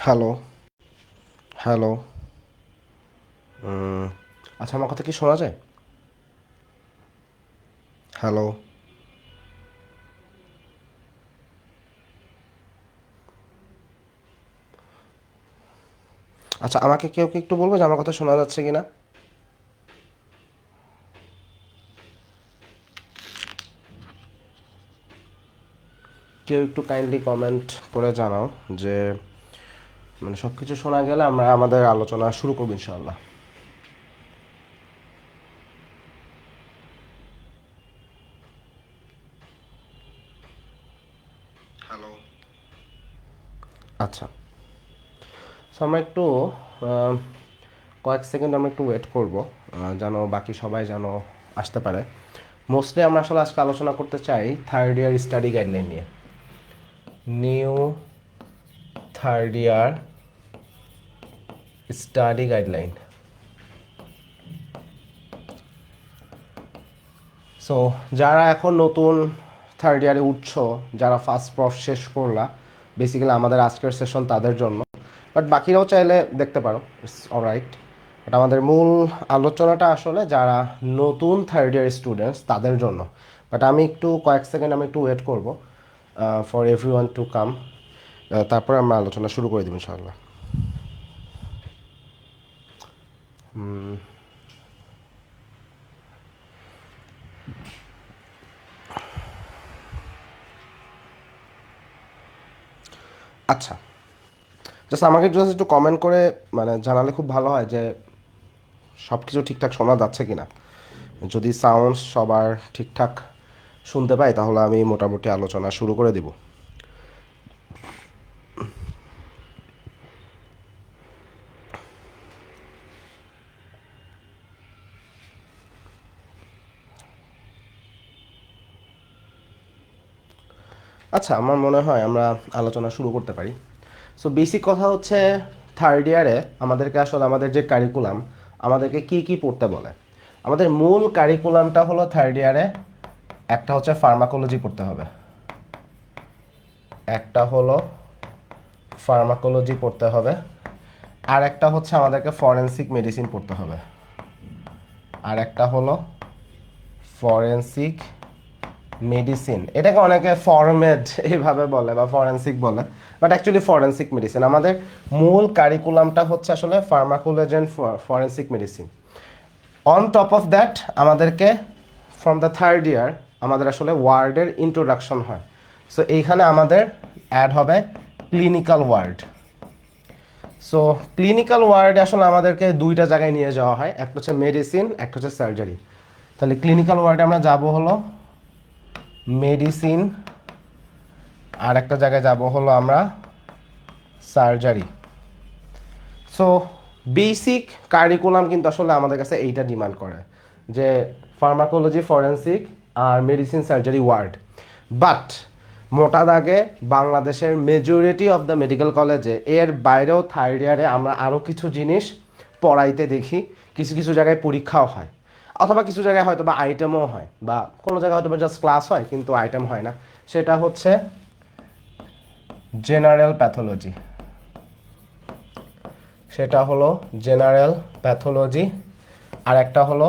Hello, hello. আচ্ছা, আমার কথা কি শোনা যায়? হ্যালো। আচ্ছা, আমাকে কেউ কি একটু বলবে যে আমার কথা শোনা যাচ্ছে কিনা? কেউ একটু কাইন্ডলি কমেন্ট করে জানাও যে সব কিছু শোনা গেলে আমরা আমাদের আলোচনা শুরু করবো ইনশাআল্লাহ। হ্যালো। আচ্ছা, সো আমরা একটু আহ, কয়েক সেকেন্ড আমরা একটু ওয়েট করব যেন বাকি সবাই যেন আসতে পারে। মোস্টলি আমরা আসলে আজকে আলোচনা করতে চাই থার্ড ইয়ার স্টাডি গাইডলাইন নিয়ে। New third year study guideline. So যারা এখন নতুন থার্ড ইয়ারে উঠছো, যারা ফার্স্ট প্রফ শেষ করলা, বেসিক্যালি আমাদের আজকের সেশন তাদের জন্য। বাট বাকিরাও চাইলে দেখতে পারো, ইটস অলরাইট। বাট আমাদের মূল আলোচনাটা আসলে যারা নতুন থার্ড ইয়ার স্টুডেন্টস তাদের জন্য। বাট আমি একটু কয়েক সেকেন্ড আমি একটু ওয়েট করবো for every one to come. তারপরে আমরা আলোচনা শুরু করে দেবো ইনশাআল্লাহ। আচ্ছা, জাস্ট আমাকে জাস্ট একটু কমেন্ট করে জানালে খুব ভালো হয় যে সব কিছু ঠিকঠাক শোনা যাচ্ছে কিনা। যদি সাউন্ড সবার ঠিকঠাক শুনতে পাই তাহলে আমি মোটামুটি আলোচনা শুরু করে দিব। আচ্ছা, আমার মনে হয় আমরা আলোচনা শুরু করতে পারি। সো বেসিক কথা হচ্ছে, থার্ড ইয়ারে আমাদেরকে আসলে আমাদের যে কারিকুলাম, আমাদেরকে কি কি পড়তে বলে। আমাদের মূল কারিকুলামটা হলো থার্ড ইয়ারে একটা হচ্ছে ফার্মাকোলজি পড়তে হবে, একটা হলো ফার্মাকোলজি পড়তে হবে, আর একটা হচ্ছে আমাদেরকে ফরেনসিক মেডিসিন পড়তে হবে, আর একটা হলো ফরেনসিক মেডিসিন। এটাকে অনেকে ফরমেড এইভাবে বলে বা ফরেনসিক বলে, বাট অ্যাকচুয়ালি ফরেনসিক মেডিসিন। আমাদের মূল কারিকুলামটা হচ্ছে আসলে pharmacology and forensic medicine. On top of that আমাদেরকে ফ্রম দ্য থার্ড ইয়ার আমাদের আসলে ওয়ার্ডের ইন্ট্রোডাকশন হয়। সো এইখানে আমাদের অ্যাড হবে ক্লিনিক্যাল ওয়ার্ড। সো ক্লিনিক্যাল ওয়ার্ডে আসলে আমাদেরকে দুইটা জায়গায় নিয়ে যাওয়া হয়, একটা হচ্ছে মেডিসিন, একটা হচ্ছে সার্জারি। তাহলে ক্লিনিক্যাল ওয়ার্ডে আমরা যাব হলো মেডিসিন, আর একটা জায়গায় যাব হলো আমরা সার্জারি। সো বেসিক কারিকুলাম কিন্তু আসলে আমাদের কাছে এইটা ডিমান্ড করে যে ফার্মাকোলজি, ফরেনসিক আর মেডিসিন, সার্জারি, ওয়ার্ড। বাট মোটা দাগে বাংলাদেশের মেজরিটি অফ দ্য মেডিকেল কলেজে এর বাইরেও থার্ড ইয়ারে আমরা আরও কিছু জিনিস পড়াইতে দেখি। কিছু কিছু জায়গায় পরীক্ষাও হয়, অথবা কিছু জায়গায় হয়তো বা আইটেমও হয়, বা কোনো জায়গায় হয়তো বা জাস্ট ক্লাস হয় কিন্তু আইটেম হয় না। সেটা হচ্ছে জেনারেল প্যাথোলজি। সেটা হলো জেনারেল প্যাথোলজি, আর একটা হলো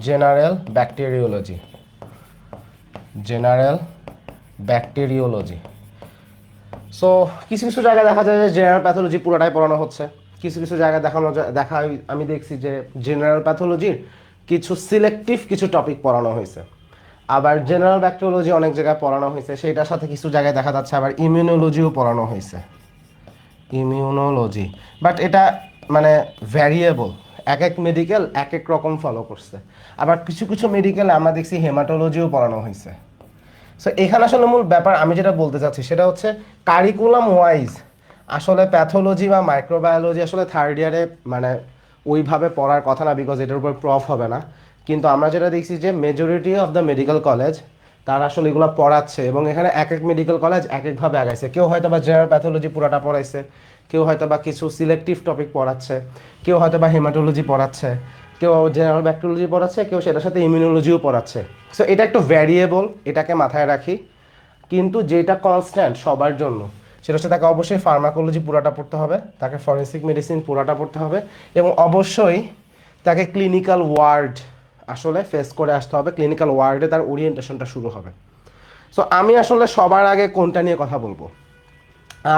general bacteriology. General bacteriology. So কিছু কিছু জায়গায় দেখা যায় যে জেনারেল প্যাথোলজি পুরোটাই পড়ানো হচ্ছে। কিছু কিছু জায়গায় আমি দেখছি যে জেনারেল প্যাথোলজির কিছু সিলেক্টিভ কিছু টপিক পড়ানো হয়েছে। আবার জেনারেল ব্যাকটেরিওলজি অনেক জায়গায় পড়ানো হয়েছে, সেটার সাথে কিছু জায়গায় দেখা যাচ্ছে আবার ইমিউনোলজিও পড়ানো হয়েছে। ইমিউনোলজি, বাট এটা ভ্যারিয়েবল, এক এক মেডিকেল এক এক রকম ফলো করছে। আবার কিছু কিছু মেডিকেলে আমরা দেখছি হেমাটোলজিও পড়ানো হয়েছে। সো এখানে আসলে মূল ব্যাপার আমি যেটা বলতে চাচ্ছি সেটা হচ্ছে কারিকুলাম ওয়াইজ আসলে প্যাথোলজি বা মাইক্রোবায়োলজি আসলে থার্ড ইয়ারে ওইভাবে পড়ার কথা না, বিকজ এটার উপর প্রফ হবে না। কিন্তু আমরা যেটা দেখছি যে majority of the medical college তারা আসলে এগুলো পড়াচ্ছে, এবং এখানে এক এক মেডিকেল কলেজ এক একভাবে আগাইছে। কেউ হয়তো বা জেনারেল প্যাথোলজি পুরোটা পড়াইছে, কেউ হয়তো বা কিছু সিলেক্টিভ টপিক পড়াচ্ছে, কেউ হয়তো বা হেমাটোলজি পড়াচ্ছে, কেউ জেনারেল ব্যাকটেরিওলজি পড়াচ্ছে, কেউ সেটার সাথে ইমিউনোলজিও পড়াচ্ছে। সো এটা একটু ভ্যারিয়েবল, এটাকে মাথায় রাখি। কিন্তু যেটা কনস্ট্যান্ট সবার জন্য সেটা হচ্ছে তাকে অবশ্যই ফার্মাকোলজি পুরাটা পড়তে হবে, তাকে ফরেনসিক মেডিসিন পুরাটা পড়তে হবে, এবং অবশ্যই তাকে ক্লিনিক্যাল ওয়ার্ড আসলে ফেস করে আসতে হবে। ক্লিনিক্যাল ওয়ার্ডে তার ওরিয়েন্টেশনটা শুরু হবে। সো আমি আসলে সবার আগে কোনটা নিয়ে কথা বলবো?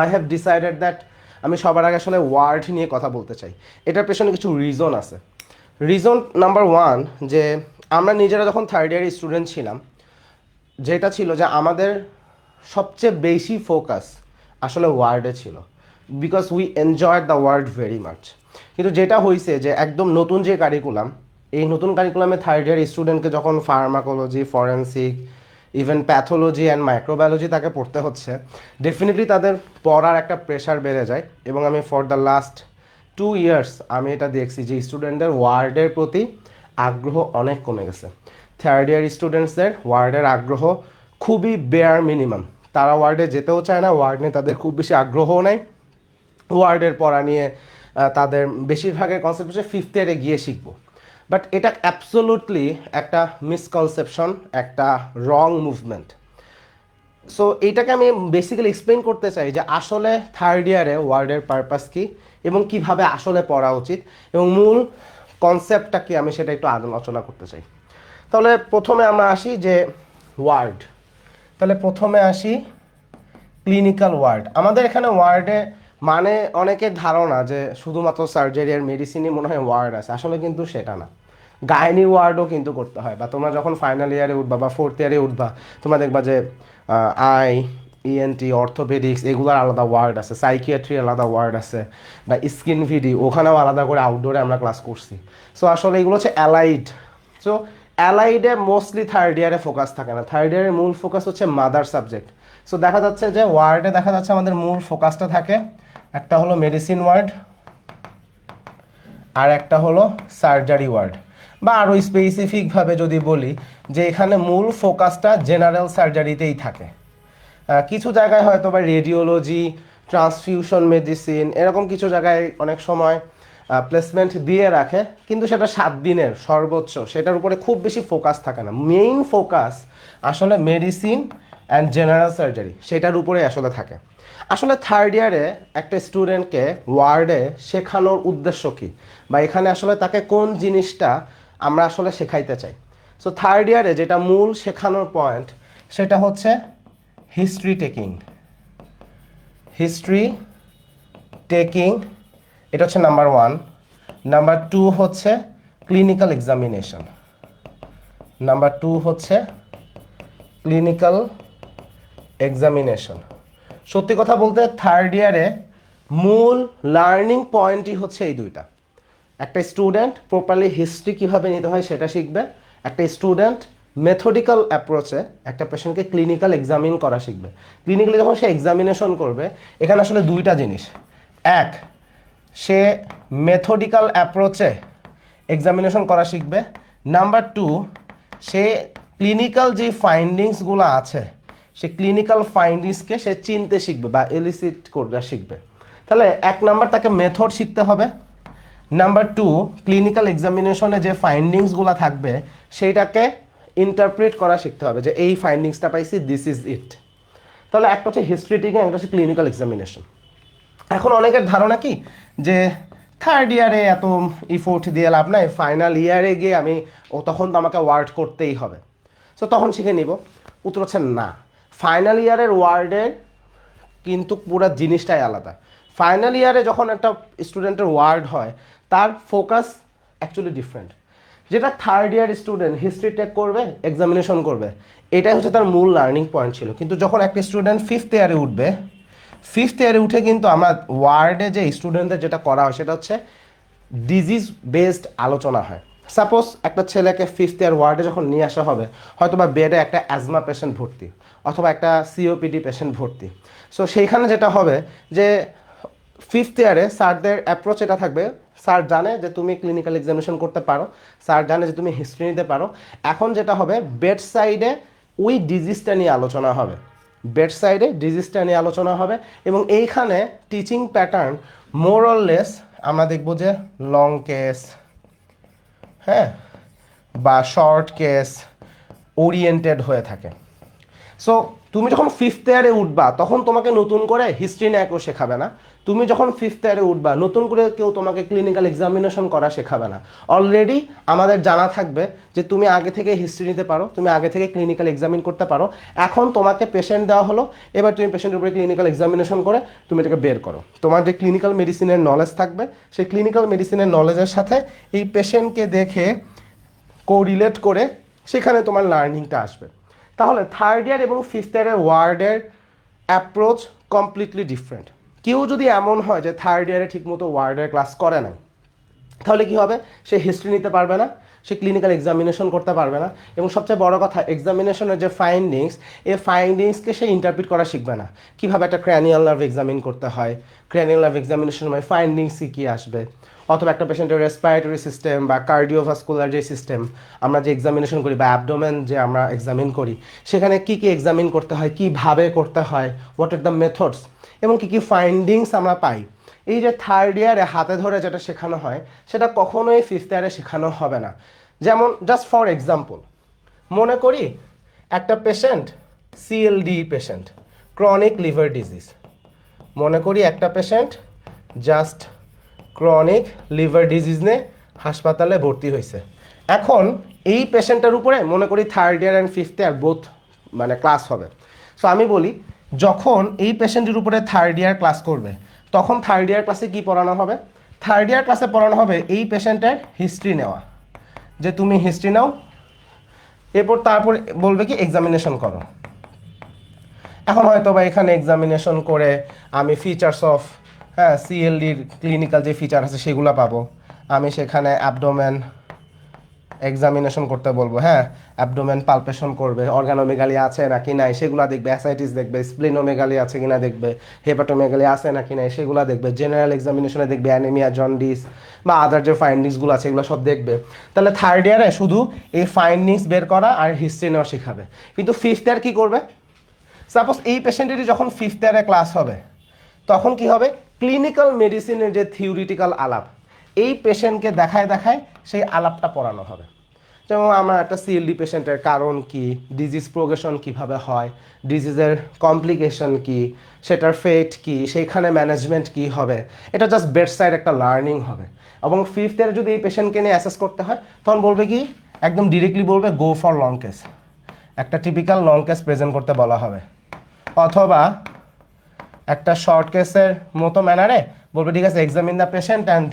আই হ্যাভ ডিসাইডেড দ্যাট আমি সবার আগে আসলে ওয়ার্ড নিয়ে কথা বলতে চাই। এটার পেছনে কিছু রিজন আছে। রিজন নাম্বার ওয়ান, যে আমরা নিজেরা যখন থার্ড ইয়ার স্টুডেন্ট ছিলাম, যেটা ছিল যে আমাদের সবচেয়ে বেশি ফোকাস আসলে ওয়ার্ডে ছিল, because we enjoyed the ward very much. কিন্তু যেটা হয়েছে যে একদম নতুন যে কারিকুলাম, এই নতুন কারিকুলামে থার্ড ইয়ার স্টুডেন্টকে যখন pharmacology, forensic, even pathology and microbiology তাকে পড়তে হচ্ছে, ডেফিনেটলি তাদের পড়ার একটা প্রেশার বেড়ে যায়। এবং আমি ফর দ্য লাস্ট 2 ইয়ার্স আমি এটা দেখছি যে স্টুডেন্টদের ওয়ার্ডের প্রতি আগ্রহ অনেক কমে গেছে। থার্ড ইয়ার স্টুডেন্টসদের ওয়ার্ডের আগ্রহ খুবই বেয়ার মিনিমাম। তারা ওয়ার্ডে যেতেও চায় না, ওয়ার্ড নিয়ে তাদের খুব বেশি আগ্রহও নেই। ওয়ার্ডের পড়া নিয়ে তাদের বেশিরভাগের কনসেপ্ট হচ্ছে ফিফথ ইয়ারে গিয়ে শিখবো। বাট এটা অ্যাবসোলুটলি একটা মিসকনসেপশন, একটা রং মুভমেন্ট। সো এইটাকে আমি বেসিক্যালি এক্সপ্লেন করতে চাই যে আসলে থার্ড ইয়ারে ওয়ার্ডের পারপাস কী এবং কিভাবে আসলে পড়া উচিত এবং মূল কনসেপ্টটা কি, আমি সেটা একটু আলোচনা করতে চাই। তাহলে প্রথমে আমরা আসি যে ওয়ার্ড। তাহলে প্রথমে আসি ক্লিনিক্যাল ওয়ার্ড। আমাদের এখানে ওয়ার্ডে মানে অনেকের ধারণা যে শুধুমাত্র সার্জারি আর মেডিসিনই মনে হয় ওয়ার্ড আছে, আসলে কিন্তু সেটা না। গাইনি ওয়ার্ডও কিন্তু করতে হয়। বা তোমরা যখন ফাইনাল ইয়ারে উঠবা বা ফোর্থ ইয়ারে উঠবা, তোমরা দেখবা যে আই, ইএনটি, অর্থোপেডিক্স এগুলোর আলাদা ওয়ার্ড আছে, সাইকিয়াট্রি আলাদা ওয়ার্ড আছে, বা স্কিন ভিডি ওখানেও আলাদা করে আউটডোরে আমরা ক্লাস করছি। সো আসলে এগুলো হচ্ছে অ্যালাইড। সো অ্যালাইডে মোস্টলি থার্ড ইয়ারে ফোকাস থাকে না, থার্ড ইয়ারের মূল ফোকাস হচ্ছে মাদার সাবজেক্ট। সো দেখা যাচ্ছে যে ওয়ার্ডে দেখা যাচ্ছে আমাদের মূল ফোকাসটা থাকে, একটা হলো মেডিসিন ওয়ার্ড আর একটা হলো সার্জারি ওয়ার্ড। বা আরও স্পেসিফিকভাবে যদি বলি যে এখানে মূল ফোকাসটা জেনারেল সার্জারিতেই থাকে। কিছু জায়গায় হয়তো বা রেডিওলজি, ট্রান্সফিউশন মেডিসিন এরকম কিছু জায়গায় অনেক সময় প্লেসমেন্ট দিয়ে রাখে, কিন্তু সেটা 7 দিনের সর্বোচ্চ, সেটার উপরে খুব বেশি ফোকাস থাকে না। মেইন ফোকাস আসলে মেডিসিন অ্যান্ড জেনারেল সার্জারি, সেটার উপরে আসলে থাকে। আসলে থার্ড ইয়ারে একটা স্টুডেন্টকে ওয়ার্ডে শেখানোর উদ্দেশ্য কী, বা এখানে আসলে তাকে কোন জিনিসটা আমরা আসলে শেখাইতে চাই। সো থার্ড ইয়ারে যেটা মূল শেখানোর পয়েন্ট সেটা হচ্ছে হিস্ট্রি টেকিং। হিস্ট্রি টেকিং এটা হচ্ছে নাম্বার 1। নাম্বার 2 হচ্ছে ক্লিনিক্যাল এক্সামিনেশন। নাম্বার 2 হচ্ছে ক্লিনিক্যাল এক্সামিনেশন। সত্যি কথা বলতে থার্ড ইয়ারে মূল লার্নিং পয়েন্টই হচ্ছে এই দুইটা। একটা স্টুডেন্ট প্রপারলি হিস্ট্রি কীভাবে নিতে হয় সেটা শিখবে, একটা স্টুডেন্ট মেথডিক্যাল অ্যাপ্রোচে একটা পেশেন্টকে ক্লিনিক্যাল এক্সামিন করা শিখবে। ক্লিনিক্যালি যখন সে এক্সামিনেশন করবে, এখানে আসলে দুইটা জিনিস, এক, সে মেথডিক্যাল অ্যাপ্রোচে এক্সামিনেশন করা শিখবে। নাম্বার 2, সে ক্লিনিক্যাল যে ফাইন্ডিংসগুলো আছে সে ক্লিনিক্যাল ফাইন্ডিংসকে সে চিনতে শিখবে বা এলিসিট করতে শিখবে। তাহলে 1 নাম্বার তাকে মেথড শিখতে হবে, নাম্বার 2 ক্লিনিক্যাল এক্সামিনেশনে যে ফাইন্ডিংসগুলো থাকবে সেইটাকে ইন্টারপ্রেট করা শিখতে হবে যে এই ফাইন্ডিংসটা পাইছি, দিস ইজ ইট। তাহলে একটা হচ্ছে হিস্ট্রি টেকিং, একটা হচ্ছে ক্লিনিক্যাল এক্সামিনেশন। এখন অনেকের ধারণা কি যে থার্ড ইয়ারে এত ইফোর্ট দিয়ে লাভ নাই, ফাইনাল ইয়ারে গিয়ে তখন তো আমাকে ওয়ার্ড করতেই হবে, সো তখন শিখে নিব। উত্তর হচ্ছে না, ফাইনাল ইয়ারের ওয়ার্ডের কিন্তু পুরো জিনিসটাই আলাদা। ফাইনাল ইয়ারে যখন একটা স্টুডেন্টের ওয়ার্ড হয় তার ফোকাস অ্যাকচুয়ালি ডিফারেন্ট। যেটা third year student history take করবে, এক্সামিনেশন করবে, এটাই হচ্ছে তার মূল লার্নিং পয়েন্ট ছিল। কিন্তু যখন একটা স্টুডেন্ট ফিফথ ইয়ারে উঠবে, ফিফথ ইয়ারে উঠে কিন্তু আমরা ওয়ার্ডে যে স্টুডেন্টদের যেটা করা হয় সেটা হচ্ছে ডিজিজ বেসড আলোচনা হয়। সাপোজ একটা ছেলেকে ফিফথ ইয়ার ওয়ার্ডে যখন নিয়ে আসা হবে, হয়তো বা বেডে একটা অ্যাজমা পেশেন্ট ভর্তি অথবা একটা সিওপিডি পেশেন্ট ভর্তি। সো সেইখানে যেটা হবে যে ফিফথ ইয়ারে স্যারদের অ্যাপ্রোচ এটা থাকবে, স্যার জানে যে তুমি ক্লিনিক্যাল এক্সামিনেশন করতে পারো, স্যার জানে যে তুমি হিস্ট্রি নিতে পারো। এখন যেটা হবে বেড সাইডে ওই ডিজিজটা নিয়ে আলোচনা হবে, বেড সাইডে ডিজিজটা নিয়ে আলোচনা হবে। এবং এইখানে teaching pattern more or less আমরা দেখব যে লং কেস, হ্যাঁ, বা শর্ট কেস ওরিয়েন্টেড হয়ে থাকে। সো তুমি যখন 5th ইয়ারে উঠবা তখন তোমাকে নতুন করে হিস্ট্রি নিয়ে কেউ শেখাবে না। তুমি যখন 5th ইয়ারে উঠবা নতুন করে কেউ তোমাকে ক্লিনিক্যাল এক্সামিনেশন করা শেখাবে না। অলরেডি আমাদের জানা থাকবে যে তুমি আগে থেকে হিস্ট্রি নিতে পারো, তুমি আগে থেকে ক্লিনিক্যাল এক্সামিন করতে পারো। এখন তোমাকে পেশেন্ট দেওয়া হলো, এবার তুমি পেশেন্টের উপরে ক্লিনিক্যাল এক্সামিনেশন করে তুমি এটাকে বের করো। তোমার যে ক্লিনিক্যাল মেডিসিনের নলেজ থাকবে সেই ক্লিনিক্যাল মেডিসিনের নলেজের সাথে এই পেশেন্টকে দেখে কোরিলেট করে সেখানে তোমার লার্নিংটা আসবে। তাহলে 3rd ইয়ার এবং 5th ইয়ারের ওয়ার্ডের অ্যাপ্রোচ কমপ্লিটলি ডিফারেন্ট। কেউ যদি এমন হয় যে 3rd ইয়ারে ঠিকমতো ওয়ার্ডের ক্লাস করে না, তাহলে কি হবে? সে হিস্ট্রি নিতে পারবে না, সে ক্লিনিক্যাল এক্সামিনেশন করতে পারবে না, এবং সবচেয়ে বড় কথা এক্সামিনেশনের যে ফাইন্ডিংস, এই ফাইন্ডিংসকে সে ইন্টারপ্রিট করা শিখবে না। কীভাবে একটা ক্র্যানিয়াল নার্ভ এক্সামিন করতে হয়, ক্র্যানিয়াল নার্ভ এক্সামিনেশনের সময় ফাইন্ডিংসই কী আসবে, অথবা একটা পেশেন্টের রেসপিরেটরি সিস্টেম বা কার্ডিওভাস্কুলার যে সিস্টেম আমরা যে এক্সামিনেশন করি বা অ্যাবডোমেন যে আমরা এক্সামিন করি, সেখানে কী কী এক্সামিন করতে হয়, কীভাবে করতে হয়, হোয়াট আর দ্য মেথডস, এবং কী কী ফাইন্ডিংস আমরা পাই। এই যে 3rd ইয়ারে হাতে ধরে যেটা শেখানো হয় সেটা কখনোই 5th ইয়ারে শেখানো হবে না। যেমন জাস্ট ফর এক্সাম্পল, মনে করি একটা patient CLD patient, chronic liver disease. মনে করি একটা patient just chronic liver disease নিয়ে হাসপাতালে ভর্তি হয়েছে। এখন এই পেশেন্টের উপরে মনে করি 3rd year and 5th year both মানে ক্লাস হবে। সো আমি বলি যখন এই পেশেন্টের উপরে 3rd ইয়ার ক্লাস করবে তখন 3rd ইয়ার ক্লাসে কি পড়ানো হবে? 3rd ইয়ার ক্লাসে পড়ানো হবে এই পেশেন্টের হিস্ট্রি নেওয়া, যে তুমি হিস্ট্রি নাও, এরপর তারপর বলবে কি এক্সামিনেশন করো। এখন হয়তো বা এখানে এক্সামিনেশন করে আমি ফিচার্স অফ সিএলডির ক্লিনিক্যাল যে ফিচার আছে সেগুলো পাবো। আমি সেখানে অ্যাবডোমেন এক্সামিনেশন করতে বলবো, অ্যাবডোমেন পালপেশন করবে, অর্গানোমেগালি আছে নাকি নাই সেগুলো দেখবে, অ্যাসাইটিস দেখবে, স্প্লিনোমেগালি আছে কিনা দেখবে, হেপাটোমেগালি আছে নাকি নাই সেগুলো দেখবে, জেনারেল এক্সামিনেশনে দেখবে অ্যানিমিয়া, জন্ডিস বা আদার যে ফাইন্ডিংসগুলো আছে এগুলো সব দেখবে। তাহলে 3rd ইয়ারে শুধু এই ফাইন্ডিংস বের করা আর হিস্ট্রি নেওয়া শেখাবে। কিন্তু 5th ইয়ার কী করবে? সাপোজ এই পেশেন্টেরই যখন 5th ইয়ারে ক্লাস হবে তখন কি হবে? ক্লিনিক্যাল মেডিসিনের যে থিওরিটিক্যাল আলাপ, এই পেশেন্টকে দেখায় দেখায় সেই আলাপটা পড়ানো হবে। যেমন আমরা একটা সিএলডি পেশেন্টের কারণ কি, ডিজিজ প্রোগ্রেশন কিভাবে হয়, ডিজিজের কমপ্লিকেশন কি, সেটার ফেট কি, সেইখানে ম্যানেজমেন্ট কি হবে, এটা জাস্ট বেড সাইড একটা লার্নিং হবে। এবং 5th ইয়ারে যদি এই পেশেন্টকে নিয়ে অ্যাসেস করতে হয় তখন বলবে কি, একদম ডিরেক্টলি বলবে গো ফর লং কেস, একটা টিপিক্যাল লং কেস প্রেজেন্ট করতে বলা হবে, অথবা একটা শর্ট কেসের মতো ম্যানারে বলবে ঠিক আছে examine the patient and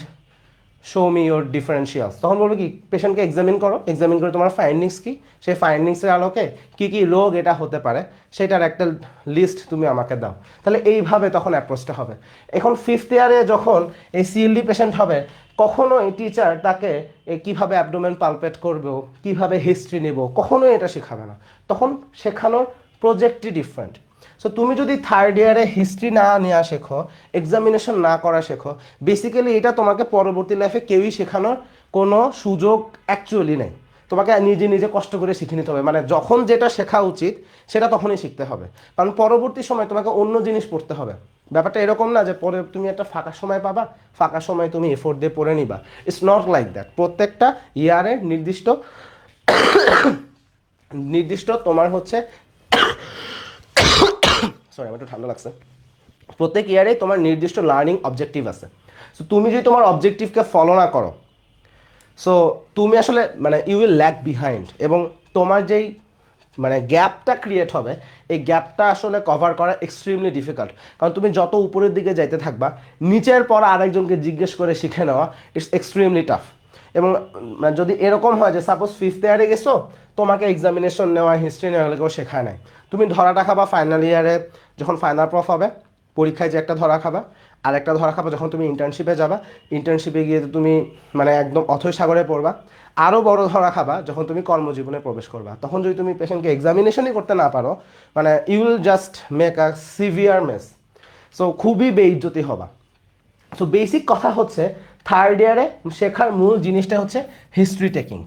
show me your differentials. তখন বলবে কি, পেশেন্টকে এক্সামিন করো, এক্সামিন করে তোমার ফাইন্ডিংস কি, সেই ফাইন্ডিংসের আলোকে কী কী রোগ এটা হতে পারে সেটার একটা লিস্ট তুমি আমাকে দাও। তাহলে এইভাবে তখন অ্যাপ্রোচটা হবে। এখন 5th ইয়ারে যখন এই সিএলডি পেশেন্ট হবে কখনোই টিচার তাকে কীভাবে অ্যাবডোমেন পালপেট করবো, কীভাবে হিস্ট্রি নেব, কখনোই এটা শেখাবে না। তখন শেখানোর প্রজেক্টই ডিফারেন্ট। সো তুমি যদি 3rd ইয়ারে হিস্ট্রি না নেওয়া শেখো, এক্সামিনেশন না করা শেখো, বেসিক্যালি এটা তোমাকে পরবর্তী লাইফে কেউই শেখানোর কোনো সুযোগ অ্যাকচুয়ালি নেই। তোমাকে নিজে নিজে কষ্ট করে শিখে নিতে হবে, মানে যখন যেটা শেখা উচিত সেটা তখনই শিখতে হবে, কারণ পরবর্তী সময় তোমাকে অন্য জিনিস পড়তে হবে। ব্যাপারটা এরকম না যে পরে তুমি একটা ফাঁকা সময় পাবা, ফাঁকা সময় তুমি এফোর্ট দিয়ে পড়ে নিবা। It's not like that. প্রত্যেকটা ইয়ারে নির্দিষ্ট তোমার হচ্ছে সরি আমার একটু ঠান্ডা লাগছে, প্রত্যেক ইয়ারে তোমার নির্দিষ্ট লার্নিং অবজেক্টিভ আছে। সো তুমি যদি তোমার অবজেক্টিভকে ফলো না করো, সো তুমি আসলে মানে ইউ উইল ল্যাগ বিহাইন্ড, এবং তোমার যেই মানে গ্যাপটা ক্রিয়েট হবে এই গ্যাপটা আসলে কভার করা এক্সট্রিমলি ডিফিকাল্ট। কারণ তুমি যত উপরের দিকে যাইতে থাকবা, নিচের পর আরেকজনকে জিজ্ঞেস করে শিখে নেওয়া ইটস এক্সট্রিমলি টাফ। এবং যদি এরকম হয় যে সাপোজ 5th ইয়ারে গেছো, তোমাকে এক্সামিনেশন নেওয়া, হিস্ট্রি নেওয়া কেউ শেখায় নাই, তুমি ধরাটা খাবা ফাইনাল ইয়ারে যখন ফাইনাল প্রফ হবে, পরীক্ষায় যে একটা ধরা খাবা, আর একটা ধরা খাবা যখন তুমি ইন্টার্নশিপে যাবা, ইন্টার্নশিপে গিয়ে তুমি মানে একদম অথৈ সাগরে পড়বা। আরও বড় ধরা খাবা যখন তুমি কর্মজীবনে প্রবেশ করবা। তখন যদি তুমি পেশেন্টকে এক্সামিনেশনই করতে না পারো, মানে you will just make a severe mess. So খুবই বেইজ্জতি হবা। সো বেসিক কথা হচ্ছে 3rd ইয়ারে শেখার মূল জিনিসটা হচ্ছে হিস্ট্রি টেকিং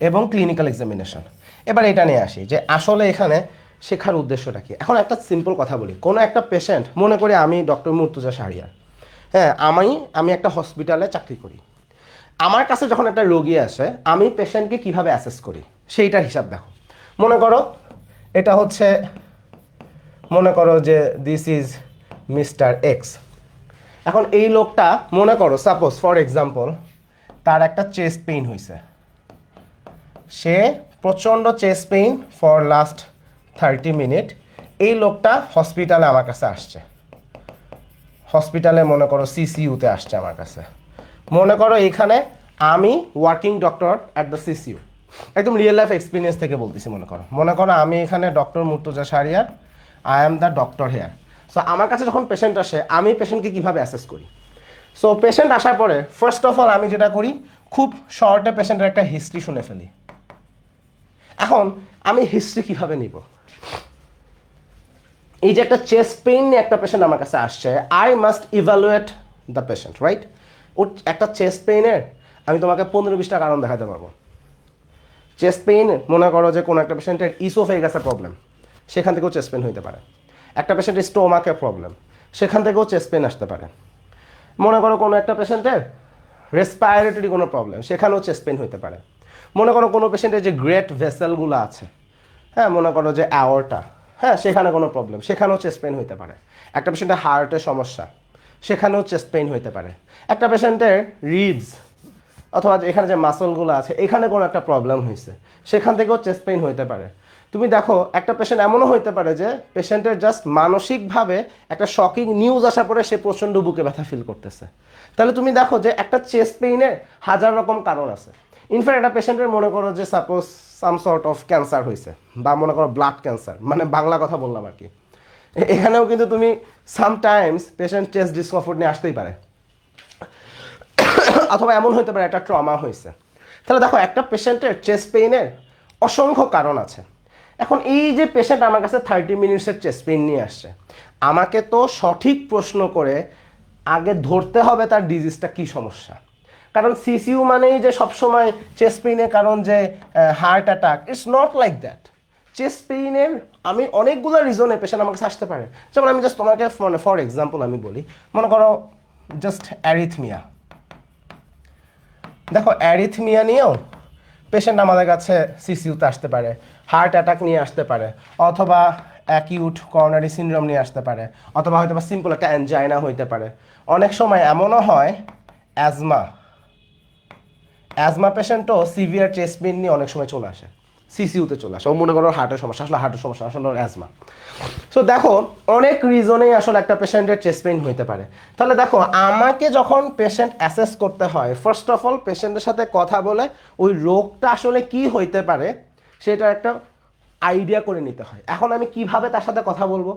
এবং ক্লিনিক্যাল এক্সামিনেশন। এবার এটা নিয়ে আসি যে আসলে এখানে শেখার উদ্দেশ্যটা কি। এখন একটা সিম্পল কথা বলি, কোনো একটা পেশেন্ট, মনে করি আমি ডক্টর মুর্তজা শাহরিয়ার, আমি একটা হসপিটালে চাকরি করি। আমার কাছে যখন একটা রোগী আসে, আমি পেশেন্টকে কিভাবে অ্যাসেস করি সেইটার হিসাব দেখো। মনে করো এটা হচ্ছে মনে করো যে দিস ইজ মিস্টার এক্স। এখন এই লোকটা মনে করো সাপোজ ফর এক্সাম্পল তার একটা চেস্ট পেইন হয়েছে, সে প্রচণ্ড chest pain for last 30 minute. এই লোকটা হসপিটালে আমার কাছে আসছে, হসপিটালে মনে করো সিসিইউতে আসছে আমার কাছে। মনে করো এখানে আমি working doctor at the CCU, একদম রিয়েল লাইফ এক্সপিরিয়েন্স থেকে বলতেছি। মনে করো আমি এখানে doctor Murtaza Shahriar, I am the doctor here. So আমার কাছে যখন পেশেন্ট আসে আমি পেশেন্টকে কীভাবে অ্যাসেস করি? সো পেশেন্ট আসার পরে ফার্স্ট অফ অল আমি যেটা করি, খুব শর্টে পেশেন্টের একটা হিস্ট্রি শুনে ফেলি। এখন আমি হিস্ট্রি কীভাবে নিব? এই যে একটা চেস্ট পেইন নিয়ে একটা পেশেন্ট আমার কাছে আসছে, I must evaluate the patient, right? ওর একটা চেস্ট পেইনের আমি তোমাকে 15-20টা কারণ দেখাতে পারবো। চেস্ট পেইন মনে করো যে কোনো একটা পেশেন্টের ইসোফেগাসের প্রবলেম, সেখান থেকেও চেস্ট পেইন হইতে পারে। একটা পেশেন্টের স্টোমাকের প্রবলেম, সেখান থেকেও চেস্ট পেইন আসতে পারে। মনে করো কোনো একটা পেশেন্টের রেসপাইরেটরি কোনো প্রবলেম, সেখানেও চেস্ট পেইন হইতে পারে। মনে করো কোনো পেশেন্টের যে গ্রেট ভেসেলগুলো আছে, হ্যাঁ, মনে করো যে অ্যাওর্টা, হ্যাঁ, সেখানে কোনো প্রবলেম, সেখানেও চেস্ট পেইন হইতে পারে। একটা পেশেন্টের হার্টের সমস্যা, সেখানেও চেস্ট পেইন হইতে পারে। একটা পেশেন্টের রিবস অথবা এখানে যে মাসলগুলো আছে এখানে কোনো একটা প্রবলেম হয়েছে, সেখান থেকেও চেস্ট পেইন হইতে পারে। তুমি দেখো একটা পেশেন্ট এমনও হইতে পারে যে পেশেন্টের জাস্ট মানসিকভাবে একটা শকিং নিউজ আসার পরে সে প্রচণ্ড বুকে ব্যথা ফিল করতেছে। তাহলে তুমি দেখো যে একটা চেস্ট পেইনের হাজার রকম কারণ আছে। ইনফ্যাক্ট একটা পেশেন্টের মনে করো যে suppose some sort of cancer হয়েছে, বা মনে করো ব্লাড ক্যান্সার, মানে বাংলা কথা বললাম আর কি। এখানেও কিন্তু তুমি সামটাইমস পেশেন্ট চেস্ট ডিসকমফোর্ট নিয়ে আসতেই পারে, অথবা এমন হতে পারে একটা ট্রমা হয়েছে। তাহলে দেখো একটা পেশেন্টের চেস্ট পেইনের অসংখ্য কারণ আছে। এখন এই যে পেশেন্ট আমার কাছে 30 মিনিটসের চেস্ট পেইন নিয়ে আসছে, আমাকে তো সঠিক প্রশ্ন করে আগে ধরতে হবে তার ডিজিজটা কী সমস্যা। কারণ সিসিইউ মানেই যে সবসময় চেস্ট পেইনের কারণ যে heart attack, it's not like that. Chest পেইনের আমি অনেকগুলো রিজনে পেশেন্ট আমার কাছে আসতে পারে। যেমন আমি জাস্ট তোমাকে মানে ফর এক্সাম্পল আমি বলি, মনে করো জাস্ট অ্যারিথমিয়া। দেখো অ্যারিথমিয়া নিয়েও পেশেন্ট আমাদের কাছে সিসিইউতে আসতে পারে, হার্ট অ্যাটাক নিয়ে আসতে পারে, অথবা অ্যাকিউট করোনারি সিনড্রোম নিয়ে আসতে পারে, অথবা হয়তো বা সিম্পল একটা অ্যানজাইনা হইতে পারে। অনেক সময় এমনও হয় অ্যাজমা পেশেন্টও সিভিয়ার চেস্ট পেইন নিয়ে অনেক সময় চলে আসে, সিসিইউতে চলে আসে। ও মনে করো হার্টের সমস্যা, আসলে হার্টের সমস্যা, আসলে অ্যাজমা। সো দেখো অনেক রিজনেই আসলে একটা পেশেন্টের চেস্ট পেইন হইতে পারে। তাহলে দেখো আমাকে যখন পেশেন্ট অ্যাসেস করতে হয়, ফার্স্ট অফ অল পেশেন্টের সাথে কথা বলে ওই রোগটা আসলে কি হইতে পারে সেটা একটা আইডিয়া করে নিতে হয়। এখন আমি কিভাবে তার সাথে কথা বলবো,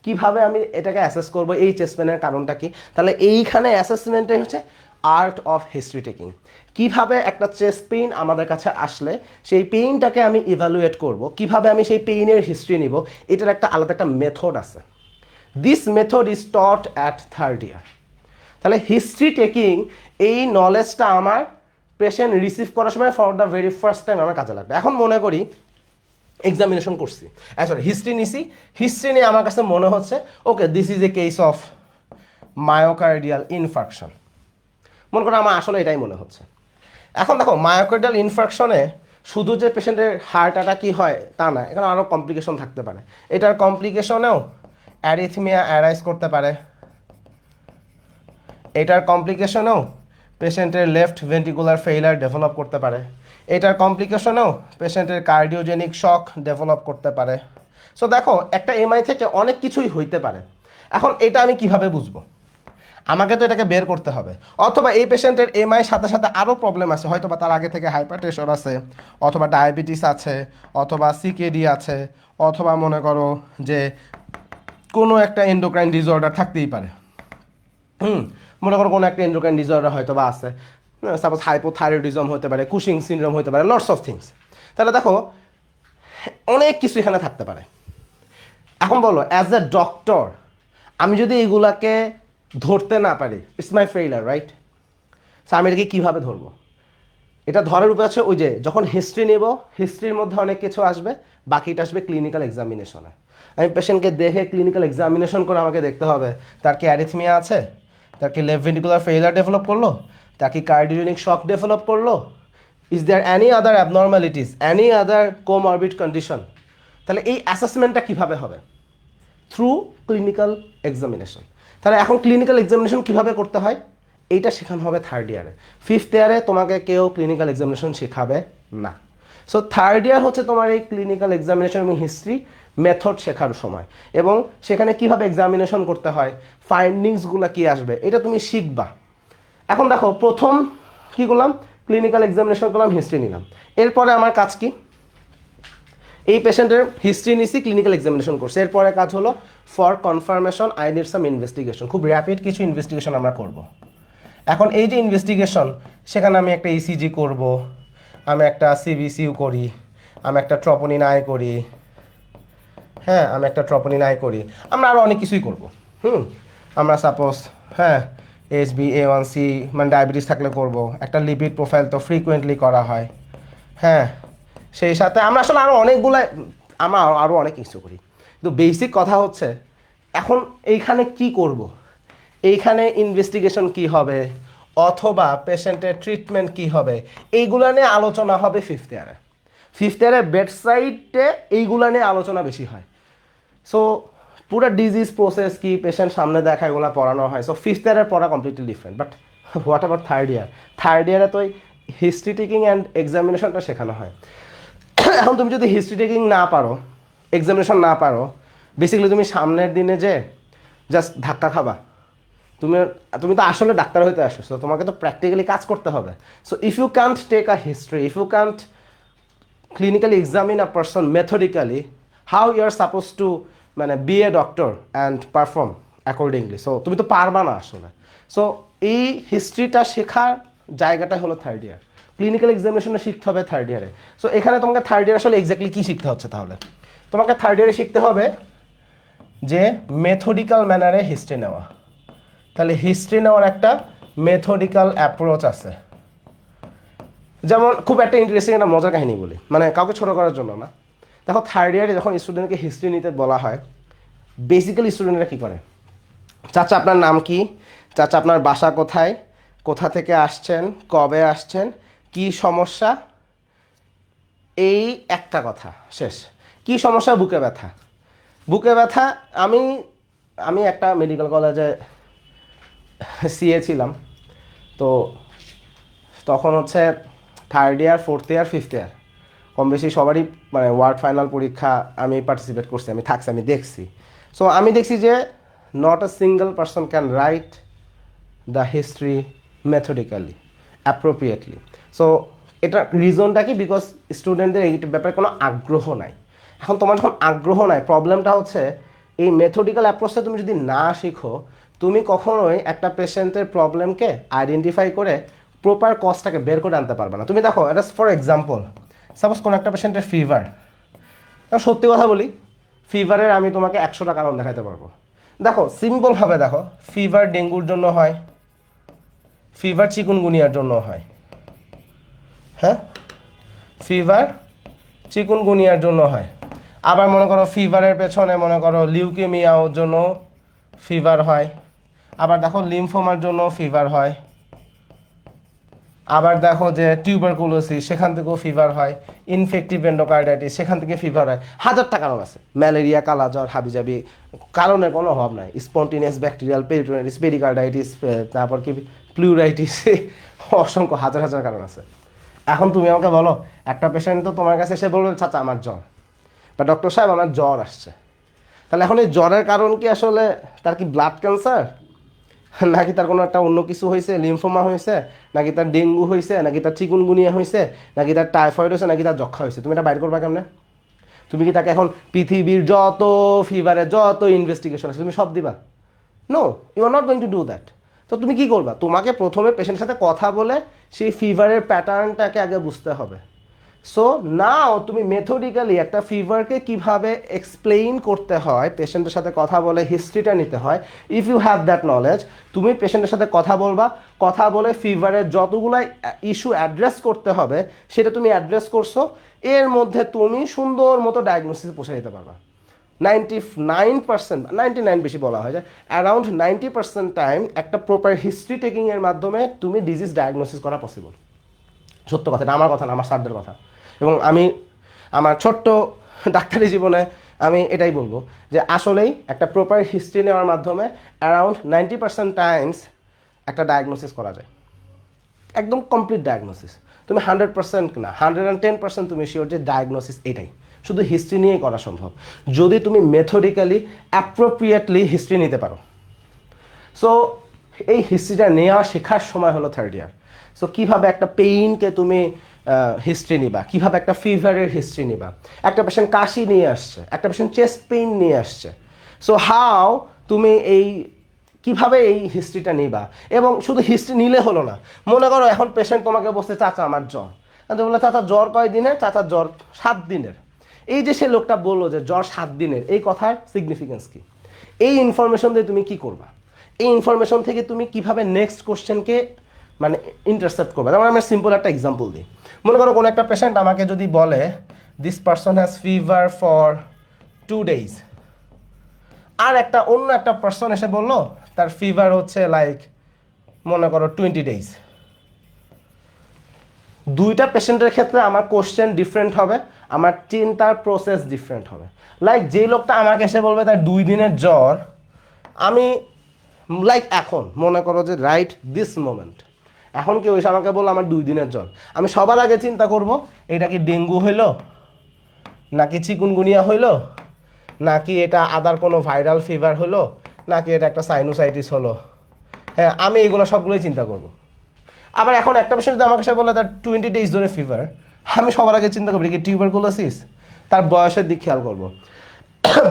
কিভাবে আমি এটাকে অ্যাসেস করবো, এই চেস্ট পেইনের কারণটা কি? তাহলে এইখানে অ্যাসেসমেন্টটাই হচ্ছে আর্ট অফ হিস্ট্রি টেকিং। কিভাবে একটা চেস্ট পেইন আমাদের কাছে আসলে সেই পেইনটাকে আমি ইভ্যালুয়েট করব, কিভাবে আমি সেই পেইনের হিস্ট্রি নিব, এটার একটা আলাদা একটা মেথড আছে। This method is taught at 3rd ইয়ার। তাহলে হিস্ট্রি টেকিং এই নলেজটা আমার পেশেন্ট রিসিভ করার সময় for the very first time আমার কাজে লাগবে। এখন মনে করি এক্সামিনেশন করছি, সরি হিস্ট্রি নিছি, হিস্ট্রি নিয়ে আমার কাছে মনে হচ্ছে okay this is a case of myocardial infarction. মনে করো আমার আসলে এটাই মনে হচ্ছে। এখন দেখো মায়োকার্ডিয়াল ইনফার্কশনে শুধু যে পেশেন্টের হার্ট অ্যাটাকই হয় তা না, এখানে আরও কমপ্লিকেশন থাকতে পারে। এটার কমপ্লিকেশনেও অ্যারিথমিয়া অ্যারাইজ করতে পারে, এটার কমপ্লিকেশনেও পেশেন্টের লেফট ভেন্ট্রিকুলার ফেইলার ডেভেলপ করতে পারে, এটার কমপ্লিকেশনেও পেশেন্টের কার্ডিওজেনিক শক ডেভেলপ করতে পারে। সো দেখো একটা এমআই থেকে অনেক কিছুই হইতে পারে। এখন এটা আমি কিভাবে বুঝবো? আমাকে তো এটাকে বের করতে হবে। অথবা এই পেশেন্টের এমআই সাথে সাথে আরও প্রবলেম আছে, হয়তো বা তার আগে থেকে হাইপারটেনশন আছে, অথবা ডায়াবেটিস আছে, অথবা সিকেডি আছে, অথবা মনে করো যে কোনো একটা এন্ডোক্রাইন ডিসঅর্ডার থাকতেই পারে। মনে করো কোনো একটা এন্ডোক্রাইন ডিসঅর্ডার হয়তো বা আছে, সাপোজ হাইপোথাইরয়েডিজম হতে পারে, কুশিং সিনড্রোম হতে পারে, লটস অফ থিংস। তাহলে দেখো অনেক কিছু এখানে থাকতে পারে। এখন বলো অ্যাজ এ ডক্টর আমি যদি এগুলাকে ধরতে না পারি, it's my failure, right? So আমি এটাকে কীভাবে ধরবো? এটা ধরার উপায় আছে ওই যে যখন হিস্ট্রি নেব, হিস্ট্রির মধ্যে অনেক কিছু আসবে, বাকিটা আসবে ক্লিনিক্যাল এক্সামিনেশনে। আমি পেশেন্টকে দেখে ক্লিনিক্যাল এক্সামিনেশন করে আমাকে দেখতে হবে তার কি অ্যারিথমিয়া আছে, তার কি লেফট ভেন্ট্রিকুলার ফেইলার ডেভেলপ করলো, তার কি কার্ডিওজেনিক শক ডেভেলপ করলো, is there any other abnormalities, any other comorbid condition. তাহলে এই অ্যাসেসমেন্টটা কিভাবে হবে? Through clinical examination. তাহলে এখন ক্লিনিক্যাল এক্সামিনেশন কিভাবে করতে হয় এইটা শেখানো হবে থার্ড ইয়ারে। ফিফথ ইয়ারে তোমাকে কেউ ক্লিনিক্যাল এক্সামিনেশন শেখাবে না। সো থার্ড ইয়ার হচ্ছে তোমার এই ক্লিনিক্যাল এক্সামিনেশন এবং হিস্ট্রি মেথড শেখার সময়, এবং সেখানে কিভাবে এক্সামিনেশন করতে হয়, ফাইন্ডিংসগুলো কি আসবে এটা তুমি শিখবা। এখন দেখো প্রথম কি করলাম, ক্লিনিক্যাল এক্সামিনেশন করলাম, হিস্ট্রি নিলাম। এরপরে আমার কাজ কি, এই পেশেন্টের হিস্ট্রি নিছি, ক্লিনিক্যাল এক্সামিনেশন করছে, এরপরে কাজ হলো for confirmation I need some investigation. খুব র্যাপিড কিছু ইনভেস্টিগেশন আমরা করব। এখন এই যে ইনভেস্টিগেশন, সেখানে আমি একটা ইসিজি করব, আমি একটা সিবিসিউ করি, আমি একটা ট্রপোনিন আই করি, হ্যাঁ আমি একটা ট্রপোনিন আই করি, আমরা আরও অনেক কিছুই করব। আমরা সাপোজ হ্যাঁ HbA1c মানে ডায়াবেটিস থাকলে করব, একটা লিপিড প্রোফাইল তো ফ্রিকুয়েন্টলি করা হয়, হ্যাঁ সেই সাথে আমরা আসলে আরও অনেকগুলো, আমরা আরও অনেক কিছু করি। কিন্তু বেসিক কথা হচ্ছে এখন এইখানে কি করব, এইখানে ইনভেস্টিগেশন কি হবে অথবা পেশেন্টের ট্রিটমেন্ট কি হবে, এইগুলো নিয়ে আলোচনা হবে ফিফথ ইয়ারে। ফিফথ ইয়ারে বেডসাইডে এইগুলো নিয়ে আলোচনা বেশি হয়। সো পুরো ডিজিজ প্রসেস কি, পেশেন্ট সামনে দেখা, এগুলো পড়ানো হয়। সো ফিফথ ইয়ারের পড়া completely different. But what about third year? Third ইয়ারে তো হিস্ট্রি টেকিং অ্যান্ড এক্সামিনেশনটা শেখানো হয়। এখন তুমি যদি হিস্ট্রি টেকিং না পারো, এক্সামিনেশন না পারো, বেসিক্যালি তুমি সামনের দিনে যে জাস্ট ধাক্কা খাবা। তুমি তুমি তো আসলে ডাক্তার হইতে আসো, সো তোমাকে তো প্র্যাকটিক্যালি কাজ করতে হবে। So if you can't take a history, if you can't clinically examine a person methodically, how you are supposed to মানে be a doctor and perform accordingly? So তুমি তো পারবা না আসলে। সো এই হিস্ট্রিটা শেখার জায়গাটা হলো থার্ড ইয়ার। ক্লিনিক্যাল এক্সামিনেশনে শিখতে হবে থার্ড ইয়ারে। সো এখানে তোমাকে থার্ড ইয়ার আসলে এক্স্যাক্টলি কী শিখতে হচ্ছে তাহলে? তোমাকে থার্ড ইয়ারে শিখতে হবে যে মেথডিক্যাল ম্যানারে হিস্ট্রি নেওয়া। তাহলে হিস্ট্রি নেওয়ার একটা মেথডিক্যাল অ্যাপ্রোচ আছে। যেমন খুব একটা ইন্টারেস্টিং একটা মজার কাহিনী বলি, মানে কাউকে ছোটো করার জন্য না। দেখো থার্ড ইয়ারে যখন স্টুডেন্টকে হিস্ট্রি নিতে বলা হয়, বেসিক্যালি স্টুডেন্টরা কী করে, চাচা আপনার নাম কি, চাচা আপনার বাসা কোথায়, কোথা থেকে আসছেন, কবে আসছেন, কি সমস্যা, এই একটা কথা শেষ। কি সমস্যা? বুকে ব্যথা। বুকে ব্যথা। আমি আমি একটা মেডিকেল কলেজে সিএ ছিলাম, তো তখন হচ্ছে third year, fourth year, fifth year কম বেশি সবারই মানে ওয়ার্ড ফাইনাল পরীক্ষা আমি পার্টিসিপেট করছি, আমি থাকছি, আমি দেখছি। সো আমি দেখছি যে not a single person can write the history methodically appropriately. So এটা রিজনটা কি? বিকজ স্টুডেন্টদের এই ব্যাপারে কোনো আগ্রহ নাই। এখন তোমার যখন আগ্রহ নাই, প্রবলেমটা হচ্ছে এই মেথডিক্যাল অ্যাপ্রোচটা তুমি যদি না শিখো, তুমি কখনোই একটা পেশেন্টের প্রবলেমকে আইডেন্টিফাই করে প্রপার কজটাকে বের করে আনতে পারবে না। তুমি দেখো, এটা ফর এক্সাম্পল, সাপোজ কোনো একটা পেশেন্টের ফিভার, সত্যি কথা বলি, ফিভারের আমি তোমাকে 100টা কারণ দেখাতে পারবো। দেখো সিম্পলভাবে দেখো, ফিভার ডেঙ্গুর জন্য হয়, ফিভার চিকুনগুনিয়ার জন্য হয়, হ্যাঁ ফিভার চিকুনগুনিয়ার জন্য হয়। আবার মনে করো ফিভারের পেছনে মনে করো লিউকেমিয়ার জন্য ফিভার হয়, আবার দেখো লিম্ফোমার জন্য ফিভার হয়, আবার দেখো যে টিউবারকুলোসিস, সেখান থেকেও ফিভার হয়, ইনফেক্টিভ এন্ডোকার্ডাইটিস, সেখান থেকে ফিভার হয়। হাজারটা কারণ আছে, ম্যালেরিয়া, কালাজ্বর, হাবিজাবি, কারণের কোনো অভাব নাই। স্পন্টিনিয়াস ব্যাকটেরিয়াল পেরিটোনাইটিস, পেরিকার্ডাইটিস, তারপর কি প্লুরাইটিস, অসংখ্য হাজার হাজার কারণ আছে। এখন তুমি আমাকে বলো, একটা পেশেন্ট তো তোমার কাছে এসে বলবে চাচা আমার জ্বর, বা ডক্টর সাহেব আমার জ্বর আসছে, তাহলে এখন এই জ্বরের কারণ কি আসলে তার কি ব্লাড ক্যান্সার, নাকি তার কোনো একটা অন্য কিছু হয়েছে, লিম্ফোমা হয়েছে, নাকি তার ডেঙ্গু হয়েছে, নাকি তার চিকুনগুনিয়া হয়েছে, নাকি তার টাইফয়েড হয়েছে, নাকি তার যক্ষা হয়েছে? তুমি এটা বাইর করবা কেমনে? তুমি কি তাকে এখন পৃথিবীর যত ফিভারের যত ইনভেস্টিগেশন আছে তুমি সব দিবা? No, you are not going to do that. তো তুমি কি করবা? তোমাকে প্রথমে পেশেন্টের সাথে কথা বলে সেই ফিভারের প্যাটার্নটাকে আগে বুঝতে হবে। সো নাও তুমি মেথডিক্যালি একটা ফিভারকে কিভাবে এক্সপ্লেইন করতে হয়, পেশেন্টের সাথে কথা বলে হিস্ট্রিটা নিতে হয়। If you have that knowledge, তুমি পেশেন্টের সাথে কথা বলবা, কথা বলে ফিভারের যতগুলাই ইস্যু অ্যাড্রেস করতে হবে সেটা তুমি অ্যাড্রেস করছো, এর মধ্যে তুমি সুন্দর মতো ডায়াগনোসিস পৌঁছে দিতে পারবা। 99%, 99 বেশি বলা হয়, যে অ্যারাউন্ড 90% টাইম একটা প্রপার হিস্ট্রি টেকিংয়ের মাধ্যমে তুমি ডিজিজ ডায়াগনোসিস করা পসিবল। সত্য কথা, এটা আমার কথা না, আমার স্যারদের কথা। এবং আমি আমার ছোট্ট ডাক্তারি জীবনে আমি এটাই বলবো যে আসলেই একটা প্রপার হিস্ট্রি নেওয়ার মাধ্যমে অ্যারাউন্ড 90% টাইমস একটা ডায়াগনোসিস করা যায়, একদম কমপ্লিট ডায়াগনোসিস। তুমি 100% না, 110% তুমি শিওর যে ডায়াগনোসিস এটাই, শুধু হিস্ট্রি নিয়েই করা সম্ভব যদি তুমি মেথডিক্যালি অ্যাপ্রোপ্রিয়েটলি হিস্ট্রি নিতে পারো। সো এই হিস্ট্রিটা নেওয়া শেখার সময় হলো থার্ড ইয়ার। সো কীভাবে একটা পেইনকে তুমি হিস্ট্রি নিবা, কীভাবে একটা ফিভারের হিস্ট্রি নিবা, একটা পেশেন্ট কাশি নিয়ে আসছে, একটা পেশেন্ট চেস্ট পেইন নিয়ে আসছে, সো হাউ তুমি এই কিভাবে এই হিস্ট্রিটা নিবা। এবং শুধু হিস্ট্রি নিলে হলো না, মনে করো এখন পেশেন্ট তোমাকে বলছে চাচা আমার জ্বর, বললো চাচা জ্বর কয় দিনের, চাচার জ্বর 7 দিনের। এই যে সে লোকটা বললো যে জ্বর 7 দিনের, এই কথার সিগনিফিকেন্স কি, এই ইনফরমেশন দিয়ে তুমি কি করবা, এই ইনফরমেশন থেকে তুমি কিভাবে নেক্সট কোশ্চেনকে মানে ইন্টারসেপ্ট করবে। যেমন আমি সিম্পল একটা এক্সাম্পল দিই, মনে করো কোনো একটা পেশেন্ট আমাকে যদি বলে this person has fever for 2 days, আর একটা অন্য একটা পারসন এসে বললো তার ফিভার হচ্ছে লাইক মনে করো 20 days। দুইটা পেশেন্টের ক্ষেত্রে আমার কোশ্চেন ডিফারেন্ট হবে, আমার চিন্তার প্রসেস ডিফারেন্ট হবে। লাইক যে লোকটা আমাকে এসে বলবে তার 2 দিনের জ্বর, আমি লাইক এখন মনে করো যে রাইট দিস মোমেন্ট এখন কেউ এসে আমাকে বললো আমার 2 দিনের জ্বর, আমি সবার আগে চিন্তা করব এটা কি ডেঙ্গু হইলো, নাকি চিকুনগুনিয়া হইলো, নাকি এটা আদার কোনো ভাইরাল ফিভার হলো, নাকি এটা একটা সাইনোসাইটিস হলো। হ্যাঁ, আমি এগুলো সবগুলোই চিন্তা করব। আবার এখন একটা পেশেন্ট যদি আমাকে সে বলে তার 20 days ধরে ফিভার, আমি সবার আগে চিন্তা করবো কি টিউবারকুলোসিস, তার বয়সের দিক খেয়াল করব।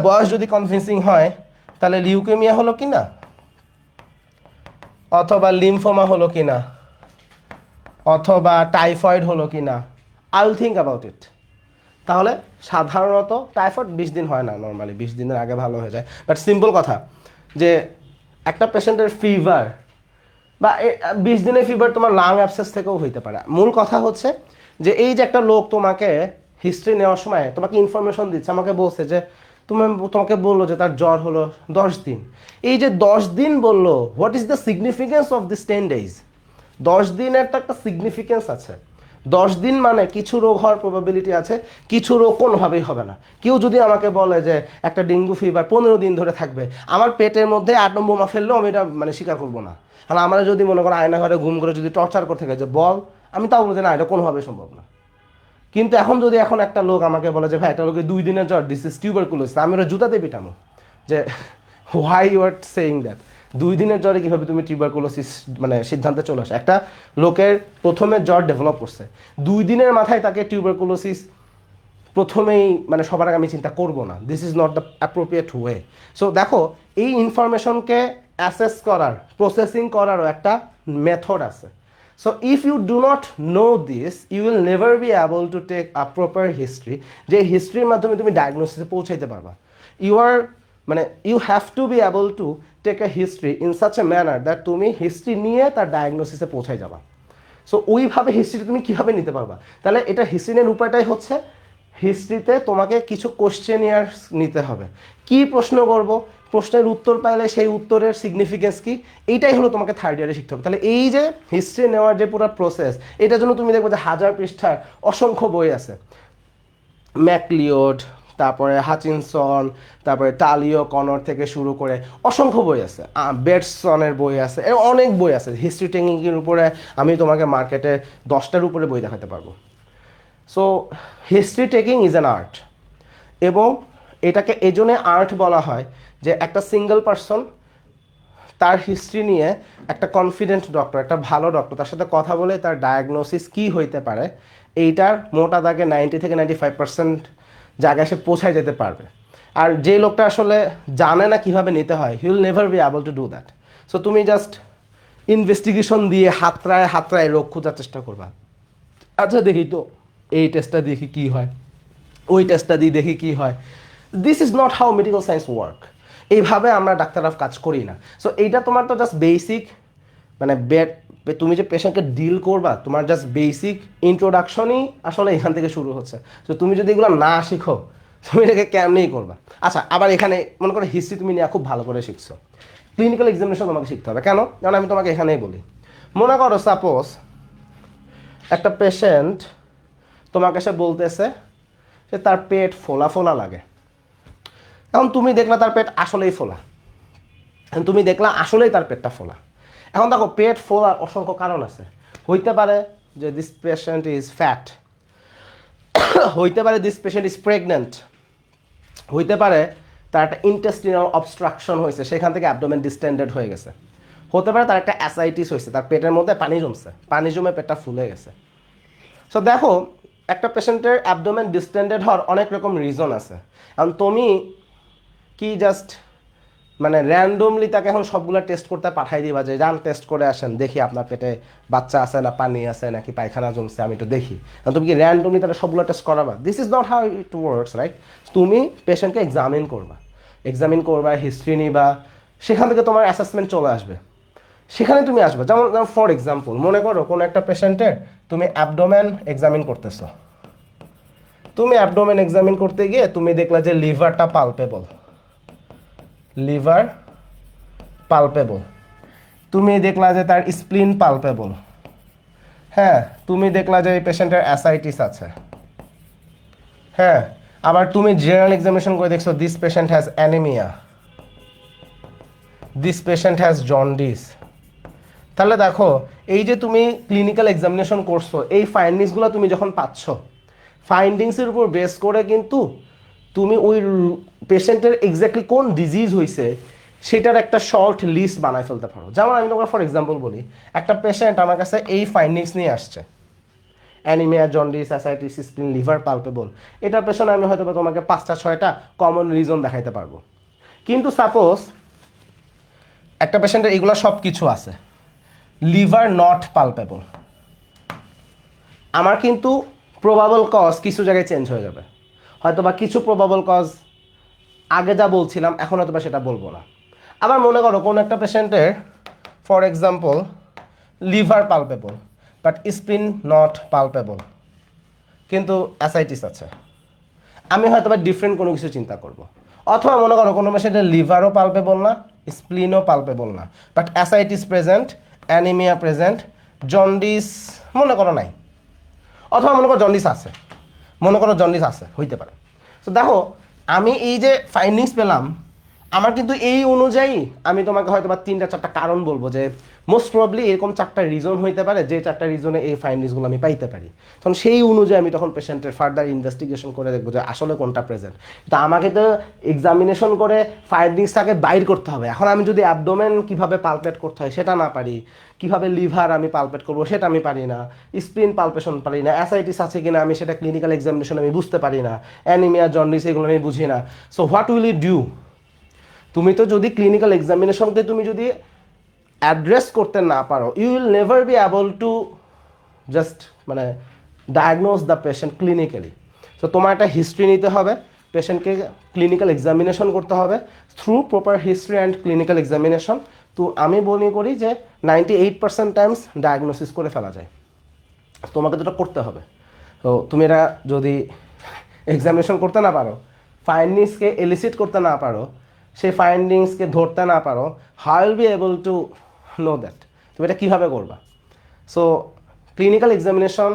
বয়স যদি কনভিন্সিং হয় তাহলে লিউকেমিয়া হলো কি না, অথবা লিমফোমা হলো কি না, অথবা টাইফয়েড হলো কি না, I will think about it. তাহলে সাধারণত টাইফয়েড 20 দিন হয় না, নর্মালি 20 দিনের আগে ভালো হয়ে যায়। বাট সিম্পল কথা যে একটা পেশেন্টের ফিভার বা 20 দিনের ফিভার তোমার লাং অ্যাবসেস থেকেও হইতে পারে। মূল কথা হচ্ছে যে এই যে একটা লোক তোমাকে হিস্ট্রি নেওয়ার সময় তোমাকে ইনফরমেশন দিচ্ছে, আমাকে বলছে যে তোমাকে বললো যে তার জ্বর হলো 10 দিন। এই যে 10 দিন বললো, what is the significance of this 10 days? 10 দিনের তো একটা সিগনিফিকেন্স আছে। 10 দিন মানে কিছু রোগ হওয়ার প্রবাবিলিটি আছে, কিছু রোগ কোনোভাবেই হবে না। কেউ যদি আমাকে বলে যে একটা ডেঙ্গু ফিভার 15 দিন ধরে থাকবে, আমার পেটের মধ্যে অ্যাটম বোমা ফেললেও আমি এটা মানে স্বীকার করবো না। আর আমরা যদি মনে করো আয়না ঘরে ঘুম করে যদি টর্চার করতে থাকে যে বল, আমি তাও বলছি না, এটা কোনোভাবেই সম্ভব না। কিন্তু এখন যদি এখন একটা লোক আমাকে বলে যে ভাই একটা লোকের 2 দিনের জ্বর, দিস ইজ টিউবারকুলোসিস, আমি ওরা জুতাতে পিটামো যে why you are saying that. 2 দিনের জ্বরে কীভাবে তুমি টিউবারকুলোসিস মানে সিদ্ধান্তে চলে আসে। একটা লোকের প্রথমে জ্বর ডেভেলপ করছে, 2 দিনের মাথায় তাকে টিউবারকুলোসিস প্রথমেই মানে সবার আগে আমি চিন্তা করবো না, this is not the appropriate way. So দেখো এই ইনফরমেশনকে অ্যাসেস করার, প্রসেসিং করারও একটা মেথড আছে। So if you do not know this, you will never be able to take a proper history, যে হিস্ট্রির মাধ্যমে তুমি ডায়াগনোসিসে পৌঁছাইতে পারবা। You have to be able to take a history in such a manner that তুমি history নিয়ে তার ডায়াগনোসিসে পৌঁছাই যাবা। সো ওইভাবে হিস্ট্রি তুমি কীভাবে নিতে পারবা, তাহলে এটা হিস্ট্রি নেওয়ার উপায়টাই হচ্ছে হিস্ট্রিতে তোমাকে কিছু কোশ্চেনিয়ার নিতে হবে। কি প্রশ্ন করব, প্রশ্নের উত্তর পাইলে সেই উত্তরের সিগনিফিকেন্স কি, এইটাই হলো তোমাকে থার্ড ইয়ারে শিখতে হবে। তাহলে এই যে হিস্ট্রি নেওয়ার যে পুরো প্রসেস, এটার জন্য তুমি দেখবে যে 1000 পৃষ্ঠার অসংখ্য বই আছে, ম্যাকলিওড, তারপরে হাচিনসন, তারপরে টালিও কনর থেকে শুরু করে অসংখ্য বই আছে, বেটসনের বই আছে, এর অনেক বই আছে হিস্ট্রি টেকিংয়ের উপরে। আমি তোমাকে মার্কেটে 10টার উপরে বই দেখাতে পারবো। So history taking is an art, এবং এটাকে এজন্য আর্ট বলা হয় যে একটা সিঙ্গেল পারসন তার হিস্ট্রি নিয়ে একটা কনফিডেন্ট ডক্টর, একটা ভালো ডক্টর, তার সাথে কথা বলে তার ডায়াগনোসিস কী হইতে পারে এইটার মোটা দাগে 90 থেকে 95% জায়গায় সে পৌঁছায় যেতে পারবে। আর যে লোকটা আসলে জানে না কীভাবে নিতে হয়, he will never be able two do that. So তুমি জাস্ট ইনভেস্টিগেশন দিয়ে হাতড়ায় রোগ খোঁজার চেষ্টা করবা। আচ্ছা দেখি তো এই টেস্টটা দেখি কী হয়, ওই টেস্টটা দিয়ে দেখি কী হয়। This is not how medical science work. এইভাবে আমরা ডাক্তাররা কাজ করি না। সো এইটা তোমার তো জাস্ট বেসিক মানে তুমি যে পেশেন্টকে ডিল করবা, তোমার জাস্ট বেসিক ইন্ট্রোডাকশনই আসলে এখান থেকে শুরু হচ্ছে। সো তুমি যদি এগুলো না শিখো, তুমি এটাকে কেমনেই করবা। আচ্ছা, আবার এখানে মনে করো হিস্ট্রি তুমি নিয়ে খুব ভালো করে শিখছো, ক্লিনিক্যাল এক্সামিনেশন তোমাকে শিখতে হবে। কেন? কারণ আমি তোমাকে এখানেই বলি, মনে করো সাপোজ একটা পেশেন্ট তোমাকে সে বলতেছে যে তার পেট ফোলা ফোলা লাগে। এখন তুমি দেখলা তার পেট আসলেই ফোলা, তুমি দেখলা আসলেই তার পেটটা ফোলা। এখন দেখো পেট ফোলার অসংখ্য কারণ আছে। হইতে পারে যে দিস পেশেন্ট ইজ ফ্যাট, হইতে পারে দিস পেশেন্ট ইজ প্রেগনেন্ট, হইতে পারে তার একটা ইন্টেস্টিনাল অবস্ট্রাকশন হয়েছে, সেখান থেকে অ্যাবডোমেন ডিস্টেন্ডেড হয়ে গেছে, হতে পারে তার একটা অ্যাসাইটিস হয়েছে, তার পেটের মধ্যে পানি জমছে, পানি জমে পেটটা ফুলে গেছে। সো দেখো একটা পেশেন্টের অ্যাবডোমেন ডিস্টেন্ডেড হওয়ার অনেক রকম রিজন আছে। কারণ তুমি কি জাস্ট মানে র্যান্ডমলি তাকে এখন সবগুলো টেস্ট করতে পাঠাই দিবা যে যান টেস্ট করে আসেন, দেখি আপনার পেটে বাচ্চা আছে না পানি আছে নাকি পায়খানা জমছে, আমি একটু দেখি। তুমি কি র্যান্ডমলি তারা সবগুলো টেস্ট করাবা? This is not how it works, right? তুমি পেশেন্টকে এক্সামিন করবা, হিস্ট্রি নিবা, সেখান থেকে তোমার অ্যাসেসমেন্ট চলে আসবে, সেখানে তুমি আসবে। যেমন ফর এক্সাম্পল মনে করো কোনো একটা পেশেন্টের তুমি অ্যাবডোমেন এক্সামিন করতেছো, তুমি অ্যাবডোমেন এক্সামিন করতে গিয়ে তুমি দেখলা যে লিভারটা পালপেবল, তুমি দেখলা যে তার স্প্লিন পালপেবল, হ্যাঁ, তুমি দেখলা যে এই পেশেন্টের অ্যাসাইটিস আছে, হ্যাঁ, আবার তুমি জেনারেল এক্সামিনেশন করে দেখছো this patient has anaemia, this patient has jaundice. তাহলে দেখো এই যে তুমি ক্লিনিক্যাল এক্সামিনেশন করছো, এই ফাইন্ডিংসগুলো তুমি যখন পাচ্ছ, ফাইন্ডিংসের উপর বেস করে কিন্তু তুমি ওই পেশেন্টের এক্স্যাক্টলি কোন ডিজিজ হয়েছে সেটার একটা শর্ট লিস্ট বানায় ফেলতে পারো। যেমন আমি তোমাকে ফর এক্সাম্পল বলি, একটা পেশেন্ট আমার কাছে এই ফাইন্ডিংস নিয়ে আসছে, anaemia, jaundice, ascites, স্প্লিন, liver palpable, এটার পেছনে আমি হয়তো তোমাকে 5টা-6টা কমন রিজন দেখাইতে পারবো। কিন্তু সাপোজ একটা পেশেন্টের এগুলো সব কিছু আছে, লিভার নট পালপেবল, আমার কিন্তু প্রবাবল কজ কিছু জায়গায় চেঞ্জ হয়ে যাবে, হয়তো বা কিছু প্রবাবল কজ আগে যা বলছিলাম এখন হয়তো বা সেটা বলবো না। আবার মনে করো কোনো একটা পেশেন্টের for example liver palpable but স্প্লিন not palpable, কিন্তু অ্যাসাইটিস আছে, আমি হয়তো বা ডিফারেন্ট কোনো কিছু চিন্তা করব। অথবা মনে করো কোনো পেশেন্টের লিভারও পালপেবল না, স্প্লিনও পালপেবল না, but ascites present, anaemia present, jaundice মনে করো নাই, অথবা মনে করো জন্ডিস আছে, হইতে পারে। তো দেখো আমি এই যে ফাইন্ডিংস পেলাম, আমার কিন্তু এই অনুযায়ী আমি তোমাকে হয়তো বা 3টা-4টা কারণ বলবো যে মোস্ট প্রবলি এরকম 4টা রিজন হইতে পারে, যে 4টা রিজনে এই ফাইন্ডিংসগুলো আমি পাইতে পারি। তখন সেই অনুযায়ী আমি তখন পেশেন্টের ফার্দার ইনভেস্টিগেশন করে দেখবো যে আসলে কোনটা প্রেজেন্ট। তো আমাকে তো এক্সামিনেশন করে ফাইন্ডিংসটাকে বাইর করতে হবে। এখন আমি যদি অ্যাবডোমেন কিভাবে পালপেট করতে হয় সেটা না পারি, কিভাবে লিভার আমি পালপেট করবো সেটা আমি পারি না, স্প্লিন পালপেশন পারি না, অ্যাসাইটিস আছে কিনা আমি সেটা ক্লিনিক্যাল এক্সামিনেশন আমি বুঝতে পারি না, অ্যানিমিয়া, জন্ডিস এগুলো আমি বুঝি না। So what will you do? তুমি তো যদি ক্লিনিক্যাল এক্সামিনেশনকে তুমি যদি অ্যাড্রেস করতে না পারো, you will never be able to just মানে diagnose the patient clinically. So তোমার একটা হিস্ট্রি নিতে হবে, পেশেন্টকে ক্লিনিক্যাল এক্সামিনেশন করতে হবে, through proper history and clinical examination. তো আমি মনে করি যে 98% টাইমস ডায়াগনোসিস করে ফেলা যায়। তোমাকে তো এটা করতে হবে। তো তুমি এটা যদি এক্সামিনেশন করতে না পারো, ফাইন্ডিংসকে এলিসিট করতে না পারো, সেই ফাইন্ডিংসকে ধরতে না পারো, how will be able to know that তুমি এটা কীভাবে করবা? সো ক্লিনিক্যাল এক্সামিনেশন,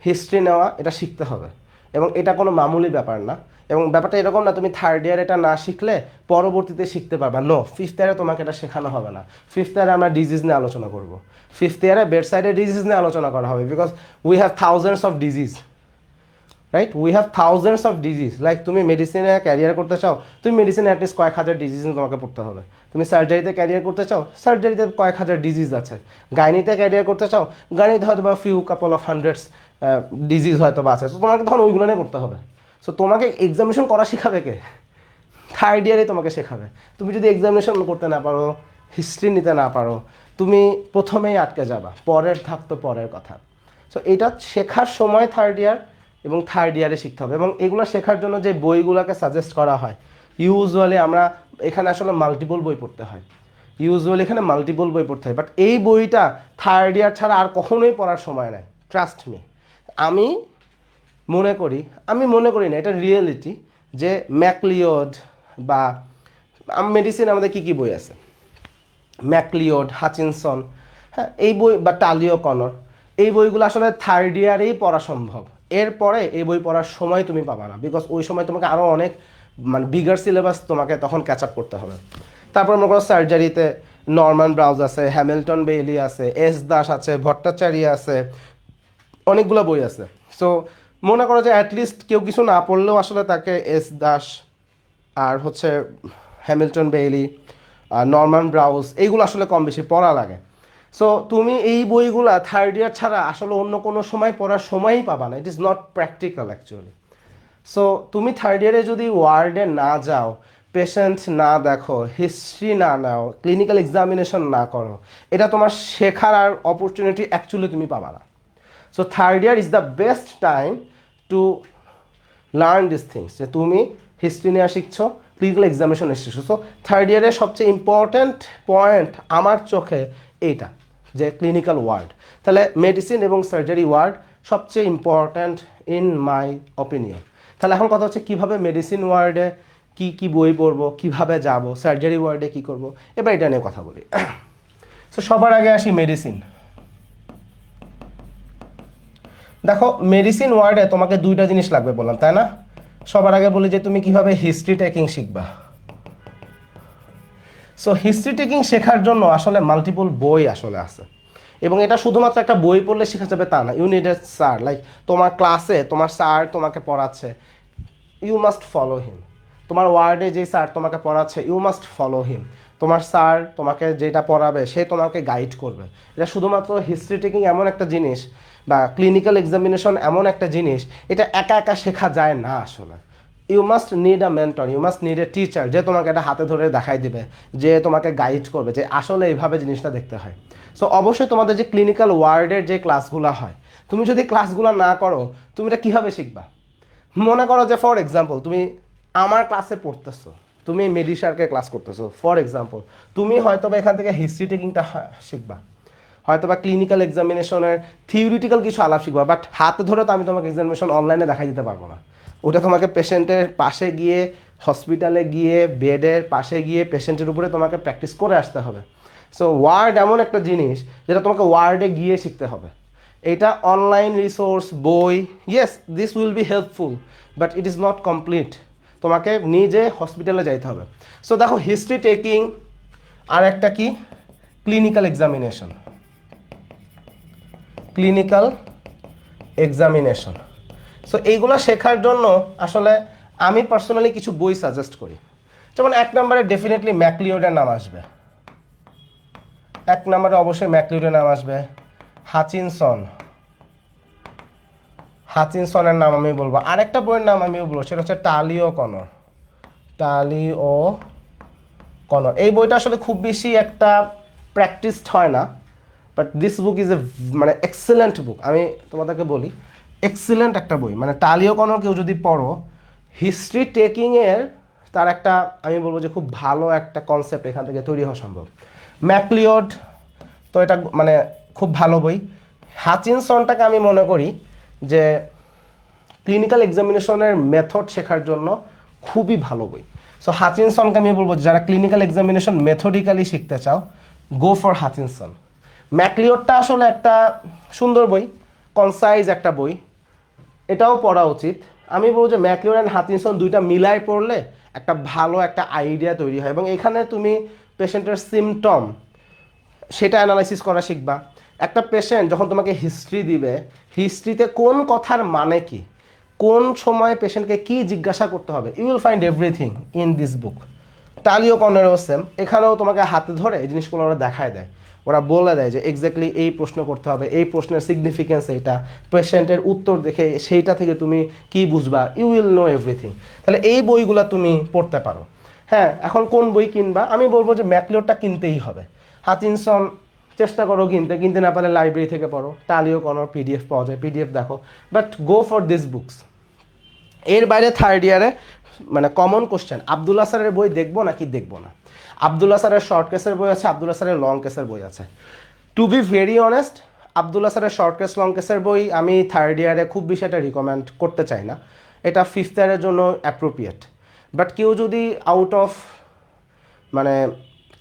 হিস্ট্রি নেওয়া এটা শিখতে হবে, এবং এটা কোনো মামুলি ব্যাপার না। এবং ব্যাপারটা এরকম না তুমি থার্ড ইয়ার এটা না শিখলে পরবর্তীতে শিখতে পারবা, নো, 5th ইয়ারে তোমাকে এটা শেখানো হবে না। 5th ইয়ারে আমরা ডিজিজ নিয়ে আলোচনা করবো, 5th ইয়ারে বেডসাইডে ডিজিজ নিয়ে আলোচনা করা হবে, because we have thousands of disease, right? We have thousands of disease. Like তুমি মেডিসিনে ক্যারিয়ার করতে চাও, তুমি মেডিসিনে অ্যাটলিস্ট কয়েক হাজার ডিজিজ তোমাকে পড়তে হবে। তুমি সার্জারিতে ক্যারিয়ার করতে চাও, সার্জারিতে কয়েক হাজার ডিজিজ আছে। গাইনিতে ক্যারিয়ার করতে চাও, গাইনিতে হয়তো বা few couple of hundreds disease হয়তো বা আছে। তো তোমাকে তখন ওইগুলো নিয়ে করতে হবে। সো তোমাকে এক্সামিনেশন করা শেখাবে কে? থার্ড ইয়ারে তোমাকে শেখাবে। তুমি যদি এক্সামিনেশন করতে না পারো, হিস্ট্রি নিতে না পারো, তুমি প্রথমেই আটকে যাবা, পরের ধাপ তো পরের কথা। সো এটা শেখার সময় থার্ড ইয়ার এবং থার্ড ইয়ারে শিখতে হবে। এবং এগুলো শেখার জন্য যে বইগুলোকে সাজেস্ট করা হয়, ইউজুয়ালি আমরা এখানে আসলে মাল্টিপল বই পড়তে হয়, বাট এই বইটা থার্ড ইয়ার ছাড়া আর কখনোই পড়ার সময় নেই, ট্রাস্ট মি। আমি মনে করি না, এটা রিয়েলিটি, যে ম্যাকলিওড বা মেডিসিন আমাদের কী বই আছে, ম্যাকলিওড, হাচিনসন, হ্যাঁ, এই বই বা টালিও কনর, এই বইগুলো আসলে থার্ড ইয়ারেই পড়া সম্ভব। এরপরে এই বই পড়ার সময় তুমি পাবা না, বিকজ ওই সময় তোমাকে আরও অনেক মানে বিগার সিলেবাস তোমাকে তখন ক্যাচ আপ করতে হবে। তারপর মনে করো সার্জারিতে নরম্যান ব্রাউজ আছে, হ্যামিল্টন বেইলি আছে, এস দাস আছে, ভট্টাচার্য আছে, অনেকগুলো বই আছে। সো মনে করো যে অ্যাটলিস্ট কেউ কিছু না পড়লেও আসলে তাকে এস দাস আর হচ্ছে হ্যামিল্টন বেইলি, নরম্যান ব্রাউজ এইগুলো আসলে কম বেশি পড়া লাগে। সো তুমি এই বইগুলা থার্ড ইয়ার ছাড়া আসলে অন্য কোনো সময় পড়ার সময়ই পাবা না, it is not practical actually. So তুমি থার্ড ইয়ারে যদি ওয়ার্ডে না যাও, পেশেন্ট না দেখো, হিস্ট্রি না নাও, ক্লিনিক্যাল এক্সামিনেশন না করো, এটা তোমার শেখার আর অপরচুনিটি অ্যাকচুয়ালি তুমি পাবা না। So third year is the best time to learn this things, যে তুমি হিস্ট্রি নেওয়া শিখছো, ক্লিনিক্যাল এক্সামিনেশন শিখছো। সো থার্ড ইয়ারের সবচেয়ে ইম্পর্ট্যান্ট পয়েন্ট আমার চোখে এইটা, যে ক্লিনিক্যাল ওয়ার্ড। তাহলে মেডিসিন এবং সার্জারি ওয়ার্ড সবচেয়ে ইম্পর্ট্যান্ট ইন মাই অপিনিয়ন। তাহলে এখন কথা হচ্ছে কীভাবে মেডিসিন ওয়ার্ডে কি কি বই পড়বো, কীভাবে যাব, সার্জারি ওয়ার্ডে কী করবো, এবার এটা নিয়ে কথা বলি। সো সবার আগে আসি মেডিসিন। দেখো মেডিসিন ওয়ার্ডে তোমাকে দুইটা জিনিস লাগবে বললাম, তাই না? সবার আগে বলি যে তুমি কিভাবে হিস্ট্রি টেকিং শিখবা। সো হিস্ট্রি টেকিং শেখার জন্য আসলে মাল্টিপল বই আসলে আছে, এবং এটা শুধুমাত্র একটা বই পড়লে শেখা যাবে তা না। You need a sir, like তোমার ক্লাসে তোমার স্যার তোমাকে পড়াচ্ছে, ইউ মাস্ট ফলো হিম। তোমার ওয়ার্ডে যে স্যার তোমাকে পড়াচ্ছে, ইউ মাস্ট ফলো হিম। তোমার স্যার তোমাকে যেটা পড়াবে সে তোমাকে গাইড করবে। এটা শুধুমাত্র হিস্ট্রি টেকিং এমন একটা জিনিস বা ক্লিনিক্যাল এক্সামিনেশন এমন একটা জিনিস, এটা একা একা শেখা যায় না আসলে। You must need a mentor, you must need a teacher, যে তোমাকে এটা হাতে ধরে দেখাই দিবে, যে তোমাকে গাইড করবে যে আসলে এইভাবে জিনিসটা দেখতে হয়। সো অবশ্যই তোমাদের যে ক্লিনিক্যাল ওয়ার্ডের যে ক্লাসগুলো হয়, তুমি যদি ক্লাসগুলো না করো তুমি এটা কীভাবে শিখবা? মনে করো যে ফর এক্সাম্পল তুমি আমার ক্লাসে পড়তেছো, তুমি মেডিসারকে ক্লাস করতেছো ফর এক্সাম্পল, তুমি হয়তো বা এখান থেকে হিস্ট্রি টেকিংটা শিখবা, হয়তো বা ক্লিনিক্যাল এক্সামিনেশনের থিওরিটিক্যাল কিছু আলাপ শিখবা, বাট হাতে ধরে তো আমি তোমাকে এক্সামিনেশন অনলাইনে দেখাই দিতে পারবো না। ওটা তোমাকে পেশেন্টের পাশে গিয়ে, হসপিটালে গিয়ে, বেডের পাশে গিয়ে পেশেন্টের উপরে তোমাকে প্র্যাকটিস করে আসতে হবে। সো ওয়ার্ড এমন একটা জিনিস যেটা তোমাকে ওয়ার্ডে গিয়ে শিখতে হবে। এটা অনলাইন রিসোর্স, বই, yes this will be helpful, but it is not complete. তোমাকে নিজে হসপিটালে যাইতে হবে। সো দেখো হিস্ট্রি টেকিং আর একটা কি, clinical examination. Clinical examination, so এইগুলো শেখার জন্য আসলে আমি পার্সোনালি কিছু বই সাজেস্ট করি। যেমন এক নম্বরে ডেফিনেটলি ম্যাকলিওডের নাম আসবে, এক নম্বরে অবশ্যই ম্যাকলিওডের নাম আসবে। হাচিনসনের নাম আমি বলবো। আরেকটা বইয়ের নাম আমি বলবো, সেটা হচ্ছে টালি ও কনর। টালি ও কনর এই বইটা আসলে খুব বেশি একটা প্র্যাকটিসড হয় না, but this book is a মানে এক্সেলেন্ট বুক। আমি তোমাদেরকে বলি এক্সেলেন্ট একটা বই, মানে টালি ও কনর কেউ যদি পড়ো, হিস্ট্রি টেকিংয়ের তার একটা আমি বলবো যে খুব ভালো একটা কনসেপ্ট এখান থেকে তৈরি হওয়া সম্ভব। ম্যাকলিওড তো এটা মানে খুব ভালো বই। হাচিনসনটাকে আমি মনে করি যে ক্লিনিক্যাল এক্সামিনেশনের মেথড শেখার জন্য খুবই ভালো বই। সো হাচিনসনকে আমি বলবো যারা ক্লিনিক্যাল এক্সামিনেশন মেথডিক্যালি শিখতে চাও, গো ফর হাচিনসন। ম্যাকলিওডটা আসলে একটা সুন্দর বই, কনসাইজ একটা বই, এটাও পড়া উচিত। আমি বলবো যে ম্যাকলিওড অ্যান্ড হাচিনসন দুইটা মিলাই পড়লে একটা ভালো একটা আইডিয়া তৈরি হয়, এবং এখানে তুমি পেশেন্টের সিমটম সেটা অ্যানালাইসিস করা শিখবা। একটা পেশেন্ট যখন তোমাকে হিস্ট্রি দিবে, হিস্ট্রিতে কোন কথার মানে কি, কোন সময় পেশেন্টকে কি জিজ্ঞাসা করতে হবে, you will find everything in this book. টালিও কর্নারও সেম, এখানেও তোমাকে হাতে ধরে এই জিনিসগুলো ওরা দেখায় দেয়, ওরা বলে দেয় যে এক্স্যাক্টলি এই প্রশ্ন করতে হবে, এই প্রশ্নের সিগনিফিকেন্স এইটা, পেশেন্টের উত্তর দেখে সেইটা থেকে তুমি কি বুঝবা, ইউ উইল নো এভরিথিং। তাহলে এই বইগুলো তুমি পড়তে পারো। হ্যাঁ, এখন কোন বই কিনবা? আমি বলবো যে ম্যাকলিওডটা কিনতেই হবে। হাচিনসন চেষ্টা করো কিনতে, কিনতে না পারলে লাইব্রেরি থেকে পড়ো। টালিও কর্নার পিডিএফ পাওয়া যায়, পিডিএফ দেখো, but go for this books. এর বাইরে থার্ড ইয়ারে মানে কমন কোশ্চেন, আবদুল্লাহ স্যারের বই দেখবো নাকি দেখবো না? আবদুল্লাহ স্যারের শর্ট কেসের বই আছে, আবদুল্লাহ স্যারের লং কেসের বই আছে। To be very honest, Abdullah স্যারের শর্ট কেস লং কেসের বই আমি থার্ড ইয়ারে খুব বেশি একটা রিকমেন্ড করতে চাই না, এটা ফিফথ ইয়ারের জন্য অ্যাপ্রোপ্রিয়েট। বাট কেউ যদি আউট অফ মানে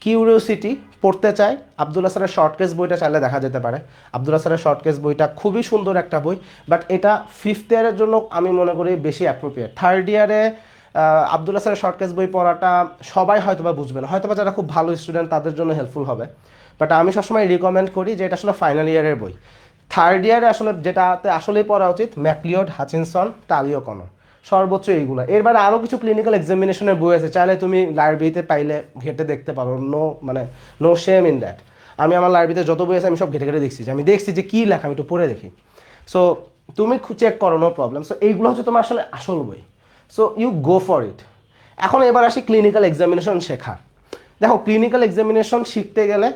কিউরিওসিটি পড়তে চাই, আব্দুল্লাহ স্যারের শর্ট কেস বইটা চাইলে দেখা যেতে পারে। আব্দুল্লাহ স্যারের শর্ট কেস বইটা খুবই সুন্দর একটা বই, বাট এটা 5th ইয়ারের জন্য আমি মনে করি বেশি অ্যাপ্রোপ্রিয়েট। 3rd ইয়ারে আব্দুল্লাহ স্যারের শর্ট কেস বই পড়াটা সবাই হয়তোবা বুঝবে না, হয়তোবা যারা খুব ভালো স্টুডেন্ট তাদের জন্য হেল্পফুল হবে, বাট আমি সবসময় রিকমেন্ড করি যে এটা আসলে ফাইনাল ইয়ারের বই। 3rd ইয়ারে আসলে যেটাতে আসলেই পড়া উচিত ম্যাকলিওড, হাচিনসন, টালিও কনর, সর্বোচ্চ এইগুলো। এরবারে আরও কিছু ক্লিনিক্যাল এক্সামিনেশনের বই আছে, চাইলে তুমি লাইব্রেরিতে পাইলে ঘেটে দেখতে পারো। No shame in that. আমি আমার লাইব্রেরিতে যত বই আছে আমি সব ঘেটে ঘেটে দেখছি, যে আমি দেখছি যে কী লেখা, আমি একটু পড়ে দেখি। সো তুমি চেক করো, নো প্রবলেম। সো এইগুলো হচ্ছে তোমার আসলে আসল বই। So you go for it. এখন এবার আসি ক্লিনিক্যাল এক্সামিনেশন শেখা। দেখো, ক্লিনিক্যাল এক্সামিনেশন শিখতে গেলে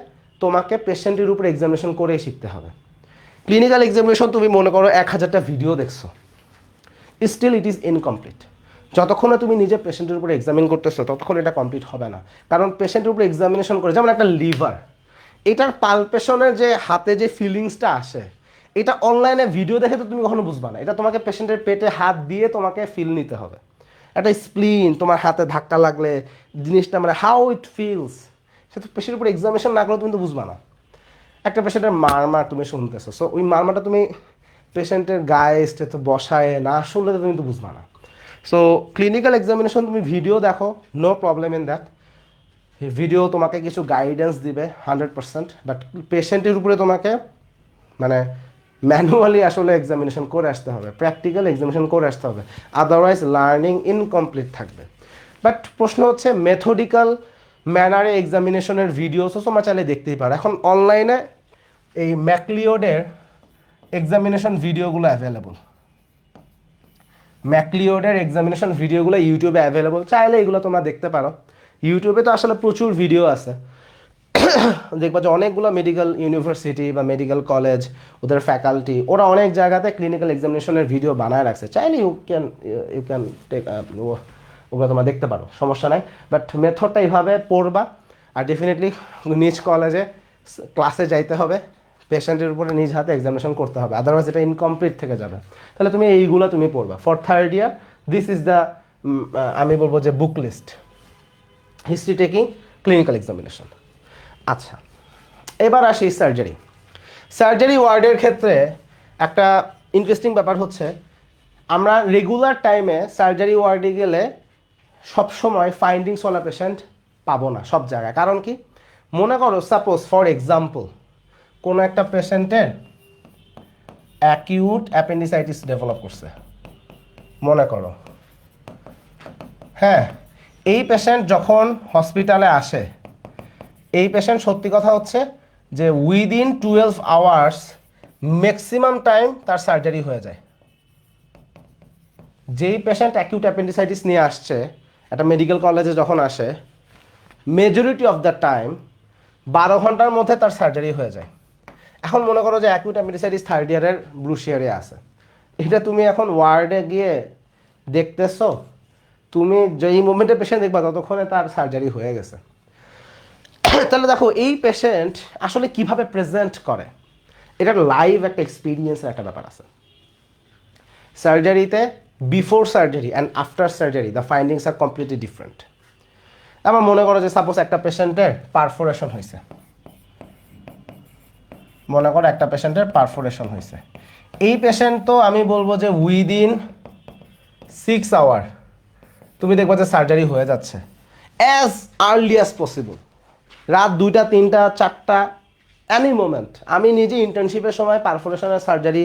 তোমাকে পেশেন্টের উপরে এক্সামিনেশন করেই শিখতে হবে। ক্লিনিক্যাল এক্সামিনেশন তুমি মনে করো 1000টা ভিডিও দেখছো, স্টিল ইট ইজ ইনকমপ্লিট। যতক্ষণে তুমি নিজে পেশেন্টের উপরে এক্সামিন করতেছো ততক্ষণ এটা কমপ্লিট হবে না। কারণ পেশেন্টের উপরে এক্সামিনেশন করে, যেমন একটা লিভার, এটার পালপেশনের যে হাতে যে ফিলিংসটা আসে, এটা অনলাইনে ভিডিও দেখে তো তুমি কখনো বুঝবা না। এটা তোমাকে পেশেন্টের পেটে হাত দিয়ে তোমাকে ফিল নিতে হবে। একটা স্প্লিন তোমার হাতে ধাক্কা লাগলে জিনিসটা মানে হাউ ইট ফিলস, সেটা পেশেন্টের উপরে এক্সামিনেশন না করলে তুমি তো বুঝবা না। একটা পেশেন্টের মারমার তুমি শুনতেছো, সো ওই মারমারটা তুমি পেশেন্টের গায়ে তো বসায় না শুনলে তো তুমি তো বুঝবা না। সো ক্লিনিক্যাল এক্সামিনেশন তুমি ভিডিও দেখো, no problem in that. Video তোমাকে কিছু গাইডেন্স দিবে 100%, বাট পেশেন্টের উপরে তোমাকে মানে ম্যানুয়ালি আসলে এক্সামিনেশন করে আসতে হবে, প্র্যাকটিক্যাল এক্সামিনেশন করে আসতে হবে, আদারওয়াইজ লার্নিং ইনকমপ্লিট থাকবে। বাট প্রশ্ন হচ্ছে মেথডিক্যাল ম্যানারে এক্সামিনেশনের ভিডিওসও তোমরা চাইলে দেখতেই পারো। এখন অনলাইনে এই ম্যাকলিওডের এক্সামিনেশন ভিডিওগুলো অ্যাভেলেবল, ম্যাকলিওডের এক্সামিনেশন ভিডিওগুলো ইউটিউবে অ্যাভেলেবল, চাইলে এগুলো তোমরা দেখতে পারো। ইউটিউবে তো আসলে প্রচুর ভিডিও আছে, দেখবা যে অনেকগুলো মেডিকেল ইউনিভার্সিটি বা মেডিকেল কলেজ, ওদের ফ্যাকাল্টি, ওরা অনেক জায়গাতে ক্লিনিক্যাল এক্সামিনেশনের ভিডিও বানায় রাখছে, চাইলে ইউ ক্যান টেক ওগুলো তোমরা দেখতে পারো, সমস্যা নাই। বাট মেথডটা এইভাবে পড়বা, আর ডেফিনেটলি নিজ কলেজে ক্লাসে যাইতে হবে, পেশেন্টের উপরে নিজ হাতে এক্সামিনেশন করতে হবে, আদারওয়াইজ এটা ইনকমপ্লিট থেকে যাবে। তাহলে তুমি এইগুলো তুমি পড়বা for 3rd year. This is the আমি বলবো যে book list, history taking, clinical examination. আচ্ছা, এবার আসি সার্জারি। সার্জারি ওয়ার্ডের ক্ষেত্রে একটা ইন্টারেস্টিং ব্যাপার হচ্ছে, আমরা রেগুলার টাইমে সার্জারি ওয়ার্ডে গেলে সবসময় ফাইন্ডিংস ওয়ালা পেশেন্ট পাবো না সব জায়গায়। কারণ কি, মনে করো সাপোজ ফর এক্সাম্পল কোনো একটা পেশেন্টের অ্যাকিউট অ্যাপেন্ডিসাইটিস ডেভেলপ করছে, মনে করো, হ্যাঁ, এই পেশেন্ট যখন হসপিটালে আসে, এই পেশেন্ট সত্যি কথা হচ্ছে যে উইদিন 12 আওয়ার্স ম্যাক্সিমাম টাইম তার সার্জারি হয়ে যায়। যেই পেশেন্ট অ্যাকিউট অ্যাপেন্ডিসাইটিস নিয়ে আসছে একটা মেডিকেল কলেজে যখন আসে, মেজরিটি অফ দ্য টাইম 12 ঘন্টার মধ্যে তার সার্জারি হয়ে যায়। এখন মনে করো যে অ্যাকিউট অ্যাপেন্ডিসাইটিস 3rd ইয়ারের ব্রুশিয়ারে আছে, এটা তুমি এখন ওয়ার্ডে গিয়ে দেখতেছো, তুমি যেই মুভমেন্টে পেশেন্ট দেখবা ততক্ষণে তার সার্জারি হয়ে গেছে। তাহলে দেখো এই পেশেন্ট আসলে কিভাবে প্রেজেন্ট করে, এটা লাইভ একটা এক্সপিরিয়েন্সের একটা ব্যাপার আছে। সার্জারিতে before surgery and after surgery the findings are completely different. আমার মনে করো যে সাপোজ একটা পেশেন্টের পারফোরেশন হয়েছে, মনে করো একটা পেশেন্টের পারফোরেশন হয়েছে, এই পেশেন্ট তো আমি বলবো যে উইদিন 6 আওয়ার তুমি দেখবা যে সার্জারি হয়ে যাচ্ছে, অ্যাজ আর্লি অ্যাজ পসিবল, রাত 2টা 3টা 4টা এনি মোমেন্ট। আমি নিজে ইন্টার্নশিপের সময় পারফোরেশনের সার্জারি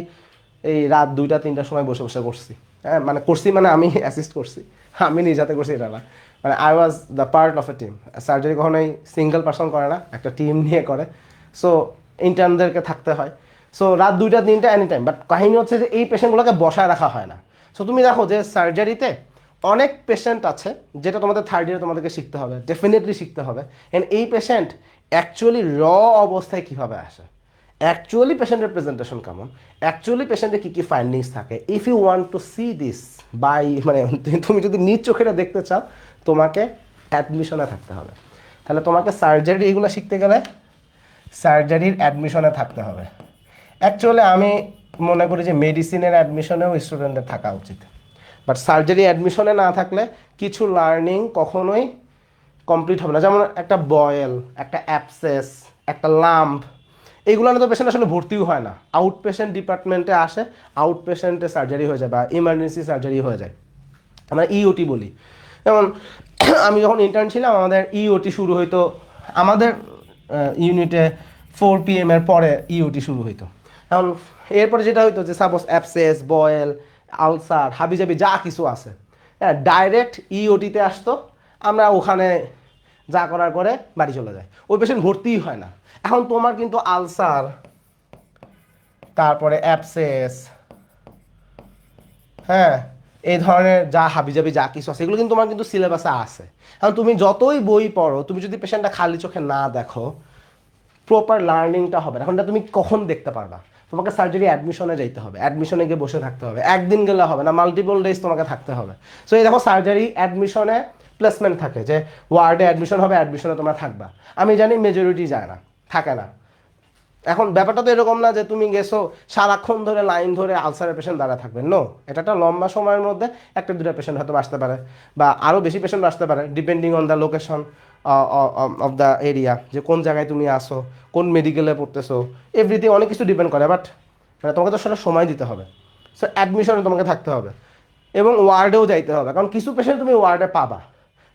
এই রাত 2টা 3টার সময় বসে বসে করছি। হ্যাঁ, মানে করছি মানে আমি অ্যাসিস্ট করছি, আমি নিজ হাতে করছি এটা না, মানে I was the part of A team. Surgery কখনোই সিঙ্গেল পার্সন করে না, একটা টিম নিয়ে করে। সো ইন্টার্নদেরকে থাকতে হয়। সো রাত 2টা 3টা এনি টাইম। বাট কাহিনী হচ্ছে যে এই পেশেন্টগুলোকে বসায় রাখা হয় না। সো তুমি দেখো যে সার্জারিতে অনেক পেশেন্ট আছে যেটা তোমাদের 3rd ইয়ারে তোমাদেরকে শিখতে হবে, ডেফিনেটলি শিখতে হবে। অ্যান্ড এই পেশেন্ট অ্যাকচুয়ালি অবস্থায় কীভাবে আসে, অ্যাকচুয়ালি পেশেন্টের প্রেজেন্টেশন কেমন, অ্যাকচুয়ালি পেশেন্টের কী কী ফাইন্ডিংস থাকে। If you want to see this by, মানে তুমি যদি নিজ চোখেটা দেখতে চাও, তোমাকে অ্যাডমিশনে থাকতে হবে। তাহলে তোমাকে সার্জারি এগুলো শিখতে গেলে সার্জারির অ্যাডমিশনে থাকতে হবে। অ্যাকচুয়ালি আমি মনে করি যে মেডিসিনের অ্যাডমিশনেও স্টুডেন্টের থাকা উচিত, বাট সার্জারি অ্যাডমিশনে না থাকলে কিছু লার্নিং কখনোই কমপ্লিট হবে না। যেমন একটা বয়েল, একটা অ্যাবসেস, একটা লাম্প, এইগুলো তো পেশেন্ট আসলে ভর্তিও হয় না, আউট পেশেন্ট ডিপার্টমেন্টে আসে, আউট পেশেন্টে সার্জারি হয়ে যায় বা ইমার্জেন্সি সার্জারি হয়ে যায়, আমরা ইওটি বলি। যেমন আমি যখন ইন্টার্ন ছিলাম আমাদের ইওটি শুরু হইতো, আমাদের ইউনিটে 4 PM এর পরে ইওটি শুরু হইতো। এখন এরপরে যেটা হইতো যে সাপোজ অ্যাবসেস, বয়েল, আলসার, হাবিজাবি যা কিছু আছে, হ্যাঁ, ডাইরেক্ট ইওটিতে আসতো, আমরা ওখানে যা করার করে বাড়ি চলে যায়, ওই পেশেন্ট ভর্তিই হয় না। এখন তোমার কিন্তু আলসার, তারপরে অ্যাবসেস, হ্যাঁ, এই ধরনের যা হাবিজাবি যা কিছু আছে এগুলো কিন্তু তোমার কিন্তু সিলেবাসে আছে। এখন তুমি যতই বই পড়ো, তুমি যদি পেশেন্টটা খালি চোখে না দেখো, প্রপার লার্নিংটা হবে না। এখন তুমি কখন দেখতে পারবা? তোমাকে সার্জারি অ্যাডমিশনে যাইতে হবে, অ্যাডমিশনে গিয়ে বসে থাকতে হবে, একদিন গেলে হবে না, মাল্টিপল ডেজ তোমাকে থাকতে হবে। সো এই দেখো সার্জারি অ্যাডমিশনে প্লেসমেন্ট থাকে যে ওয়ার্ডে অ্যাডমিশন হবে, অ্যাডমিশনে তোমরা থাকবা। আমি জানি মেজরিটি যায় না, থাকে না। এখন ব্যাপারটা তো এরকম না যে তুমি গেছো সারাক্ষণ ধরে লাইন ধরে আলসারের পেশেন্ট দাঁড়া থাকবে, নো, এটা একটা লম্বা সময়ের মধ্যে একটা দুটো পেশেন্ট হয়তো আসতে পারে বা আরও বেশি পেশেন্ট আসতে পারে, depending on the location of the area, যে কোন জায়গায় তুমি আসো, কোন মেডিকেলে পড়তেছো, এভরিথিং অনেক কিছু ডিপেন্ড করে। বাট তোমাকে তো সেটা সময় দিতে হবে। সো অ্যাডমিশনে তোমাকে থাকতে হবে এবং ওয়ার্ডেও যাইতে হবে, কারণ কিছু পেশেন্ট তুমি ওয়ার্ডে পাবা।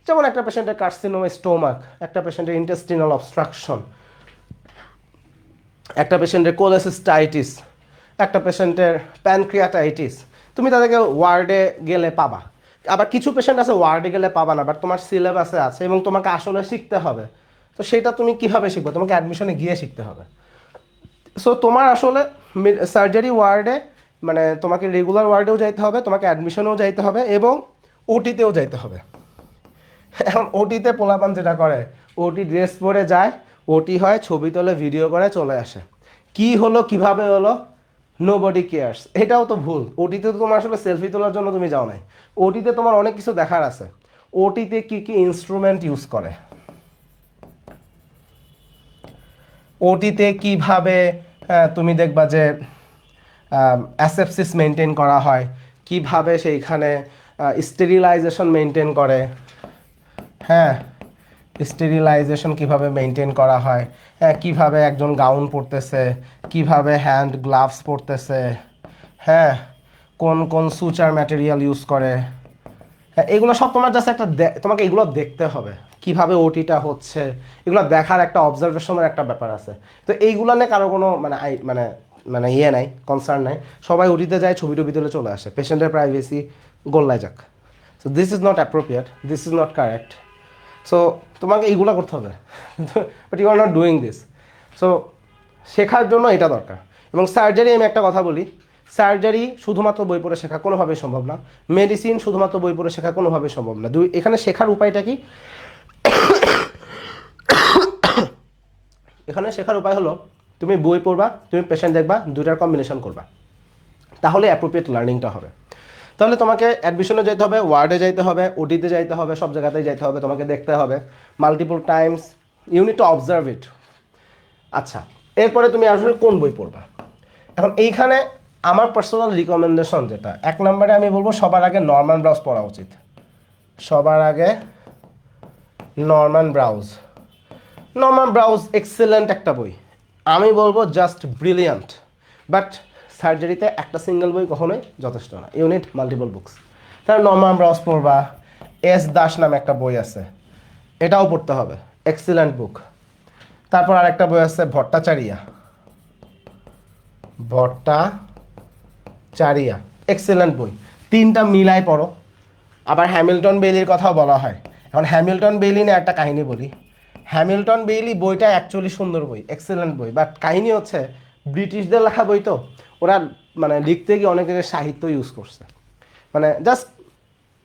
যেমন একটা পেশেন্টের কার্সিনোমা স্টোমাক, একটা পেশেন্টের ইন্টেস্টিনাল অবস্ট্রাকশন, একটা পেশেন্টের কোলেসিস্টাইটিস, একটা পেশেন্টের প্যানক্রিয়াটাইটিস, তুমি তাদেরকে ওয়ার্ডে গেলে পাবা। আবার কিছু পেশেন্ট আছে ওয়ার্ডে গেলে পাবা না, বাট তোমার সিলেবাসে আছে এবং তোমাকে আসলে শিখতে হবে। তো সেটা তুমি কীভাবে শিখবে? তোমাকে অ্যাডমিশনে গিয়ে শিখতে হবে। সো তোমার আসলে সার্জারি ওয়ার্ডে মানে তোমাকে রেগুলার ওয়ার্ডেও যাইতে হবে, তোমাকে অ্যাডমিশনেও যাইতে হবে এবং ওটিতেও যাইতে হবে। এখন ওটিতে পোলাপান যেটা করে, ওটি ড্রেস পরে যায়, ওটি হয়, ছবি তোলে, ভিডিও করে, চলে আসে। কি হলো, কিভাবে হলো, নোবডি কেয়ার্স। এটাও তো ভুল। ওটিতে তো তোমার আসলে সেলফি তোলার জন্য তুমি যাও নাই, ওটিতে তোমার অনেক কিছু দেখার আছে। ওটিতে কি কি ইনস্ট্রুমেন্ট ইউজ করে, ওটিতে কিভাবে তুমি দেখবা যে অ্যাসেপসিস মেনটেন করা হয়, কিভাবে সেইখানে স্টেরিলাইজেশন মেনটেন করে, হ্যাঁ, স্টেরিলাইজেশন কিভাবে মেনটেন করা হয়, হ্যাঁ, কীভাবে একজন গাউন পরতেছে, কিভাবে হ্যান্ড গ্লাভস পরতেছে, হ্যাঁ, কোন কোন সুচার ম্যাটেরিয়াল ইউজ করে, হ্যাঁ, এগুলো সব তোমার জাস্ট একটা তোমাকে এগুলো দেখতে হবে, কিভাবে ওটিটা হচ্ছে, এগুলো দেখার একটা অবজারভেশনের একটা ব্যাপার আছে। তো এইগুলো নিয়ে কারো কোনো মানে মানে মানে ইয়ে নাই, কনসার্ন নাই, সবাই ওটিতে যায়, ছবি টবি তুলে চলে আসে, পেশেন্টের প্রাইভেসি গোল্লায় যাক। So this is not appropriate, this is not correct. So তোমাকে এইগুলো করতে হবে, but you are not doing this. So শেখার জন্য এটা দরকার। এবং সার্জারি, আমি একটা কথা বলি, সার্জারি শুধুমাত্র বই পড়ে শেখা কোনোভাবেই সম্ভব না, মেডিসিন শুধুমাত্র বই পড়ে শেখা কোনোভাবেই সম্ভব না। এখানে শেখার উপায়টা কি? এখানে শেখার উপায় হলো তুমি বই পড়বা, তুমি পেশেন্ট দেখবা, দুটার কম্বিনেশন করবা, তাহলে অ্যাপ্রোপ্রিয়েট লার্নিংটা হবে। তাহলে তোমাকে অ্যাডমিশনে যেতে হবে, ওয়ার্ডে যাইতে হবে, ওটিতে যাইতে হবে, সব জায়গাতেই যাইতে হবে, তোমাকে দেখতে হবে multiple times, you need to observe it. আচ্ছা, এরপরে তুমি আসলে কোন বই পড়বা? এখন এইখানে আমার পার্সোনাল রিকমেন্ডেশন যেটা, 1 নম্বরে আমি বলবো সবার আগে নরম্যান ব্রাউজ পড়া উচিত। সবার আগে Norman browse. Norman browse excellent একটা বই, আমি বলবো জাস্ট ব্রিলিয়ান্ট। বাট সার্জারিতে একটা সিঙ্গেল বই কখনোই যথেষ্ট না, ইউনিট মাল্টিপল বুকস। তাহলে নরম্যান ব্রাউজ পড়বা। এস দাস নামে একটা বই আছে, এটাও পড়তে হবে, এক্সিলেন্ট বুক। তারপর আরেকটা বই আছে ভট্টাচারিয়া, ভট্টাচারিয়া, এক্সিলেন্ট বই, 3টা মিলাই পড়ো। আবার হ্যামিল্টন বেইলির কথাও বলা হয়। এখন হ্যামিল্টন বেইলি নিয়ে একটা কাহিনী বলি। হ্যামিল্টন বেইলি বইটা অ্যাকচুয়ালি সুন্দর বই, এক্সেলেন্ট বই, বাট কাহিনী হচ্ছে ব্রিটিশদের লেখা বই তো, ওরা মানে লিখতে গিয়ে অনেক জায়গায় সাহিত্য ইউজ করছে। মানে জাস্ট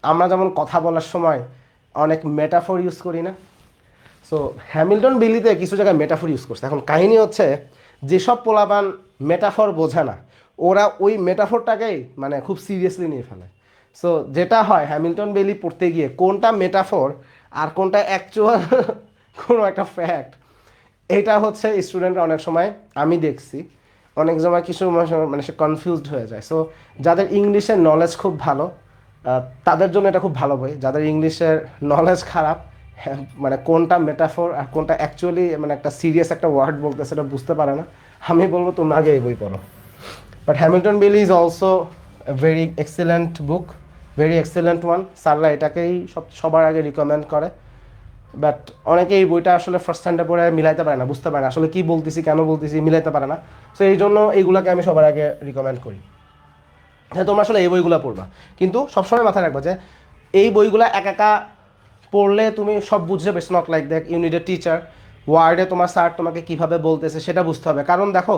আমরা যেমন কথা বলার সময় অনেক মেটাফোর ইউজ করি না, সো হ্যামিল্টন বেইলিতে কিছু জায়গায় মেটাফোর ইউজ করছে। এখন কাহিনী হচ্ছে যেসব পোলাপান মেটাফোর বোঝে না, ওরা ওই মেটাফোরটাকেই মানে খুব সিরিয়াসলি নিয়ে ফেলে। সো যেটা হয় হ্যামিল্টন বেইলি পড়তে গিয়ে কোনটা মেটাফোর আর কোনটা অ্যাকচুয়াল কোনো একটা ফ্যাক্ট, এটা হচ্ছে স্টুডেন্টরা অনেক সময়, আমি দেখছি অনেক সময় কিছু মানে সে কনফিউজড হয়ে যায়। সো যাদের ইংলিশের নলেজ খুব ভালো তাদের জন্য এটা খুব ভালো বই, যাদের ইংলিশের নলেজ খারাপ মানে কোনটা মেটাফোর আর কোনটা অ্যাকচুয়ালি মানে একটা সিরিয়াস একটা ওয়ার্ড বলতেছে সেটা বুঝতে পারে না। আমি বলবো তুমি আগে এই বই পড়ো। বাট হ্যামিল্টন বিলি is also a very excellent book, very excellent one. স্যাররা এটাকেই সবার আগে রিকমেন্ড করে। বাট অনেকে এই বইটা আসলে ফার্স্ট হ্যান্ডে পড়ে মিলাইতে পারে না, বুঝতে পারে না আসলে কী বলতেছি, কেন বলতেছি, মিলাইতে পারে না। সো এই জন্য এইগুলোকে আমি সবার আগে রিকমেন্ড করি। হ্যাঁ, তোমরা আসলে এই বইগুলো পড়বা, কিন্তু সবসময় মাথায় রাখবা যে এই বইগুলো একা পড়লে তুমি সব বুঝে it's not like that. You need a teacher. ওয়ার্ডে তোমার স্যার তোমাকে কীভাবে বলতেছে সেটা বুঝতে হবে। কারণ দেখো,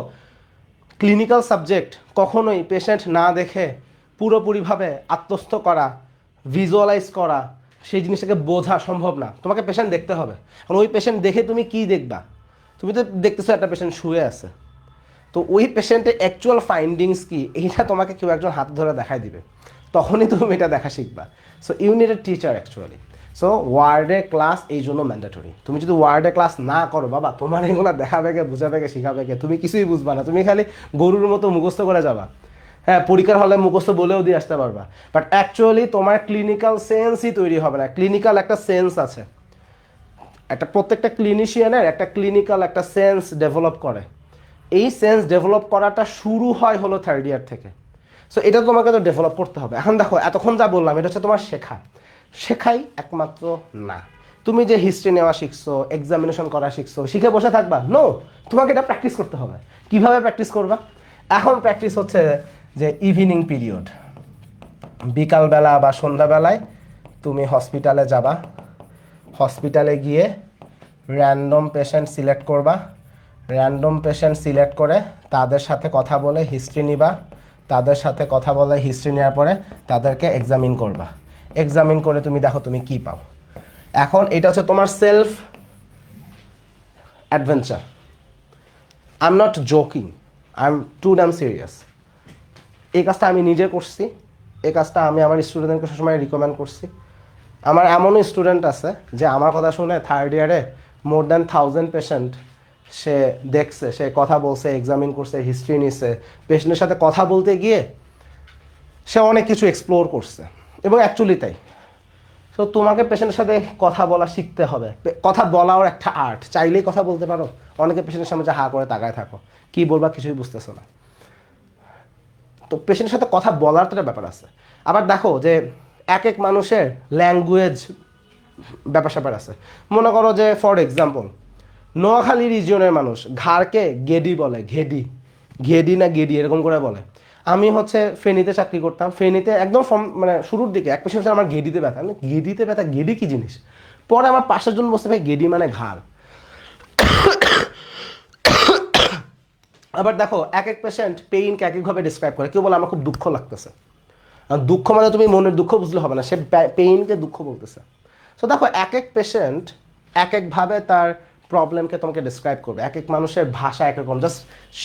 ক্লিনিক্যাল সাবজেক্ট কখনোই পেশেন্ট না দেখে পুরোপুরিভাবে আত্মস্থ করা, ভিজুয়ালাইজ করা, সেই জিনিসটাকে বোঝা সম্ভব না। তোমাকে পেশেন্ট দেখতে হবে। কারণ ওই পেশেন্ট দেখে তুমি কি দেখবা? তুমি তো দেখতেছো একটা পেশেন্ট শুয়ে আছে, তো ওই পেশেন্টের অ্যাকচুয়াল ফাইন্ডিংস কি এইটা তোমাকে কেউ একজন হাত ধরে দেখাই দিবে, তখনই তুমি এটা দেখা শিখবা। So you need a teacher actually. So ওয়ার্ডে ক্লাস এই জন্য ম্যান্ডেটরি। তুমি যদি ওয়ার্ডে ক্লাস না করো বাবা, তোমার এগুলো দেখাবে কে, বুঝাবে কে, শিখাবে কে? তুমি কিছুই বুঝবা না, তুমি খালি গরুর মতো মুখস্থ করে যাবা। হ্যাঁ, পরীক্ষার হলে মুখস্থ বলেও দিয়ে আসতে পারবা, বাট অ্যাকচুয়ালি তোমার ক্লিনিক্যাল সেন্সই তৈরি হবে না। ক্লিনিক্যাল একটা সেন্স আছে, একটা প্রত্যেকটা ক্লিনিশিয়ানের একটা ক্লিনিক্যাল একটা সেন্স ডেভেলপ করে। এই সেন্স ডেভেলপ করাটা শুরু হয় হলো থার্ড ইয়ার থেকে। সো এটা তোমাকে তো ডেভেলপ করতে হবে। এখন দেখো, এতক্ষণ যা বললাম এটা হচ্ছে তোমার শেখাই একমাত্র না। তুমি যে হিস্ট্রি নেওয়া শিখছো, এক্সামিনেশন করা শিখছো, শিখে বসে থাকবা? নো, তোমাকে এটা প্র্যাকটিস করতে হবে। কিভাবে প্র্যাকটিস করবা? এখন প্র্যাকটিস হচ্ছে যে ইভিনিং পিরিয়ড, বিকালবেলা বা সন্ধ্যাবেলায় তুমি হসপিটালে যাবা। হসপিটালে গিয়ে র্যান্ডম পেশেন্ট সিলেক্ট করবা। র্যান্ডম পেশেন্ট সিলেক্ট করে তাদের সাথে কথা বলে হিস্ট্রি নিবা। তাদের সাথে কথা বলে হিস্ট্রি নেওয়ার পরে তাদেরকে এক্সামিন করবা। এক্সামিন করে তুমি দেখো তুমি কি পাও। এখন এটা হচ্ছে তোমার self adventure. I am not joking, I am too damn serious. এই কাজটা আমি নিজে করছি, এই কাজটা আমি আমার স্টুডেন্টদেরকে সবসময় রিকমেন্ড করছি। আমার এমনও স্টুডেন্ট আছে যে আমার কথা শুনে থার্ড ইয়ারে মোর দ্যান 1000 পেশেন্ট সে দেখছে, সে কথা বলছে, এক্সামিন করছে, হিস্ট্রি নিছে। পেশেন্টের সাথে কথা বলতে গিয়ে সে অনেক কিছু এক্সপ্লোর করছে, এবং অ্যাকচুয়ালি তাই। তো তোমাকে পেশেন্টের সাথে কথা বলা শিখতে হবে। কথা বলাও একটা আর্ট, চাইলেই কথা বলতে পারো। অনেকে পেশেন্টের সামনে যে হা করে তাকায় থাকো, কি বলবা কিছুই বুঝতেছো না। তো পেশেন্টের সাথে কথা বলার তো একটা ব্যাপার আছে। আবার দেখো যে এক এক মানুষের ল্যাঙ্গুয়েজ ব্যাপার স্যাপার আছে। মনে করো যে ফর এক্সাম্পল, নোয়াখালী রিজিয়নের মানুষ ঘাড়কে গেডি বলে, ঘেডি, ঘেডি না গেডি এরকম করে বলে। আমি হচ্ছে ফেনীতে চাকরি করতাম, ফেনীতে একদম মানে শুরুর দিকে এক পেশেন্ট আমার গেডিতে ব্যথা। আমি গেডিতে ব্যথা, গেডি কি জিনিস? পরে আমার পাশের জন বসতে ভাই গেডি মানে ঘাড়। আবার দেখো এক এক পেশেন্ট পেইনকে এক একভাবে ডিসক্রাইব করে। কেউ বলে আমার খুব দুঃখ লাগতেছে। আর দুঃখ মানে তুমি মনের দুঃখ বুঝলে হবে না, সে পেইনকে দুঃখ বলতেছে। সো দেখো, এক এক পেশেন্ট এক একভাবে তার প্রবলেমকে তোমাকে ডিসক্রাইব করবে। এক এক মানুষের ভাষা একরকম, জাস্ট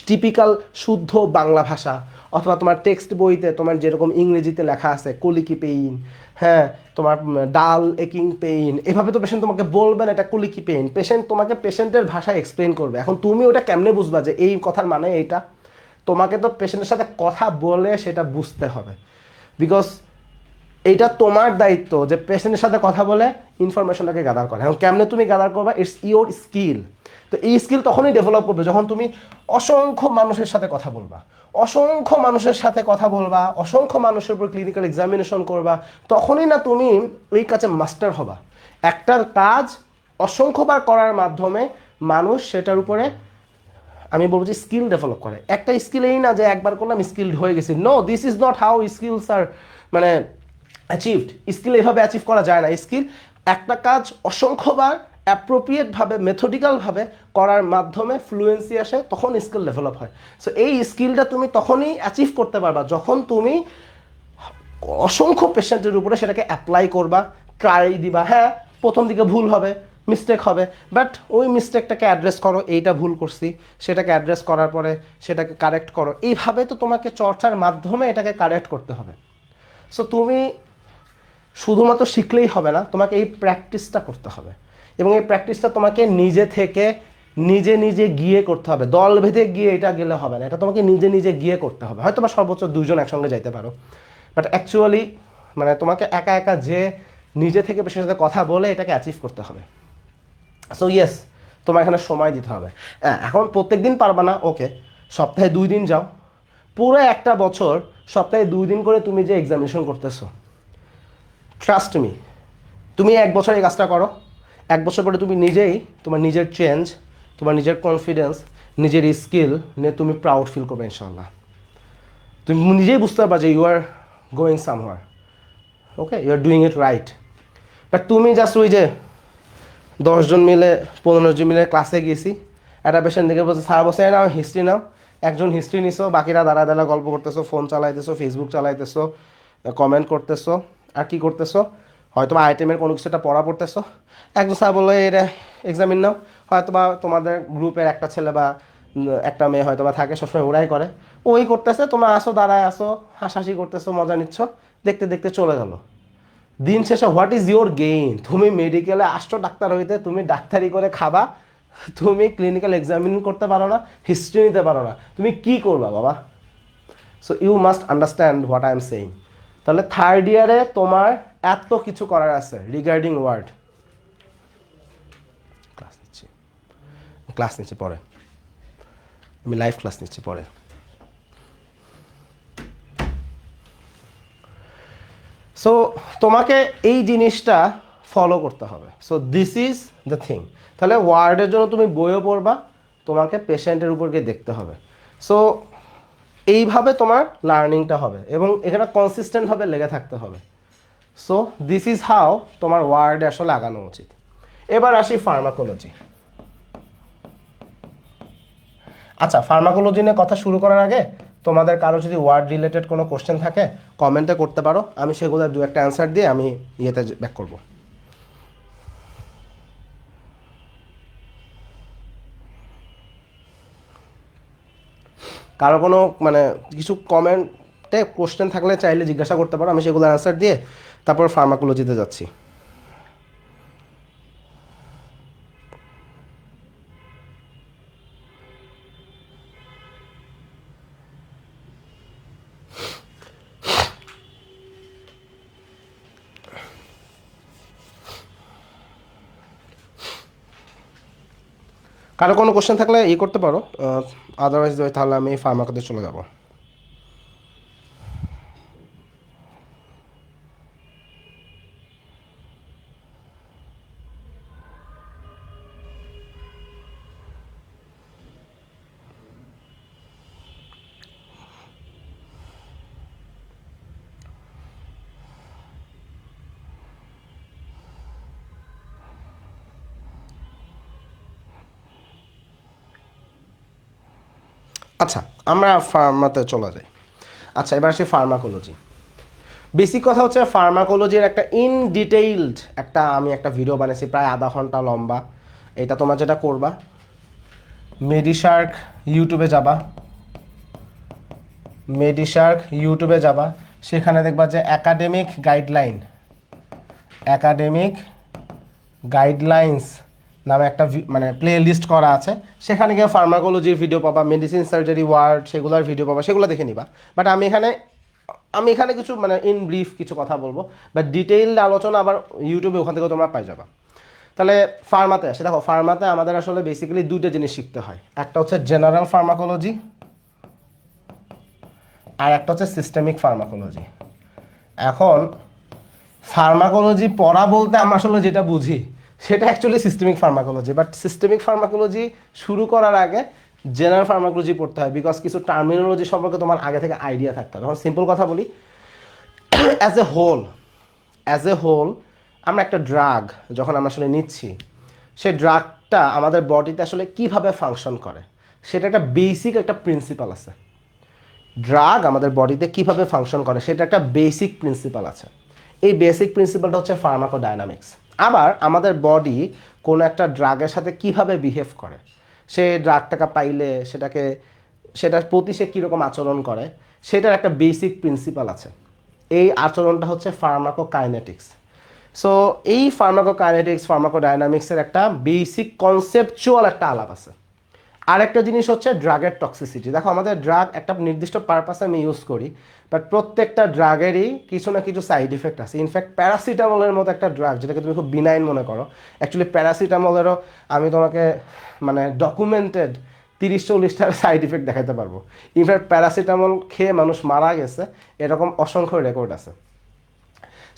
টিপিক্যাল শুদ্ধ বাংলা ভাষা, অথবা তোমার টেক্সট বইতে তোমার যেরকম ইংরেজিতে লেখা আছে কলিকি পেইন, হ্যাঁ, তোমার ডাল একিং পেইন, এভাবে তো পেশেন্ট তোমাকে বলবেন এটা কলিকি পেইন। পেশেন্ট তোমাকে পেশেন্টের ভাষায় এক্সপ্লেন করবে। এখন তুমি ওটা কেমনে বুঝবা যে এই কথার মানে এইটা? তোমাকে তো পেশেন্টের সাথে কথা বলে সেটা বুঝতে হবে। বিকজ এইটা তোমার দায়িত্ব যে পেশেন্টের সাথে কথা বলে ইনফরমেশনটাকে গ্যাদার করা। এখন কেমনে তুমি গ্যাদার করবা? It's your skill. তো এই স্কিল তখনই ডেভেলপ করবে যখন তুমি অসংখ্য মানুষের সাথে কথা বলবা, অসংখ্য মানুষের সাথে কথা বলবা, অসংখ্য মানুষের উপর ক্লিনিক্যাল এক্সামিনেশন করবা। তখনই না তুমি ওই কাজে মাস্টার হবা। একটার কাজ অসংখ্যবার করার মাধ্যমে মানুষ সেটার উপরে, আমি বলবো যে স্কিল ডেভেলপ করে। একটা স্কিল এই না যে একবার করলাম স্কিলড হয়ে গেছি। No, this is not how skills are মানে অ্যাচিভড। স্কিল এভাবে অ্যাচিভ করা যায় না। স্কিল একটা কাজ অসংখ্যবার অ্যাপ্রোপ্রিয়েটভাবে, মেথডিক্যালভাবে করার মাধ্যমে ফ্লুয়েন্সি আসে, তখন স্কিল ডেভেলপ হয়। সো এই স্কিলটা তুমি তখনই অ্যাচিভ করতে পারবা যখন তুমি অসংখ্য পেশেন্টের উপরে সেটাকে অ্যাপ্লাই করবা, ট্রাই দিবা। হ্যাঁ, প্রথম দিকে ভুল হবে, মিস্টেক হবে, বাট ওই মিস্টেকটাকে অ্যাড্রেস করো, এইটা ভুল করছি, সেটাকে অ্যাড্রেস করার পরে সেটাকে কারেক্ট করো। এইভাবে তো তোমাকে চর্চার মাধ্যমে এটাকে কারেক্ট করতে হবে। সো তুমি শুধুমাত্র শিখলেই হবে না, তোমাকে এই প্র্যাকটিসটা করতে হবে। এবং এই প্র্যাকটিসটা তোমাকে নিজে থেকে নিজে নিজে গিয়ে করতে হবে। দল ভেদে গিয়ে এটা গেলে হবে না, এটা তোমাকে নিজে নিজে গিয়ে করতে হবে। হয়তো বা সর্বোচ্চ 2 জন একসঙ্গে যাইতে পারো, বাট অ্যাকচুয়ালি মানে তোমাকে একা একা যে নিজে থেকে পেশেন্টের সাথে কথা বলে এটাকে অ্যাচিভ করতে হবে। সো ইয়েস, তোমার এখানে সময় দিতে হবে। হ্যাঁ, এখন প্রত্যেক দিন পারবা না, ওকে, সপ্তাহে 2 দিন যাও। পুরো একটা বছর সপ্তাহে 2 দিন করে তুমি যে এক্সামিনেশন করতেছো, ট্রাস্ট মি, তুমি 1 বছর এই কাজটা করো, 1 বছর পরে তুমি নিজেই তোমার নিজের চেঞ্জ, তোমার নিজের কনফিডেন্স, নিজের স্কিল নিয়ে তুমি প্রাউড ফিল করবে ইনশাল্লাহ। তুমি নিজেই বুঝতে পারবা যে you are going somewhere, okay, you are doing it right. But তুমি জাস্ট ওই যে 10 জন মিলে 15 জন মিলে ক্লাসে গেছি, একটা পেশেন্ট দিকে বলছে স্যার বসে নাও হিস্ট্রি নাও, একজন হিস্ট্রি নিছো, বাকিরা দাঁড়া দাঁড়া গল্প করতেছো, ফোন চালাইতেছো, ফেসবুক চালাইতেছো, কমেন্ট করতেছো, আর কি করতেছো, হয়তো আইটেমের কোনো কিছু একটা পড়া পড়তেছো। একজন স্যার বললো এটা এক্সামিন নাও, হয়তো বা তোমাদের গ্রুপের একটা ছেলে বা একটা মেয়ে হয়তো বা থাকে, সবসময় ওরাই করে, ওই করতেছে, তোমরা আসো দাঁড়ায় আসো, হাসাহাসি করতেছো, মজা নিচ্ছ, দেখতে দেখতে চলে গেলো। দিন শেষে হোয়াট ইজ ইউর গেইন? তুমি মেডিকেলে আসছো ডাক্তার হইতে, তুমি ডাক্তারি করে খাবা, তুমি ক্লিনিক্যাল এক্সামিন করতে পারো না, হিস্ট্রি নিতে পারো না, তুমি কি করবা বাবা? So you must understand what I am saying. তাহলে 3rd ইয়ারে তোমার এত কিছু করার আছে রিগার্ডিং ওয়ার্ড। ক্লাস নিচ্ছি পরে, আমি লাইভ ক্লাস নিচ্ছি পরে। সো তোমাকে এই জিনিসটা ফলো করতে হবে। So this is the thing. তাহলে ওয়ার্ডের জন্য তুমি বইও পড়বা, তোমাকে পেশেন্টের উপর গিয়ে দেখতে হবে। সো এইভাবে তোমার লার্নিংটা হবে এবং এখানে কনসিস্টেন্টভাবে লেগে থাকতে হবে। সো দিস ইজ হাউ তোমার ওয়ার্ডে আসলে আগানো উচিত। এবার আসি ফার্মাকোলজি। আচ্ছা, ফার্মাকোলজি নিয়ে কথা শুরু করার আগে তোমাদের কারো যদি ওয়ার্ড রিলেটেড কোনো কোশ্চেন থাকে কমেন্টে করতে পারো, আমি সেগুলো 2-1টা অ্যান্সার দিয়ে আমি ইয়েতে ব্যাক করব। কারো কোনো মানে কিছু কমেন্টে কোশ্চেন থাকলে চাইলে জিজ্ঞাসা করতে পারো, আমি সেগুলো অ্যান্সার দিয়ে তারপর ফার্মাকোলজিতে যাচ্ছি। কারো কোনো কোশ্চেন থাকলে করতে পারো, আদারওয়াইজ তাহলে আমি ফার্মাকোতে চলে যাব। আচ্ছা, আমরা ফার্মাতে চলে যাই। আচ্ছা, এবার আসি ফার্মাকোলজি। বেসিক কথা হচ্ছে ফার্মাকোলজির একটা ইন ডিটেইলড আমি একটা ভিডিও বানিয়েছি প্রায় আধা ঘন্টা লম্বা। এটা তোমরা যেটা করবা, মেডিশার্ক ইউটিউবে যাবা, সেখানে দেখবা যে একাডেমিক গাইডলাইন্স নামে একটা মানে প্লে লিস্ট করা আছে। সেখানে গিয়ে ফার্মাকোলজির ভিডিও পাবা, মেডিসিন সার্জারি ওয়ার্ড সেগুলোর ভিডিও পাবা, সেগুলো দেখে নিবা। বাট আমি এখানে কিছু মানে ইন ব্রিফ কিছু কথা বলবো, বাট ডিটেইলড আলোচনা আবার ইউটিউবে ওখান থেকে তোমরা পাই যাবা। তাহলে ফার্মাতে আসে, দেখো ফার্মাতে আমাদের আসলে বেসিক্যালি 2টা জিনিস শিখতে হয়। একটা হচ্ছে জেনারেল ফার্মাকোলজি, আর একটা হচ্ছে সিস্টেমিক ফার্মাকোলজি। এখন ফার্মাকোলজি পড়া বলতে আমরা আসলে যেটা বুঝি সেটা actually systemic pharmacology. But systemic pharmacology শুরু করার আগে জেনারেল ফার্মাকোলজি পড়তে হয়, বিকজ কিছু টার্মিনোলজি সম্পর্কে তোমার আগে থেকে আইডিয়া থাকতে হবে। এখন সিম্পল কথা বলি, অ্যাজ এ হোল আমরা একটা ড্রাগ যখন আমরা আসলে নিচ্ছি, সেই ড্রাগটা আমাদের বডিতে আসলে কিভাবে ফাংশন করে সেটা একটা বেসিক একটা প্রিন্সিপাল আছে। ড্রাগ আমাদের বডিতে কিভাবে ফাংশন করে সেটা একটা বেসিক প্রিন্সিপাল আছে। এই বেসিক প্রিন্সিপালটা হচ্ছে ফার্মাকোডাইনামিক্স। আবার আমাদের বডি কোনো একটা ড্রাগের সাথে কিভাবে বিহেভ করে, সে ড্রাগটাকে পাইলে সেটার প্রতি সে কীরকম আচরণ করে, সেটার একটা বেসিক প্রিন্সিপাল আছে। এই আচরণটা হচ্ছে ফার্মাকোকাইনেটিক্স। সো এই ফার্মাকোকাইনেটিক্স ফার্মাকোডাইনামিক্সের একটা বেসিক কনসেপচুয়াল একটা আলাপ আছে। আরেকটা জিনিস হচ্ছে ড্রাগের টক্সিসিটি। দেখো আমাদের ড্রাগ একটা নির্দিষ্ট পারপাসে আমি ইউজ করি, বাট প্রত্যেকটা ড্রাগেরই কিছু না কিছু সাইড ইফেক্ট আছে। ইনফ্যাক্ট প্যারাসিটামলের মতো একটা ড্রাগ যেটাকে তুমি খুব বিনাইন মনে করো, অ্যাকচুয়ালি প্যারাসিটামলেরও আমি তোমাকে মানে ডকুমেন্টেড 30-40টার সাইড ইফেক্ট দেখাতে পারবো। ইনফ্যাক্ট প্যারাসিটামল খেয়ে মানুষ মারা গেছে, এরকম অসংখ্য রেকর্ড আছে।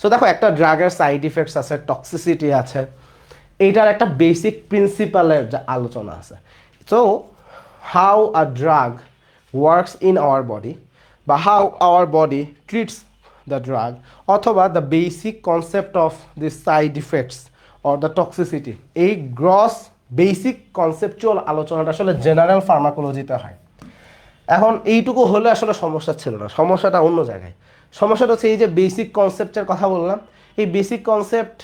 সো দেখো একটা ড্রাগের সাইড ইফেক্টস আছে, টক্সিসিটি আছে, এইটার একটা বেসিক প্রিন্সিপালের যা আলোচনা আছে। So how a drug works in our body বা how our body treats the drug, অথবা the basic concept of this side effects or the toxicity, এই গ্রস বেসিক কনসেপচুয়াল আলোচনাটা আসলে জেনারেল ফার্মাকোলজিতে হয়। এখন এইটুকু হলে আসলে সমস্যা ছিল না, সমস্যাটা অন্য জায়গায়। সমস্যাটা হচ্ছে এই যে বেসিক কনসেপ্টের কথা বললাম, এই basic concept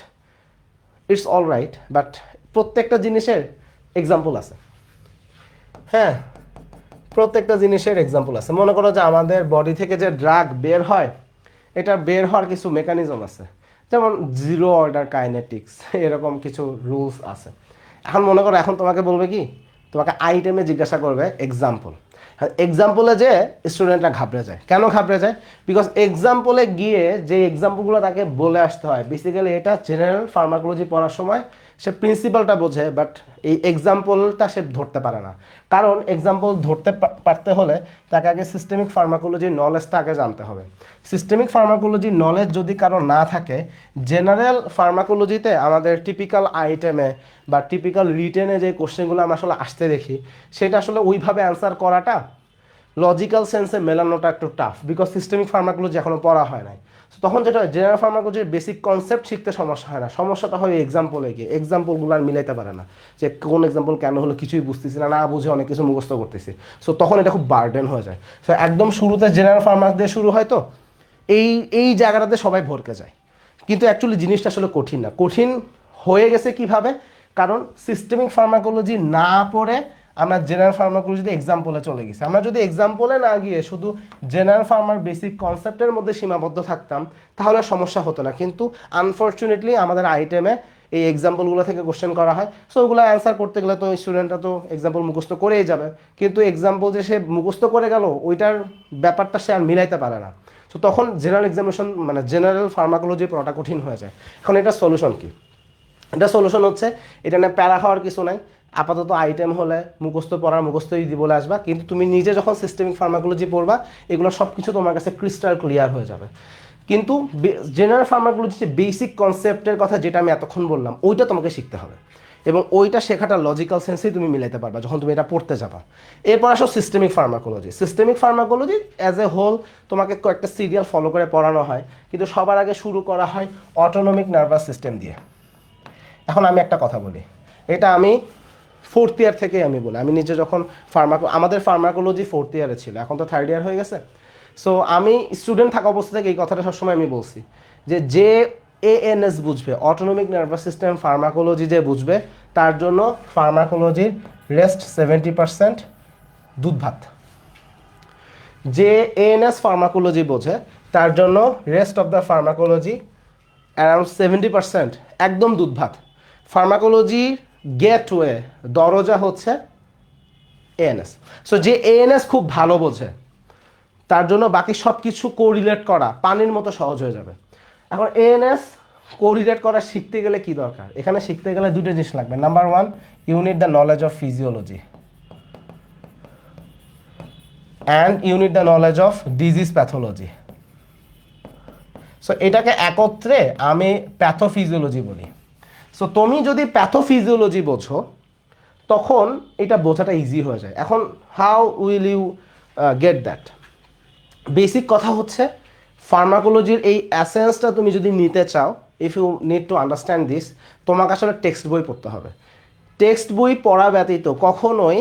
it's all right, but প্রত্যেকটা জিনিসের এক্সাম্পল আছে। হ্যাঁ, প্রত্যেকটা জিনিসের এক্সাম্পল আছে। মনে করো যে আমাদের বডি থেকে যে ড্রাগ বের হয়, এটা বের হওয়ার কিছু মেকানিজম আছে, যেমন জিরো অর্ডার কাইনেটিক্স, এরকম কিছু রুলস আছে। এখন মনে করো এখন তোমাকে বলবে কি, তোমাকে আইটেমে জিজ্ঞাসা করবে এক্সাম্পল। এক্সাম্পলে যে স্টুডেন্টরা ঘাবড়ে যায়, কেন ঘাবড়ে যায়? বিকজ এক্সাম্পলে গিয়ে যে এক্সাম্পলগুলো তাকে বলে আসতে হয়, বেসিক্যালি এটা জেনারেল ফার্মাকোলজি পড়ার সময় সে প্রিন্সিপালটা বোঝে, বাট এই এক্সাম্পলটা সে ধরতে পারে না। কারণ এক্সাম্পল ধরতে পারতে হলে তাকে আগে সিস্টেমিক ফার্মাকোলজির নলেজটা আগে জানতে হবে। সিস্টেমিক ফার্মাকোলজির নলেজ যদি কারো না থাকে, জেনারেল ফার্মাকোলজিতে আমাদের টিপিক্যাল আইটেমে বা টিপিক্যাল রিটেনে যে কোশ্চেনগুলো আমরা আসলে আসতে দেখি, সেটা আসলে ওইভাবে অ্যান্সার করাটা লজিক্যাল সেন্সে মেলানোটা একটু টাফ, বিকজ সিস্টেমিক ফার্মাকোলজি এখনও পড়া হয় নাই। তখন যেটা জেনারেল ফার্মাকোলজির বেসিক কনসেপ্ট শিখতে সমস্যা হয় না, সমস্যাটা হয় এক্সাম্পলে গিয়ে। এক্সাম্পলগুলো আর মিলাইতে পারে না, যে কোন এক্সাম্পল কেন হলো কিছুই বুঝতেছি না, না বুঝে অনেক কিছু মুখস্থ করতেছি। সো তখন এটা খুব বার্ডেন হয়ে যায়। সো একদম শুরুতে জেনারেল ফার্মাক দিয়ে শুরু হয়, তো এই এই জায়গাটাতে সবাই ভরকে যায়। কিন্তু অ্যাকচুয়ালি জিনিসটা আসলে কঠিন না, কঠিন হয়ে গেছে কিভাবে? কারণ সিস্টেমিক ফার্মাকোলজি না পড়ে আমরা জেনারেল ফার্মাকোলজিতে এক্সাম্পলে চলে গেছি। আমরা যদি এক্সাম্পলে না গিয়ে শুধু জেনারেল ফার্মার বেসিক কনসেপ্টের মধ্যে সীমাবদ্ধ থাকতাম, তাহলে সমস্যা হতো না। কিন্তু আনফর্চুনেটলি আমাদের আইটেমে এই এক্সাম্পলগুলো থেকে কোশ্চেন করা হয়। সো ওগুলো অ্যান্সার করতে গেলে তো স্টুডেন্টরা তো এক্সাম্পল মুখস্থ করেই যাবে, কিন্তু এক্সাম্পল যে সে মুখস্থ করে গেল ওইটার ব্যাপারটা সে আর মিলাইতে পারে না। তো তখন জেনারেল এক্সামিনেশন মানে জেনারেল ফার্মাকোলজি পড়াটা কঠিন হয়ে যায়। এখন এটা সলিউশন কি? এটা সলিউশন হচ্ছে, এটা নিয়ে প্যারা খাওয়ার কিছু নাই। আপাতত আইটেম হলে মুখস্থ পড়ার মুখস্থই দি বলে আসবা, কিন্তু তুমি নিজে যখন সিস্টেমিক ফার্মাকোলজি পড়বা, এগুলো সব কিছু তোমার কাছে ক্রিস্টাল ক্লিয়ার হয়ে যাবে। কিন্তু জেনারেল ফার্মাকোলজি যে বেসিক কনসেপ্টের কথা যেটা আমি এতক্ষণ বললাম, ওইটা তোমাকে শিখতে হবে, এবং ওইটা শেখাটা লজিক্যাল সেন্সেই তুমি মিলাইতে পারবা যখন তুমি এটা পড়তে যাবা। এরপর আসো systemic pharmacology. Systemic pharmacology as a whole তোমাকে কয়েকটা সিরিয়াল ফলো করে পড়ানো হয়, কিন্তু সবার আগে শুরু করা হয় অটোনমিক নার্ভাস সিস্টেম দিয়ে। এখন আমি একটা কথা বলি, এটা আমি ফোর্থ ইয়ার থেকে আমি বলি, আমি নিজে যখন আমাদের ফার্মাকোলজি ফোর্থ ইয়ারে ছিল, এখন তো থার্ড ইয়ার হয়ে গেছে। সো আমি স্টুডেন্ট থাকা অবস্থা থেকে এই কথাটা সবসময় আমি বলছি, যে এএনএস বুঝবে, অটোনমিক নার্ভাস সিস্টেম ফার্মাকোলজি যে বুঝবে, তার জন্য ফার্মাকোলজির রেস্ট 70%, দুধ ভাত। যে এএনএস ফার্মাকোলজি বোঝে, তার জন্য rest of the pharmacology around 70% একদম দুধ ভাত। ফার্মাকোলজি গেটওয়ে দরজা হচ্ছে এএনএস। সো যে এএনএস খুব ভালো বোঝে, তার জন্য বাকি সব কিছু কোরিলেট করা পানির মতো সহজ হয়ে যাবে। এখন এএনএস কোরিলেট করা শিখতে গেলে কি দরকার? এখানে শিখতে গেলে দুটো জিনিস লাগবে। Number one, you need the knowledge of physiology and you need the knowledge of disease pathology. So এটাকে একত্রে আমি প্যাথোফিজিওলজি বলি। সো তুমি যদি প্যাথোফিজিওলজি বোঝো, তখন এটা বোঝাটা ইজি হয়ে যায়। এখন how will you get that? Basic কথা হচ্ছে, ফার্মাকোলজির এই অ্যাসেন্সটা তুমি যদি নিতে চাও, if you need to understand this, তোমাকে আসলে টেক্সট বই পড়তে হবে। টেক্সট বই পড়া ব্যতীত কখনোই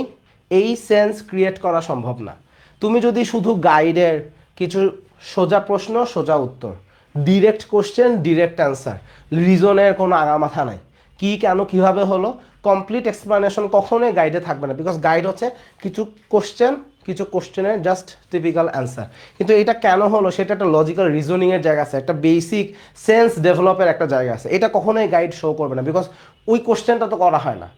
এই সেন্স ক্রিয়েট করা সম্ভব না। তুমি যদি শুধু গাইডের কিছু সোজা প্রশ্ন সোজা উত্তর, ডিরেক্ট কোশ্চেন ডিরেক্ট অ্যান্সার, রিজনের কোনো আগামাথা নাই, কি কেন কিভাবে হলো, কমপ্লিট এক্সপ্লানেশন কখনোই গাইডে থাকবে না। বিকজ গাইড হচ্ছে কিছু কোশ্চেন, কিছু কোশ্চেনের জাস্ট টিপিক্যাল অ্যান্সার। কিন্তু এটা কেন হলো সেটা একটা লজিক্যাল রিজনিংয়ের জায়গা আছে, একটা বেসিক সেন্স ডেভেলপের একটা জায়গা আছে। এটা কখনোই গাইড শো করবে না, বিকজ ওই কোশ্চেনটা তো করা হয় না।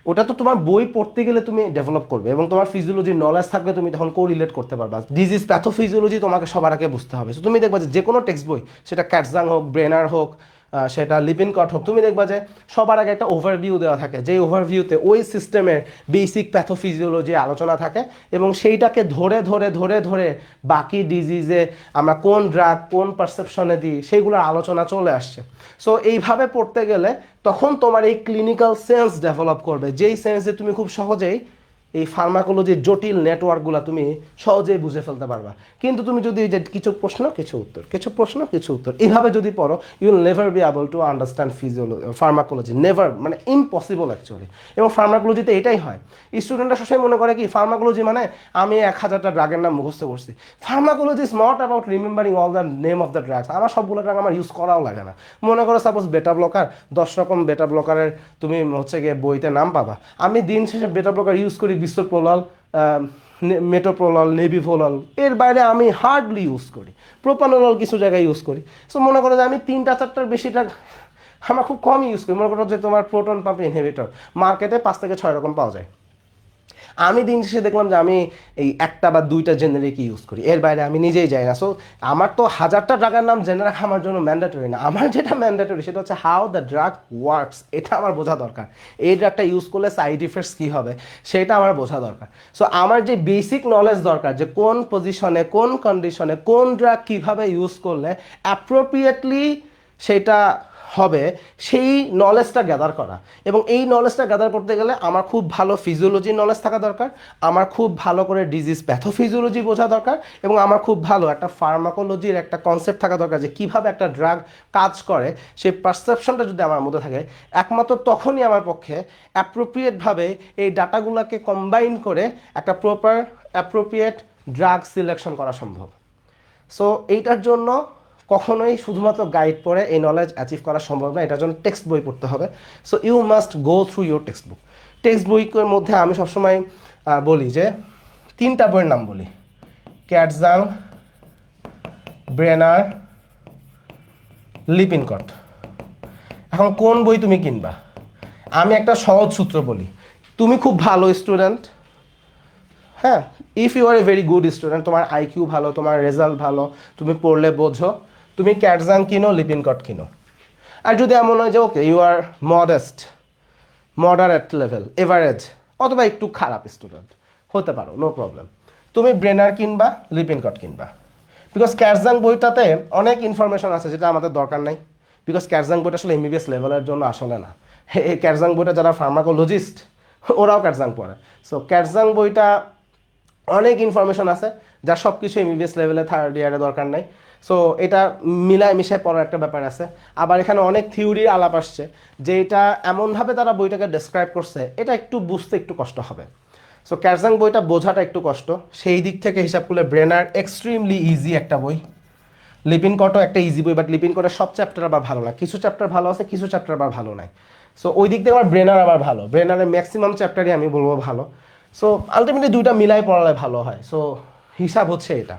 ওটা তো তোমার বই পড়তে গেলে তুমি ডেভেলপ করবে, এবং তোমার ফিজিওলজির নলেজ থাকলে তুমি তখন কোরিলেট করতে পারবা। ডিজিজ প্যাথোফিজিওলজি তোমাকে সবার আগে বুঝতে হবে। সো তুমি দেখবা যে কোনো টেক্সট বই, সেটা ক্যাটজাং হোক, ব্রেনার হোক, সেটা লিপিনকট হোক, তুমি দেখবা যে সবার আগে একটা ওভারভিউ দেওয়া থাকে, যে ওভারভিউতে ওই সিস্টেমের বেসিক প্যাথোফিজিওলজি আলোচনা থাকে, এবং সেইটাকে ধরে ধরে ধরে ধরে বাকি ডিজিজে আমরা কোন ড্রাগ কোন পারসেপশনে দিই সেইগুলোর আলোচনা চলে আসছে। সো এইভাবে পড়তে গেলে তখন তোমার এই ক্লিনিক্যাল সেন্স ডেভেলপ করবে, যেই সেন্সে তুমি খুব সহজেই এই ফার্মাকোলজির জটিল নেটওয়ার্কগুলো তুমি সহজেই বুঝে ফেলতে পারবা। কিন্তু তুমি যদি যে কিছু প্রশ্ন কিছু উত্তর, কিছু প্রশ্ন কিছু উত্তর এইভাবে যদি পড়ো, you will never be able to understand pharmacology, never, মানে ইম্পসিবল অ্যাকচুয়ালি। এবং ফার্মাকোলজিতে এটাই হয়, স্টুডেন্টরা সবসময় মনে করে কি ফার্মাকোলজি মানে আমি 1000টা ড্রাগের নাম মুখস্থ করছি। Pharmacology is not about remembering all the name of the drugs. আমার সবগুলো ড্রাগ আমার ইউজ করাও লাগে না। মনে করো সাপোজ বেটা ব্লকার, 10 রকম বেটা ব্লকারের তুমি হচ্ছে গিয়ে বইতে নাম পাবা, আমি দিন শেষে বেটা ব্লকার ইউজ করি বিসোপ্রোলল, মেটোপ্রোলল, নেবিভোলল, এর বাইরে আমি হার্ডলি ইউজ করি। প্রোপানোলল কিছু জায়গায় ইউজ করি। সো মনে করো যে আমি 3-4টার বেশিটা আমরা খুব কমই ইউজ করি। মনে করো যে তোমার প্রোটন পাম্প ইনহিবিটর মার্কেটে 5 থেকে 6 রকম পাওয়া যায়, আমি দিন শেষে দেখলাম যে আমি এই 1টা বা 2টা জেনারিক ইউজ করি, এর বাইরে আমি নিজেই যাই না। সো আমার তো 1000টা ড্রাগের নাম জেনে রাখা আমার জন্য ম্যান্ডেটরি না। আমার যেটা ম্যান্ডেটরি সেটা হচ্ছে হাউ দ্য ড্রাগ ওয়ার্কস, এটা আমার বোঝা দরকার। এই ড্রাগটা ইউজ করলে সাইড ইফেক্টস কী হবে সেটা আমার বোঝা দরকার। সো আমার যে বেসিক নলেজ দরকার, যে কোন পজিশনে কোন কন্ডিশনে কোন ড্রাগ কীভাবে ইউজ করলে অ্যাপ্রোপ্রিয়েটলি সেটা হবে, সেই নলেজটা গ্যাদার করা। এবং এই নলেজটা গ্যাদার করতে গেলে আমার খুব ভালো ফিজিওলজির নলেজ থাকা দরকার, আমার খুব ভালো করে ডিজিজ প্যাথোফিজিওলজি বোঝা দরকার, এবং আমার খুব ভালো একটা ফার্মাকোলজির একটা কনসেপ্ট থাকা দরকার, যে কীভাবে একটা ড্রাগ কাজ করে সেই পারসেপশনটা যদি আমার মধ্যে থাকে, একমাত্র তখনই আমার পক্ষে অ্যাপ্রোপ্রিয়েটভাবে এই ডাটাগুলোকে কম্বাইন করে একটা প্রপার অ্যাপ্রোপ্রিয়েট ড্রাগ সিলেকশন করা সম্ভব। সো এইটার জন্য কখনোই শুধুমাত্র গাইড পড়ে এই নলেজ অ্যাচিভ করা সম্ভব না, এটার জন্য টেক্সট বই পড়তে হবে। So you must go through your textbook. Text বইয়ের মধ্যে আমি সবসময় বলি যে 3টা বইয়ের নাম বলি, ক্যাটজাং, ব্রেনার, লিপিনকট। এখন কোন বই তুমি কিনবা? আমি একটা সহজ সূত্র বলি, তুমি খুব ভালো স্টুডেন্ট, হ্যাঁ, if you are a very good student, তোমার আইকিউ ভালো, তোমার রেজাল্ট ভালো, তুমি পড়লে বোঝো, তুমি ক্যাটজাং কিনো, লিপিনকট কিনো। আর যদি এমন হয় যে okay you are modest, moderate level, average, অথবা একটু খারাপ স্টুডেন্ট হতে পারো, নো প্রবলেম, তুমি ব্রেনার কিনবা, লিপিনকট কিনবা। বিকজ ক্যাটজাং বইটাতে অনেক ইনফরমেশন আছে যেটা আমাদের দরকার নাই। বিকজ ক্যাটজাং বইটা আসলে এমবিবিএস লেভেলের জন্য আসলে না। এই ক্যাটজাং বইটা যারা ফার্মাকোলজিস্ট ওরাও ক্যাটজাং পড়ে। সো ক্যাটজাং বইটা অনেক ইনফরমেশন আছে যা সব কিছু এমবিবিএস লেভেলে থার্ড ইয়ারে দরকার নাই। সো এটা মিলায় মিশায় পড়ার একটা ব্যাপার আছে। আবার এখানে অনেক থিওরির আলাপ আসছে, যে এটা এমনভাবে তারা বইটাকে ডেসক্রাইব করছে, এটা একটু বুঝতে একটু কষ্ট হবে। সো ক্যাটজাং বইটা বোঝাটা একটু কষ্ট, সেই দিক থেকে হিসাব করলে ব্রেনার এক্সট্রিমলি ইজি একটা বই। লিপিনকটও একটা ইজি বই, বাট লিপিনকটের সব চ্যাপ্টার আবার ভালো না, কিছু চ্যাপ্টার ভালো আছে, কিছু চ্যাপ্টার আবার ভালো নাই। সো ওই দিক থেকে আমার ব্রেনার আবার ভালো, ব্রেনারের ম্যাক্সিমাম চ্যাপ্টারই আমি বলবো ভালো। সো আলটিমেটলি দুইটা মিলাই পড়ালে ভালো হয়। সো হিসাব হচ্ছে এটা।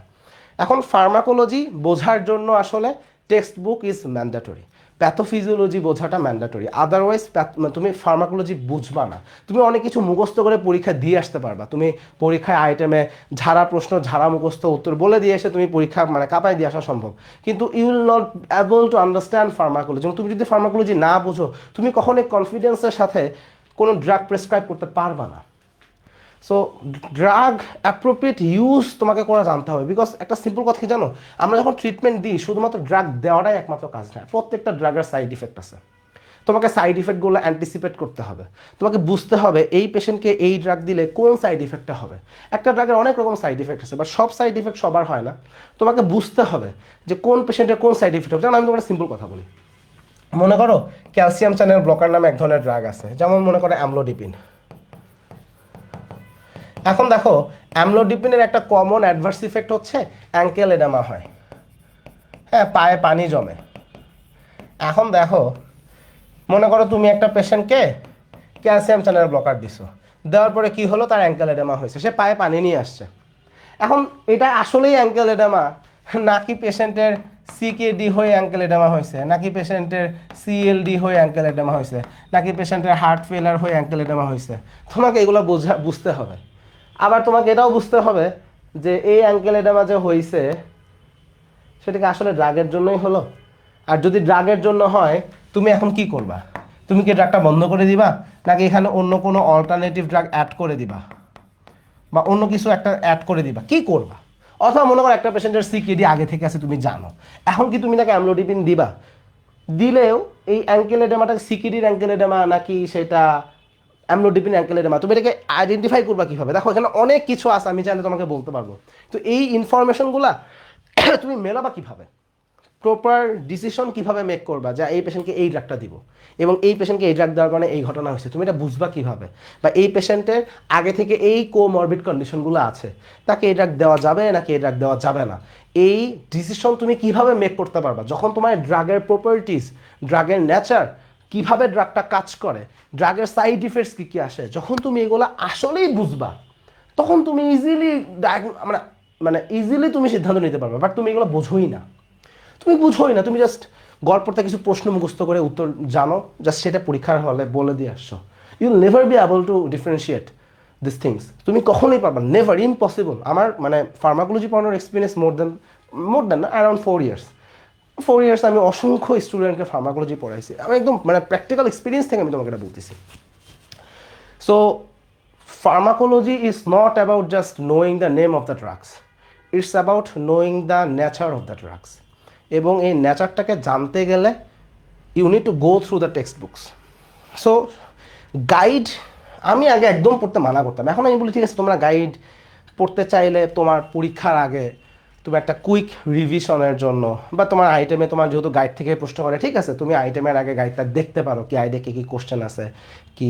এখন ফার্মাকোলজি বোঝার জন্য আসলে text book is mandatory, pathophysiology বোঝাটা ম্যান্ডেটরি। আদারওয়াইজ তুমি ফার্মাকোলজি বুঝবা না। তুমি অনেক কিছু মুখস্থ করে পরীক্ষা দিয়ে আসতে পারবা, তুমি পরীক্ষায় আইটেমে ঝাড়া প্রশ্ন, ঝাড়া মুখস্থ উত্তর বলে দিয়ে এসে তুমি পরীক্ষা মানে কাঁপায় দিয়ে আসা সম্ভব, কিন্তু you will not able to understand pharmacology. এবং তুমি যদি ফার্মাকোলজি না বুঝো, তুমি কখনোই কনফিডেন্সের সাথে কোনো ড্রাগ প্রেসক্রাইব করতে পারবা না। সো ড্রাগ অ্যাপ্রোপ্রিয়েট ইউজ তোমাকে করে জানতে হবে। বিকজ একটা সিম্পল কথা কি জানো, আমরা যখন ট্রিটমেন্ট দিই শুধুমাত্র ড্রাগ দেওয়াটাই একমাত্র কাজ না, প্রত্যেকটা ড্রাগের সাইড ইফেক্ট আছে। তোমাকে সাইড ইফেক্টগুলো অ্যান্টিসিপেট করতে হবে, তোমাকে বুঝতে হবে এই পেশেন্টকে এই ড্রাগ দিলে কোন সাইড ইফেক্টটা হবে। একটা ড্রাগের অনেক রকম সাইড ইফেক্ট আছে, বাট সব সাইড ইফেক্ট সবার হয় না। তোমাকে বুঝতে হবে যে কোন পেশেন্টের কোন সাইড ইফেক্ট হবে। যেমন আমি তোমাকে সিম্পল কথা বলি, মনে করো ক্যালসিয়াম চ্যানেল ব্লকার নামে এক ধরনের ড্রাগ আছে, যেমন মনে করো অ্যামলোডিপিন। এখন দেখো অ্যামলোডিপিনের একটা কমন অ্যাডভার্স ইফেক্ট হচ্ছে অ্যাঙ্কেল এডেমা হয়, হ্যাঁ, পায়ে পানি জমে। এখন দেখো মনে করো তুমি একটা পেশেন্টকে ক্যালসিয়াম চ্যানেল ব্লকার দিছো, দেওয়ার পরে কি হলো, তার অ্যাঙ্কেল এডেমা হয়েছে, সে পায়ে পানি নিয়ে আসছে। এখন এটা আসলেই অ্যাঙ্কেল এডেমা নাকি পেশেন্টের সিকেডি হয়ে অ্যাঙ্কেল এডেমা হয়েছে, নাকি পেশেন্টের সিএলডি হয়ে অ্যাঙ্কেল এডেমা হয়েছে, নাকি পেশেন্টের হার্ট ফেলার হয়ে অ্যাঙ্কেল এডেমা হয়েছে, তোমাকে এগুলো বুঝতে হবে। আবার তোমাকে এটাও বুঝতে হবে যে এই অ্যাঙ্কেল এডেমা যে হয়েছে সেটা কি আসলে ড্রাগের জন্যই হলো। আর যদি ড্রাগের জন্য হয় তুমি এখন কি করবা? তুমি কি ড্রাগটা বন্ধ করে দিবা, নাকি এখানে অন্য কোনো অল্টারনেটিভ ড্রাগ অ্যাড করে দিবা, বা অন্য কিছু একটা অ্যাড করে দিবা, কি করবা? অথবা মনে করো একটা পেশেন্টের সিকেডি আগে থেকে আছে তুমি জানো, এখন কি তুমি তাকে অ্যামলোডিপিন দিবা? দিলেও এই অ্যাঙ্কেল এডেমাটা সিকেডির অ্যাঙ্কেল এডেমা নাকি সেটা অ্যামলোডিপিন অ্যাঙ্কেল এডেমা, তুমি এটাকে আইডেন্টিফাই করবা কিভাবে? দেখো এখানে অনেক কিছু আছে, আমি চাইলে তোমাকে বলতে পারবো। তো এই ইনফরমেশনগুলা তুমি মেলাবা কিভাবে? প্রপার ডিসিশন কিভাবে মেক করবা যে এই পেশেন্টকে এই ড্রাগটা দিব এবং এই পেশেন্টকে এই ড্রাগ দেওয়ার কারণে এই ঘটনা হয়েছে, তুমি এটা বুঝবা কিভাবে? বা এই পেশেন্টের আগে থেকে এই কোমরবিড কন্ডিশনগুলো আছে, তাকে এই ড্রাগ দেওয়া যাবে নাকি এই ড্রাগ দেওয়া যাবে না, এই ডিসিশন তুমি কিভাবে মেক করতে পারবা যখন তোমার ড্রাগের প্রপার্টিস, ড্রাগের নেচার, কিভাবে ড্রাগটা কাজ করে, ড্রাগের সাইড ইফেক্টস কী কী আসে, যখন তুমি এগুলো আসলেই বুঝবা তখন তুমি ইজিলি মানে মানে ইজিলি তুমি সিদ্ধান্ত নিতে পারবে। বাট তুমি এগুলো বোঝোই না, তুমি বুঝোই না, তুমি জাস্ট গল্পটা কিছু প্রশ্ন মুখস্থ করে উত্তর জানো, জাস্ট সেটা পরীক্ষার হলে বলে দিয়ে আসছো। You will never be able to differentiate this things, তুমি কখনোই পারবা, নেভার, ইম্পসিবল। আমার মানে ফার্মাকোলজি পড়ানোর experience more than around 4 years আমি অসংখ্য স্টুডেন্টকে ফার্মাকোলজি পড়াইছি, আমি একদম মানে প্র্যাকটিক্যাল এক্সপিরিয়েন্স থেকে আমি তোমাকে এটা বলতেছি। So pharmacology is not about just knowing the name of the drugs, it's about knowing the nature of the drugs, এবং এই নেচারটাকে জানতে গেলে you need to go through the textbooks. So guide আমি আগে একদম পড়তে মানা করতাম, এখন আমি বলি ঠিক আছে তোমরা গাইড পড়তে চাইলে তোমার পরীক্ষার আগে তুমি একটা কুইক রিভিশনের জন্য, বা তোমার আইটেমে তোমার যেহেতু গাইড থেকে প্রশ্ন করে, ঠিক আছে তুমি আইটেমের আগে গাইডটা দেখতে পারো, কি আইডে কী কী কোশ্চেন আছে, কি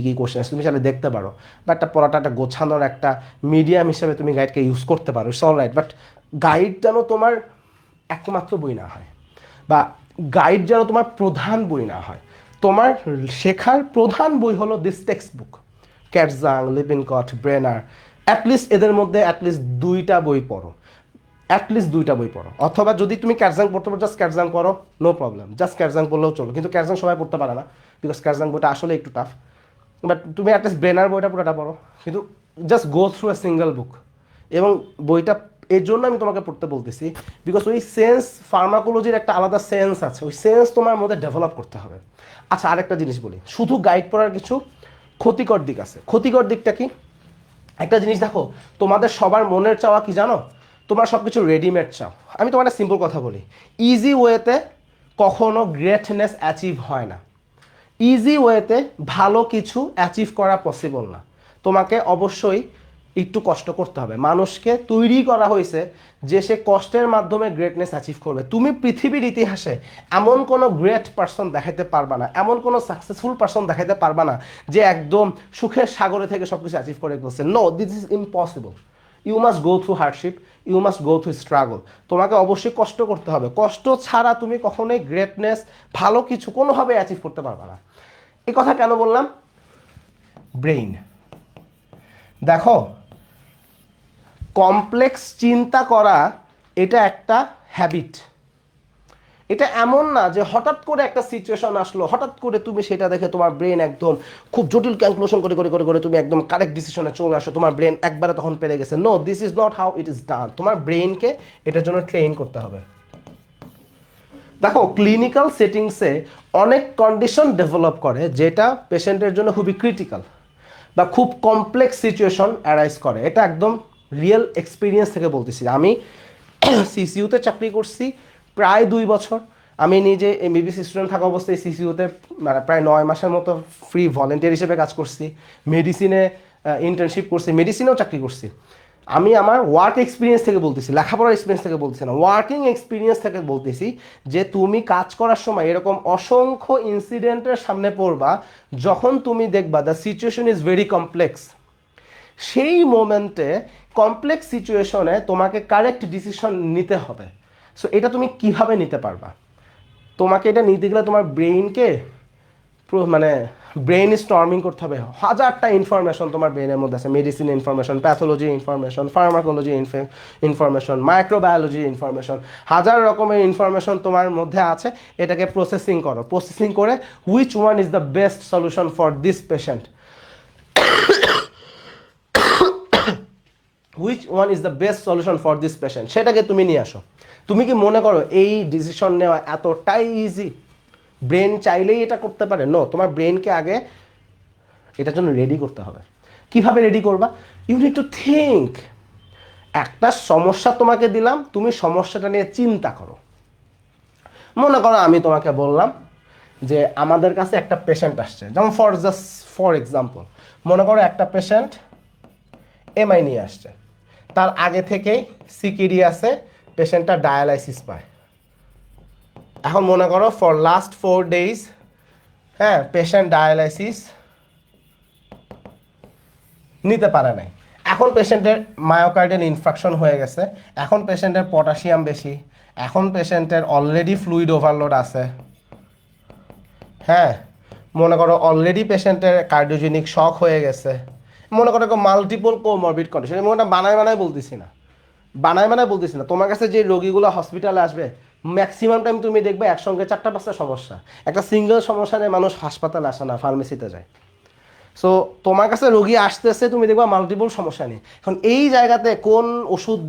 কী কোশ্চেন আছে তুমি চাইলে দেখতে পারো, বা একটা পড়াটা একটা গোছানোর একটা মিডিয়াম হিসেবে তুমি গাইডকে ইউজ করতে পারো, it's all right. But guide যেন তোমার একমাত্র বই না হয়, বা গাইড যেন তোমার প্রধান বই না হয়। তোমার শেখার প্রধান বই হলো this text book, Katzung, Lippincott, Brenner, at least এদের মধ্যে অ্যাটলিস্ট 2টা বই পড়ো, অ্যাটলিস্ট 2টা বই পড়ো। অথবা যদি তুমি ক্যাটজাং পড়তে পারো জাস্ট ক্যাটজাং পড়ো, নো প্রবলেম, জাস্ট ক্যাটজাং পড়লেও চলো, কিন্তু ক্যাটজাং সবাই পড়তে পারে না বিকজ ক্যাটজাং বইটা আসলে একটু টাফ। বাট তুমি অ্যাটলিস্ট ব্রেনার বইটা পুরোটা পড়ো, কিন্তু just go through a single book. এবং বইটা এর জন্য আমি তোমাকে পড়তে বলতেছি বিকজ ওই সেন্স, ফার্মাকোলজির একটা আলাদা সেন্স আছে, ওই সেন্স তোমার মধ্যে ডেভেলপ করতে হবে। আচ্ছা আরেকটা জিনিস বলি, শুধু গাইড পড়ার কিছু ক্ষতিকর দিক আছে। ক্ষতিকর দিকটা কি? একটা জিনিস দেখো, তোমাদের সবার মনের চাওয়া কি জানো? তোমরা সব কিছু রেডিমেড চাও। আমি তোমার একটা সিম্পল কথা বলি, ইজি ওয়েতে কখনো গ্রেটনেস অ্যাচিভ হয় না, ইজি ওয়েতে ভালো কিছু অ্যাচিভ করা পসিবল না, তোমাকে অবশ্যই একটু কষ্ট করতে হবে। মানুষকে তৈরি করা হয়েছে যে সে কষ্টের মাধ্যমে গ্রেটনেস অ্যাচিভ করবে। তুমি পৃথিবীর ইতিহাসে এমন কোনো গ্রেট পারসন দেখাইতে পারবা না, এমন কোনো সাকসেসফুল পারসন দেখাইতে পারবা না যে একদম সুখের সাগরে থেকে সব কিছু অ্যাচিভ করে ফেলছে। No, this is impossible. You must go through hardship, you must go through struggle. তোমাকে অবশ্যই কষ্ট করতে হবে, কষ্ট ছাড়া তুমি কখনোই গ্রেটনেস, ভালো কিছু কোনোভাবে অ্যাচিভ করতে পারবে না। এই কথা কেন বললাম? ব্রেইন, দেখো কমপ্লেক্স চিন্তা করা এটা একটা হ্যাবিট। এটা এমন না যে হঠাৎ করে একটা সিচুয়েশন আসলো, হঠাৎ করে তুমি সেটা দেখে তোমার ব্রেন একদম খুব জটিল ক্যালকুলেশন করে করে করে করে তুমি একদম কারেক্ট ডিসিশনে চলে আসো, তোমার ব্রেন একবারে তখন পেরে গেছে। No, this is not how it is done. তোমার ব্রেনকে এটার জন্য ট্রেন করতে হবে। দেখো ক্লিনিক্যাল সেটিংসে অনেক কন্ডিশন ডেভেলপ করে যেটা পেশেন্টের জন্য খুবই ক্রিটিক্যাল বা খুব কমপ্লেক্স সিচুয়েশন অ্যারাইজ করে। এটা একদম রিয়েল এক্সপিরিয়েন্স থেকে বলতেছি। আমি সিসিইউতে চাকরি করছি প্রায় 2 বছর। আমি নিজে এমবিবিএস স্টুডেন্ট থাকা অবস্থায় সিসিইউতে মানে প্রায় 9 মাসের মতো ফ্রি ভলেন্টিয়ার হিসেবে কাজ করছি, মেডিসিনে ইন্টার্নশিপ করছি, মেডিসিনেও চাকরি করছি। আমি আমার ওয়ার্ক এক্সপিরিয়েন্স থেকে বলতেছি, লেখাপড়ার এক্সপিরিয়েন্স থেকে বলতেছি না, ওয়ার্কিং এক্সপিরিয়েন্স থেকে বলতেছি যে তুমি কাজ করার সময় এরকম অসংখ্য ইনসিডেন্টের সামনে পড়বা যখন তুমি দেখবা the situation is very complex. সেই মোমেন্টে কমপ্লেক্স সিচুয়েশনে তোমাকে কারেক্ট ডিসিশন নিতে হবে। সো এটা তুমি কিভাবে নিতে পারবা? তোমাকে এটা নিতে গেলে তোমার ব্রেইনকে মানে ব্রেন স্টর্মিং করতে হবে, হাজারটা ইনফরমেশন তোমার ব্রেনের মধ্যে আছে, medicine information, pathology information, pharmacology information, microbiology information, হাজার রকমের ইনফরমেশন তোমার মধ্যে আছে। এটাকে প্রসেসিং করো, প্রসেসিং করে which one is the best solution for this patient, which one is the best solution for this patient, সেটাকে তুমি নিয়ে আসো। তুমি কি মনে করো এই ডিসিশন নেওয়া এতটাই ইজি? ব্রেন চাইলেই এটা করতে পারে? নো, তোমার ব্রেনকে আগে এটার জন্য রেডি করতে হবে। কিভাবে রেডি করবা? You need to think. একটা সমস্যা তোমাকে দিলাম, তুমি সমস্যাটা নিয়ে চিন্তা করো। মনে করো আমি তোমাকে বললাম যে আমাদের কাছে একটা পেশেন্ট আসছে, যেমন ফর এক্সাম্পল মনে করো একটা পেশেন্ট এমআই নিয়ে আসছে, তার আগে থেকেই সিকিডি আছে, পেশেন্টটা ডায়ালাইসিস পায়। এখন মনে করো ফর লাস্ট 4 days, হ্যাঁ, পেশেন্ট ডায়ালাইসিস নিতে পারে নাই। এখন পেশেন্টের মায়োকার্ডিয়াল ইনফ্রাকশন হয়ে গেছে, এখন পেশেন্টের পটাশিয়াম বেশি, এখন পেশেন্টের অলরেডি ফ্লুইড ওভারলোড আছে, হ্যাঁ, মনে করো অলরেডি পেশেন্টের কার্ডিওজেনিক শক হয়ে গেছে, মনে করো মাল্টিপল কোমরবিড কন্ডিশন। এবং ওটা বানায় বলতেছি না, তোমার কাছে যে রোগীগুলো হসপিটালে আসবে ম্যাক্সিমাম টাইম তুমি দেখবে একসঙ্গে 4-5টা সমস্যা, একটা সিঙ্গেল সমস্যা নিয়ে মানুষ হাসপাতালে আসে না, ফার্মেসিতে যায়। সো তোমার কাছে রোগী আসতেছে, তুমি দেখবা মাল্টিপল সমস্যা নেই। এখন এই জায়গাতে কোন ওষুধ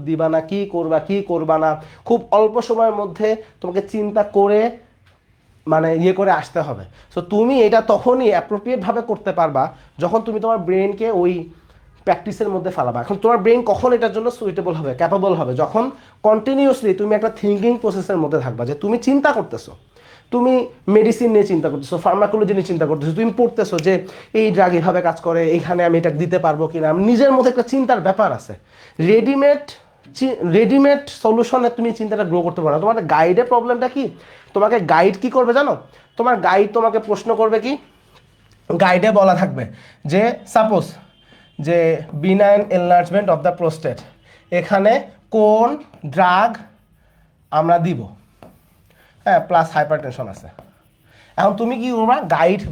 দিবা না, কি করবা না, খুব অল্প সময়ের মধ্যে তোমাকে চিন্তা করে মানে করে আসতে হবে। সো তুমি এটা তখনই অ্যাপ্রোপ্রিয়েটভাবে করতে পারবা যখন তুমি তোমার ব্রেনকে ওই প্র্যাকটিসের মধ্যে ফেলাবা। এখন তোমার ব্রেন কখন এটার জন্য সুইটেবল হবে, ক্যাপেবল হবে, যখন কন্টিনিউয়াসলি তুমি একটা থিঙ্কিং প্রসেসের মধ্যে থাকবা, যে তুমি চিন্তা করতেছো, তুমি মেডিসিন নিয়ে চিন্তা করতেছো, ফার্মাকোলজি নিয়ে চিন্তা করতেছো, তুমি পড়তেছো যে এই ড্রাগ এভাবে কাজ করে, এইখানে আমি এটা দিতে পারবো কিনা, নিজের মধ্যে একটা চিন্তার ব্যাপার আছে। রেডিমেড সলিউশনে তুমি চিন্তাটা গ্রো করতে পারো না। তোমার গাইডের প্রবলেমটা কি? তোমাকে গাইড কি করবে জানো? তোমার গাইড তোমাকে প্রশ্ন করবে কি, গাইডে বলা থাকবে যে সাপোজ যে benign enlargement of the prostate, এখানে কোন ড্রাগ আমরা দিব, হ্যাঁ, প্লাস হাইপারটেনশন আছে। এখন তুমি কি করবা? গাইড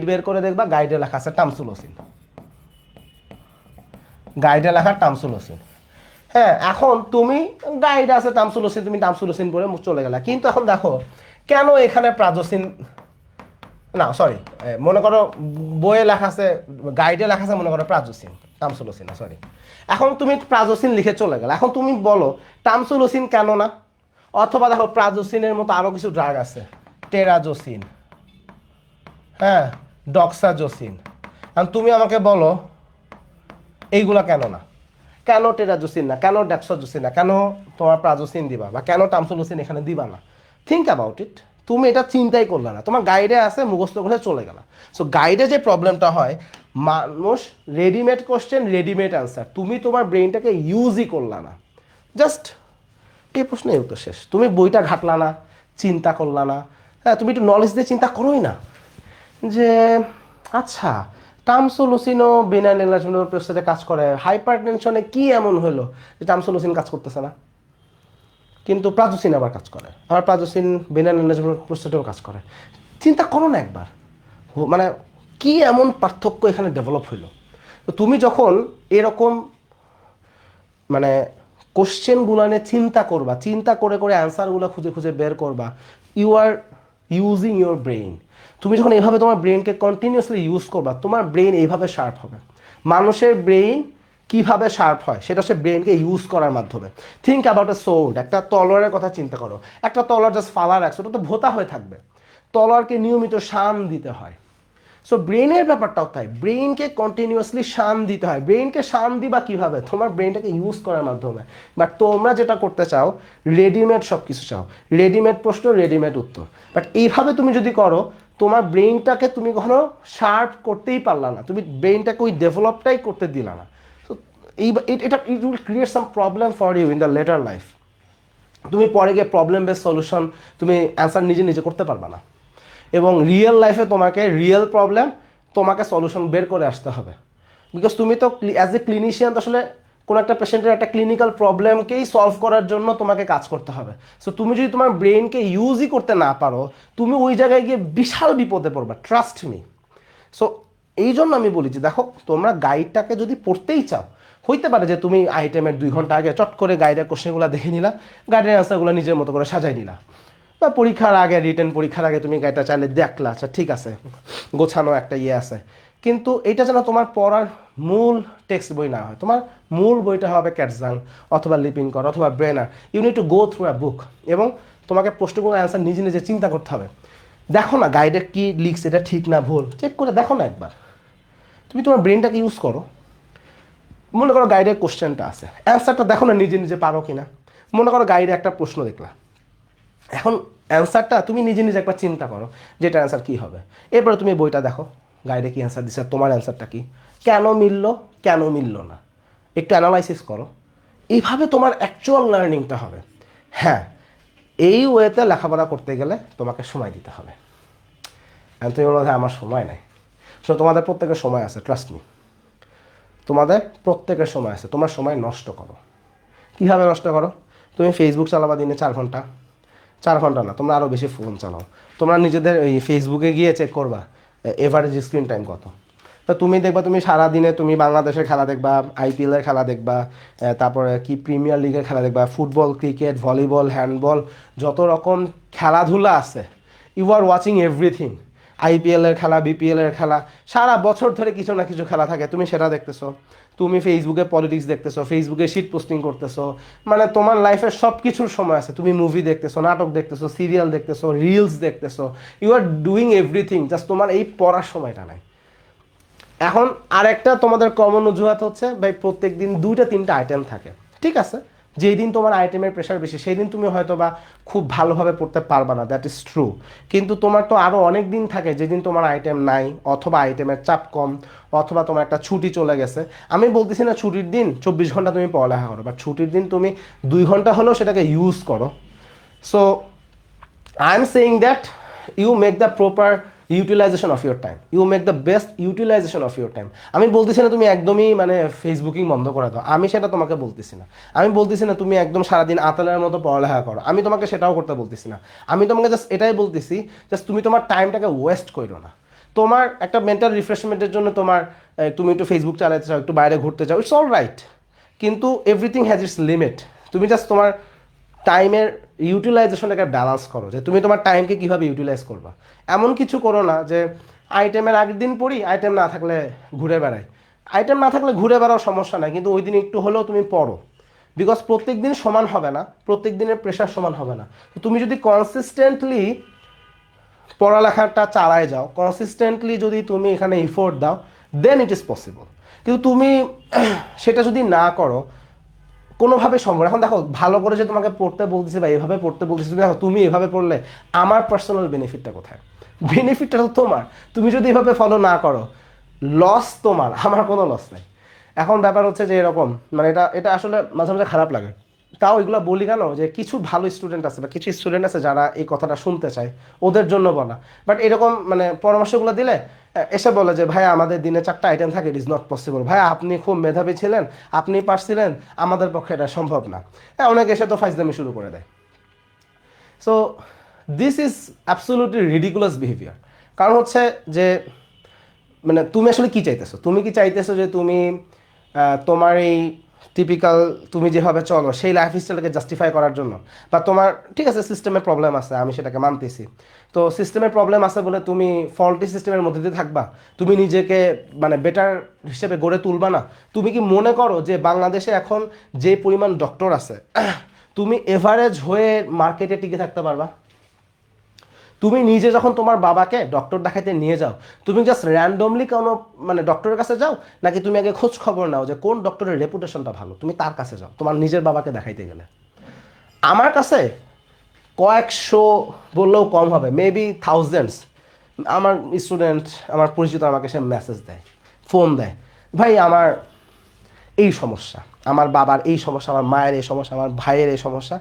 বের করে দেখবা গাইডে লেখা আছে টামসুলোসিন, হ্যাঁ। এখন তুমি গাইডে আছে টামসুলোসিন, তুমি টামসুলোসিন পরে চলে গেলা। কিন্তু এখন দেখো কেন এখানে প্রাজোসিন, না সরি, মনে করো বইয়ে লেখা আছে, গাইডে লেখা আছে মনে করো প্রাজোসিন, টামসুলোসিন না, সরি। এখন তুমি প্রাজোসিন লিখে চলে গেলে, এখন তুমি বলো টামসুলোসিন কেন না? অথবা দেখো প্রাজোসিনের মতো আরো কিছু ড্রাগ আছে, টেরাজোসিন, হ্যাঁ, ডক্সাজোসিন। এখন তুমি আমাকে বলো এইগুলা কেন না? কেন টেরাজোসিন না, কেন ডক্সাজোসিন না, কেন তোমার প্রাজোসিন দিবা, বা কেন টামসুলোসিন এখানে দিবা না? Think about it. তুমি এটা চিন্তাই করলে না, তোমার গাইডে আছে, মুখস্থ করে চলে গেল। সো গাইডে যে প্রবলেমটা হয়, মানুষ রেডিমেড কোশ্চেন, রেডিমেড অ্যান্সার, তুমি তোমার ব্রেনটাকে ইউজই করলা না, জাস্ট এই প্রশ্নের উত্তর শেষ। তুমি বইটা ঘাটলা না, চিন্তা করলা না, হ্যাঁ, তুমি একটু নলেজ দিয়ে চিন্তা করোই না যে আচ্ছা টামসোলোসিনও বিনাইন এনলার্জমেন্ট প্রোস্টেটে কাজ করে, হাইপার টেনশনে কি এমন হলো যে টামসোলোসিন কাজ করতেছে না, কিন্তু প্রাজোসিন আবার কাজ করে, আবার প্রাজোসিন বিনাইন এনলার্জমেন্ট প্রোস্টেটেও কাজ করে। চিন্তা করো না একবার, মানে কি এমন পার্থক্য এখানে ডেভেলপ হইলো। তো তুমি যখন এরকম মানে কোশ্চেনগুলো নিয়ে চিন্তা করবা, চিন্তা করে করে অ্যান্সারগুলো খুঁজে খুঁজে বের করবা, you are using your brain. তুমি যখন এইভাবে তোমার ব্রেনকে কন্টিনিউয়াসলি ইউজ করবা, তোমার ব্রেন এইভাবে শার্প হবে। মানুষের ব্রেইন কিভাবে শার্প হয় সেটা হচ্ছে ব্রেনকে ইউজ করার মাধ্যমে। থিঙ্ক অ্যাবাউট এ সোর্ড, একটা তলোয়ারের কথা চিন্তা করো। একটা তলোয়ার জাস্ট ফালা রাখছো, ওটা তো ভোতা হয়ে থাকবে, তলোয়ারকে নিয়মিত শান দিতে হয়। সো ব্রেনের ব্যাপারটাও তাই, ব্রেনকে কন্টিনিউয়াসলি শান দিতে হয়। ব্রেনকে শান দিবা কীভাবে? তোমার ব্রেনটাকে ইউজ করার মাধ্যমে। বাট তোমরা যেটা করতে চাও, রেডিমেড সব কিছু চাও, রেডিমেড প্রশ্ন, রেডিমেড উত্তর। বাট এইভাবে তুমি যদি করো, তোমার ব্রেনটাকে তুমি কখনো শার্প করতেই পারলা না, তুমি ব্রেনটাকে ওই ডেভেলপটাই করতে দিলা না। সো এটা it will create some problem for you in the later life. তুমি পরে গিয়ে প্রবলেম বেস সলিউশন, তুমি অ্যান্সার নিজে নিজে করতে পারবা না। এবং রিয়েল লাইফে তোমাকে রিয়েল প্রবলেম, তোমাকে সলিউশন বের করে আসতে হবে। বিকজ তুমি তো অ্যাজ এ ক্লিনিশিয়ান আসলে কোনো একটা পেশেন্টের একটা ক্লিনিক্যাল প্রবলেমকেই সলভ করার জন্য তোমাকে কাজ করতে হবে। সো তুমি যদি তোমার ব্রেনকে ইউজই করতে না পারো, তুমি ওই জায়গায় গিয়ে বিশাল বিপদে পড়বা, ট্রাস্ট মি। সো এই জন্য আমি বলি যে দেখো, তোমরা গাইডটাকে যদি পড়তেই চাও, হইতে পারে যে তুমি আইটেমের 2 ঘন্টা আগে চট করে গাইডের কোশ্চেনগুলো দেখে নিলা, গাইডের অ্যান্সারগুলো নিজের মতো করে সাজাই নিলা, বা পরীক্ষার আগে, রিটেন পরীক্ষার আগে তুমি গাইডটা চাইলে দেখলা, আচ্ছা ঠিক আছে, গোছানো একটা ইয়ে আছে। কিন্তু এটা যেন তোমার পড়ার মূল টেক্সট বই না হয়, তোমার মূল বইটা হবে ক্যাটজাং অথবা লিপিংকর অথবা Brenner. You need to go through a book, এবং তোমাকে প্রশ্নগুলোর অ্যান্সার নিজে নিজে চিন্তা করতে হবে। দেখো না গাইডে কি লিখছে, এটা ঠিক না ভুল, চেক করে দেখো না একবার। তুমি তোমার ব্রেনটাকে ইউজ করো। মনে করো গাইডের কোশ্চেনটা আছে, অ্যান্সারটা দেখো না নিজে নিজে পারো কিনা। মনে করো গাইডে একটা প্রশ্ন দেখলা, এখন অ্যান্সারটা তুমি নিজে নিজে একবার চিন্তা করো যে এটার অ্যান্সার কী হবে। এরপরে তুমি বইটা দেখো গাইডে কি অ্যান্সার দিচ্ছে, তোমার অ্যান্সারটা কি, কেন মিললো কেন মিললো না, একটু অ্যানালাইসিস করো। এইভাবে তোমার অ্যাকচুয়াল লার্নিংটা হবে। হ্যাঁ, এই ওয়েতে লেখাপড়া করতে গেলে তোমাকে সময় দিতে হবে। তুমি বলো যে আমার সময় নেই, সো তোমাদের প্রত্যেকের সময় আছে, ট্রাস্ট মি, তোমাদের প্রত্যেকের সময় আছে। তোমার সময় নষ্ট করো। কীভাবে নষ্ট করো? তুমি ফেসবুক চালাবা দিনে 4 ঘন্টা, 4 ঘন্টা না, তোমরা আরও বেশি ফোন চালাও। তোমরা নিজেদের এই ফেসবুকে গিয়ে চেক করবা এভারেজ স্ক্রিন টাইম কত। তো তুমি দেখবা তুমি সারাদিনে তুমি বাংলাদেশের খেলা দেখবা, আইপিএলের খেলা দেখবা, তারপরে কি প্রিমিয়ার লিগের খেলা দেখবা, ফুটবল, ক্রিকেট, ভলিবল, হ্যান্ডবল, যত রকম খেলাধুলা আছে, ইউ আর ওয়াচিং এভরিথিং। আইপিএলের খেলা, বিপিএলের খেলা, সারা বছর ধরে কিছু না কিছু খেলা থাকে, তুমি সেটা দেখতেছো। তুমি ফেসবুকে পলিটিক্স দেখতেছো, ফেসবুকে শিট পোস্টিং করতেছো, মানে তোমার লাইফের সব কিছুর সময় আছে। তুমি মুভি দেখতেছো, নাটক দেখতেছো, সিরিয়াল দেখতেছো, রিলস দেখতেছো, you are doing everything, just তোমার এই পড়ার সময়টা নাই। এখন আরেকটা তোমাদের কমন অজুহাত হচ্ছে ভাই প্রত্যেক দিন 2-3টা আইটেম থাকে। ঠিক আছে, যেই দিন তোমার আইটেমের প্রেশার বেশি সেই দিন তুমি হয়তো বা খুব ভালোভাবে পড়তে পারবা না, দ্যাট ইজ ট্রু। কিন্তু তোমার তো আরও অনেক দিন থাকে যেদিন তোমার আইটেম নাই, অথবা আইটেমের চাপ কম, অথবা তোমার একটা ছুটি চলে গেছে। আমি বলতেছি না ছুটির দিন 24 ঘন্টা তুমি পড়ালেখা করো, বাট ছুটির দিন তুমি 2 ঘন্টা হলেও সেটাকে ইউজ করো। So I am saying that you make the proper utilization of your time, you make the best utilization of your time. আমি বলতেছি না তুমি একদমই মানে ফেসবুকিং বন্ধ করে দাও, আমি সেটা তোমাকে বলতেছি না। আমি বলতেছি না তুমি একদম সারাদিন আতালের মতো পড়ালেখা করো, আমি তোমাকে সেটাও করতে বলতেছি না। আমি তোমাকে জাস্ট এটাই বলতেছি, জাস্ট তুমি তোমার টাইমটাকে ওয়েস্ট করো না। তোমার একটা মেন্টাল রিফ্রেশমেন্টের জন্য তোমার তুমি একটু ফেসবুক চালাতে চাও, একটু বাইরে ঘুরতে চাও, ইটস অল রাইট, কিন্তু এভরিথিং হ্যাজ ইটস লিমিট। তুমি জাস্ট তোমার টাইমের ইউটিলাইজেশনটাকে ব্যালেন্স করো, যে তুমি তোমার টাইমকে কীভাবে ইউটিলাইজ করবা। এমন কিছু করো না যে আইটেমের আগের দিন পড়ি, আইটেম না থাকলে ঘুরে বেড়াই। আইটেম না থাকলে ঘুরে বেড়াও, সমস্যা নাই, কিন্তু ওই দিন একটু হলেও তুমি পড়ো। বিকজ প্রত্যেক দিন সমান হবে না, প্রত্যেক দিনের প্রেশার সমান হবে না। তুমি যদি কনসিস্টেন্টলি পড়ালেখাটা চালায় যাও, কনসিস্টেন্টলি যদি তুমি এখানে এফোর্ট দাও, দেন ইট ইজ পসিবল। কিন্তু তুমি সেটা যদি না করো, কোনোভাবে সম্ভব। এখন দেখো, ভালো করে যে তোমাকে পড়তে বলতেছি বা এভাবে পড়তে বলতেছি, দেখো তুমি এভাবে পড়লে আমার পার্সোনাল বেনিফিটটা কোথায়? বেনিফিটটা তো তোমার। তুমি যদি এভাবে ফলো না করো, লস তোমার, আমার কোনো লস নাই। এখন ব্যাপার হচ্ছে যে এরকম, মানে এটা এটা আসলে মাঝে মাঝে খারাপ লাগে। তাও এগুলো বলি কেন, যে কিছু ভালো স্টুডেন্ট আছে বা কিছু স্টুডেন্ট আছে যারা এই কথাটা শুনতে চায়, ওদের জন্য বলা। বাট এরকম মানে পরামর্শগুলো দিলে এসে বলে যে ভাই আমাদের দিনে 4টা আইটেম থাকে, ইট ইজ নট পসিবল। ভাই আপনি খুব মেধাবী ছিলেন, আপনি পারছিলেন, আমাদের পক্ষে এটা সম্ভব না। হ্যাঁ, অনেকে এসে তো ফাইজলামি শুরু করে দেয়। So this is absolutely ridiculous behaviour. কারণ হচ্ছে যে মানে তুমি আসলে কি চাইতেছো? তুমি কি চাইতেছো যে তুমি তোমার এই টিপিক্যাল তুমি যেভাবে চলো সেই লাইফ স্টাইলকে জাস্টিফাই করার জন্য, বা তোমার ঠিক আছে সিস্টেমের প্রবলেম আছে, আমি সেটাকে মানতেছি। তো সিস্টেমের প্রবলেম আছে বলে তুমি ফল্টি সিস্টেমের মধ্যে দিয়ে থাকবা, তুমি নিজেকে মানে বেটার হিসেবে গড়ে তুলবা না? তুমি কি মনে করো যে বাংলাদেশে এখন যে পরিমাণ ডক্টর আছে, তুমি এভারেজ হয়ে মার্কেটে টিকে থাকতে পারবা? তুমি নিজে যখন তোমার বাবাকে ডক্টর দেখাইতে নিয়ে যাও, তুমি জাস্ট র্যান্ডমলি কোনো মানে ডক্টরের কাছে যাও, নাকি তুমি আগে খোঁজ খবর নাও যে কোন ডক্টরের রেপুটেশনটা ভালো, তুমি তার কাছে যাও তোমার নিজের বাবাকে দেখাইতে গেলে? আমার কাছে কয়েকশো বললেও কম হবে, মেবি থাউজেন্ডস আমার স্টুডেন্ট, আমার পরিচিত আমাকে সে মেসেজ দেয়, ফোন দেয়, ভাই আমার এই সমস্যা, আমার বাবার এই সমস্যা, আমার মায়ের এই সমস্যা, আমার ভাইয়ের এই সমস্যা।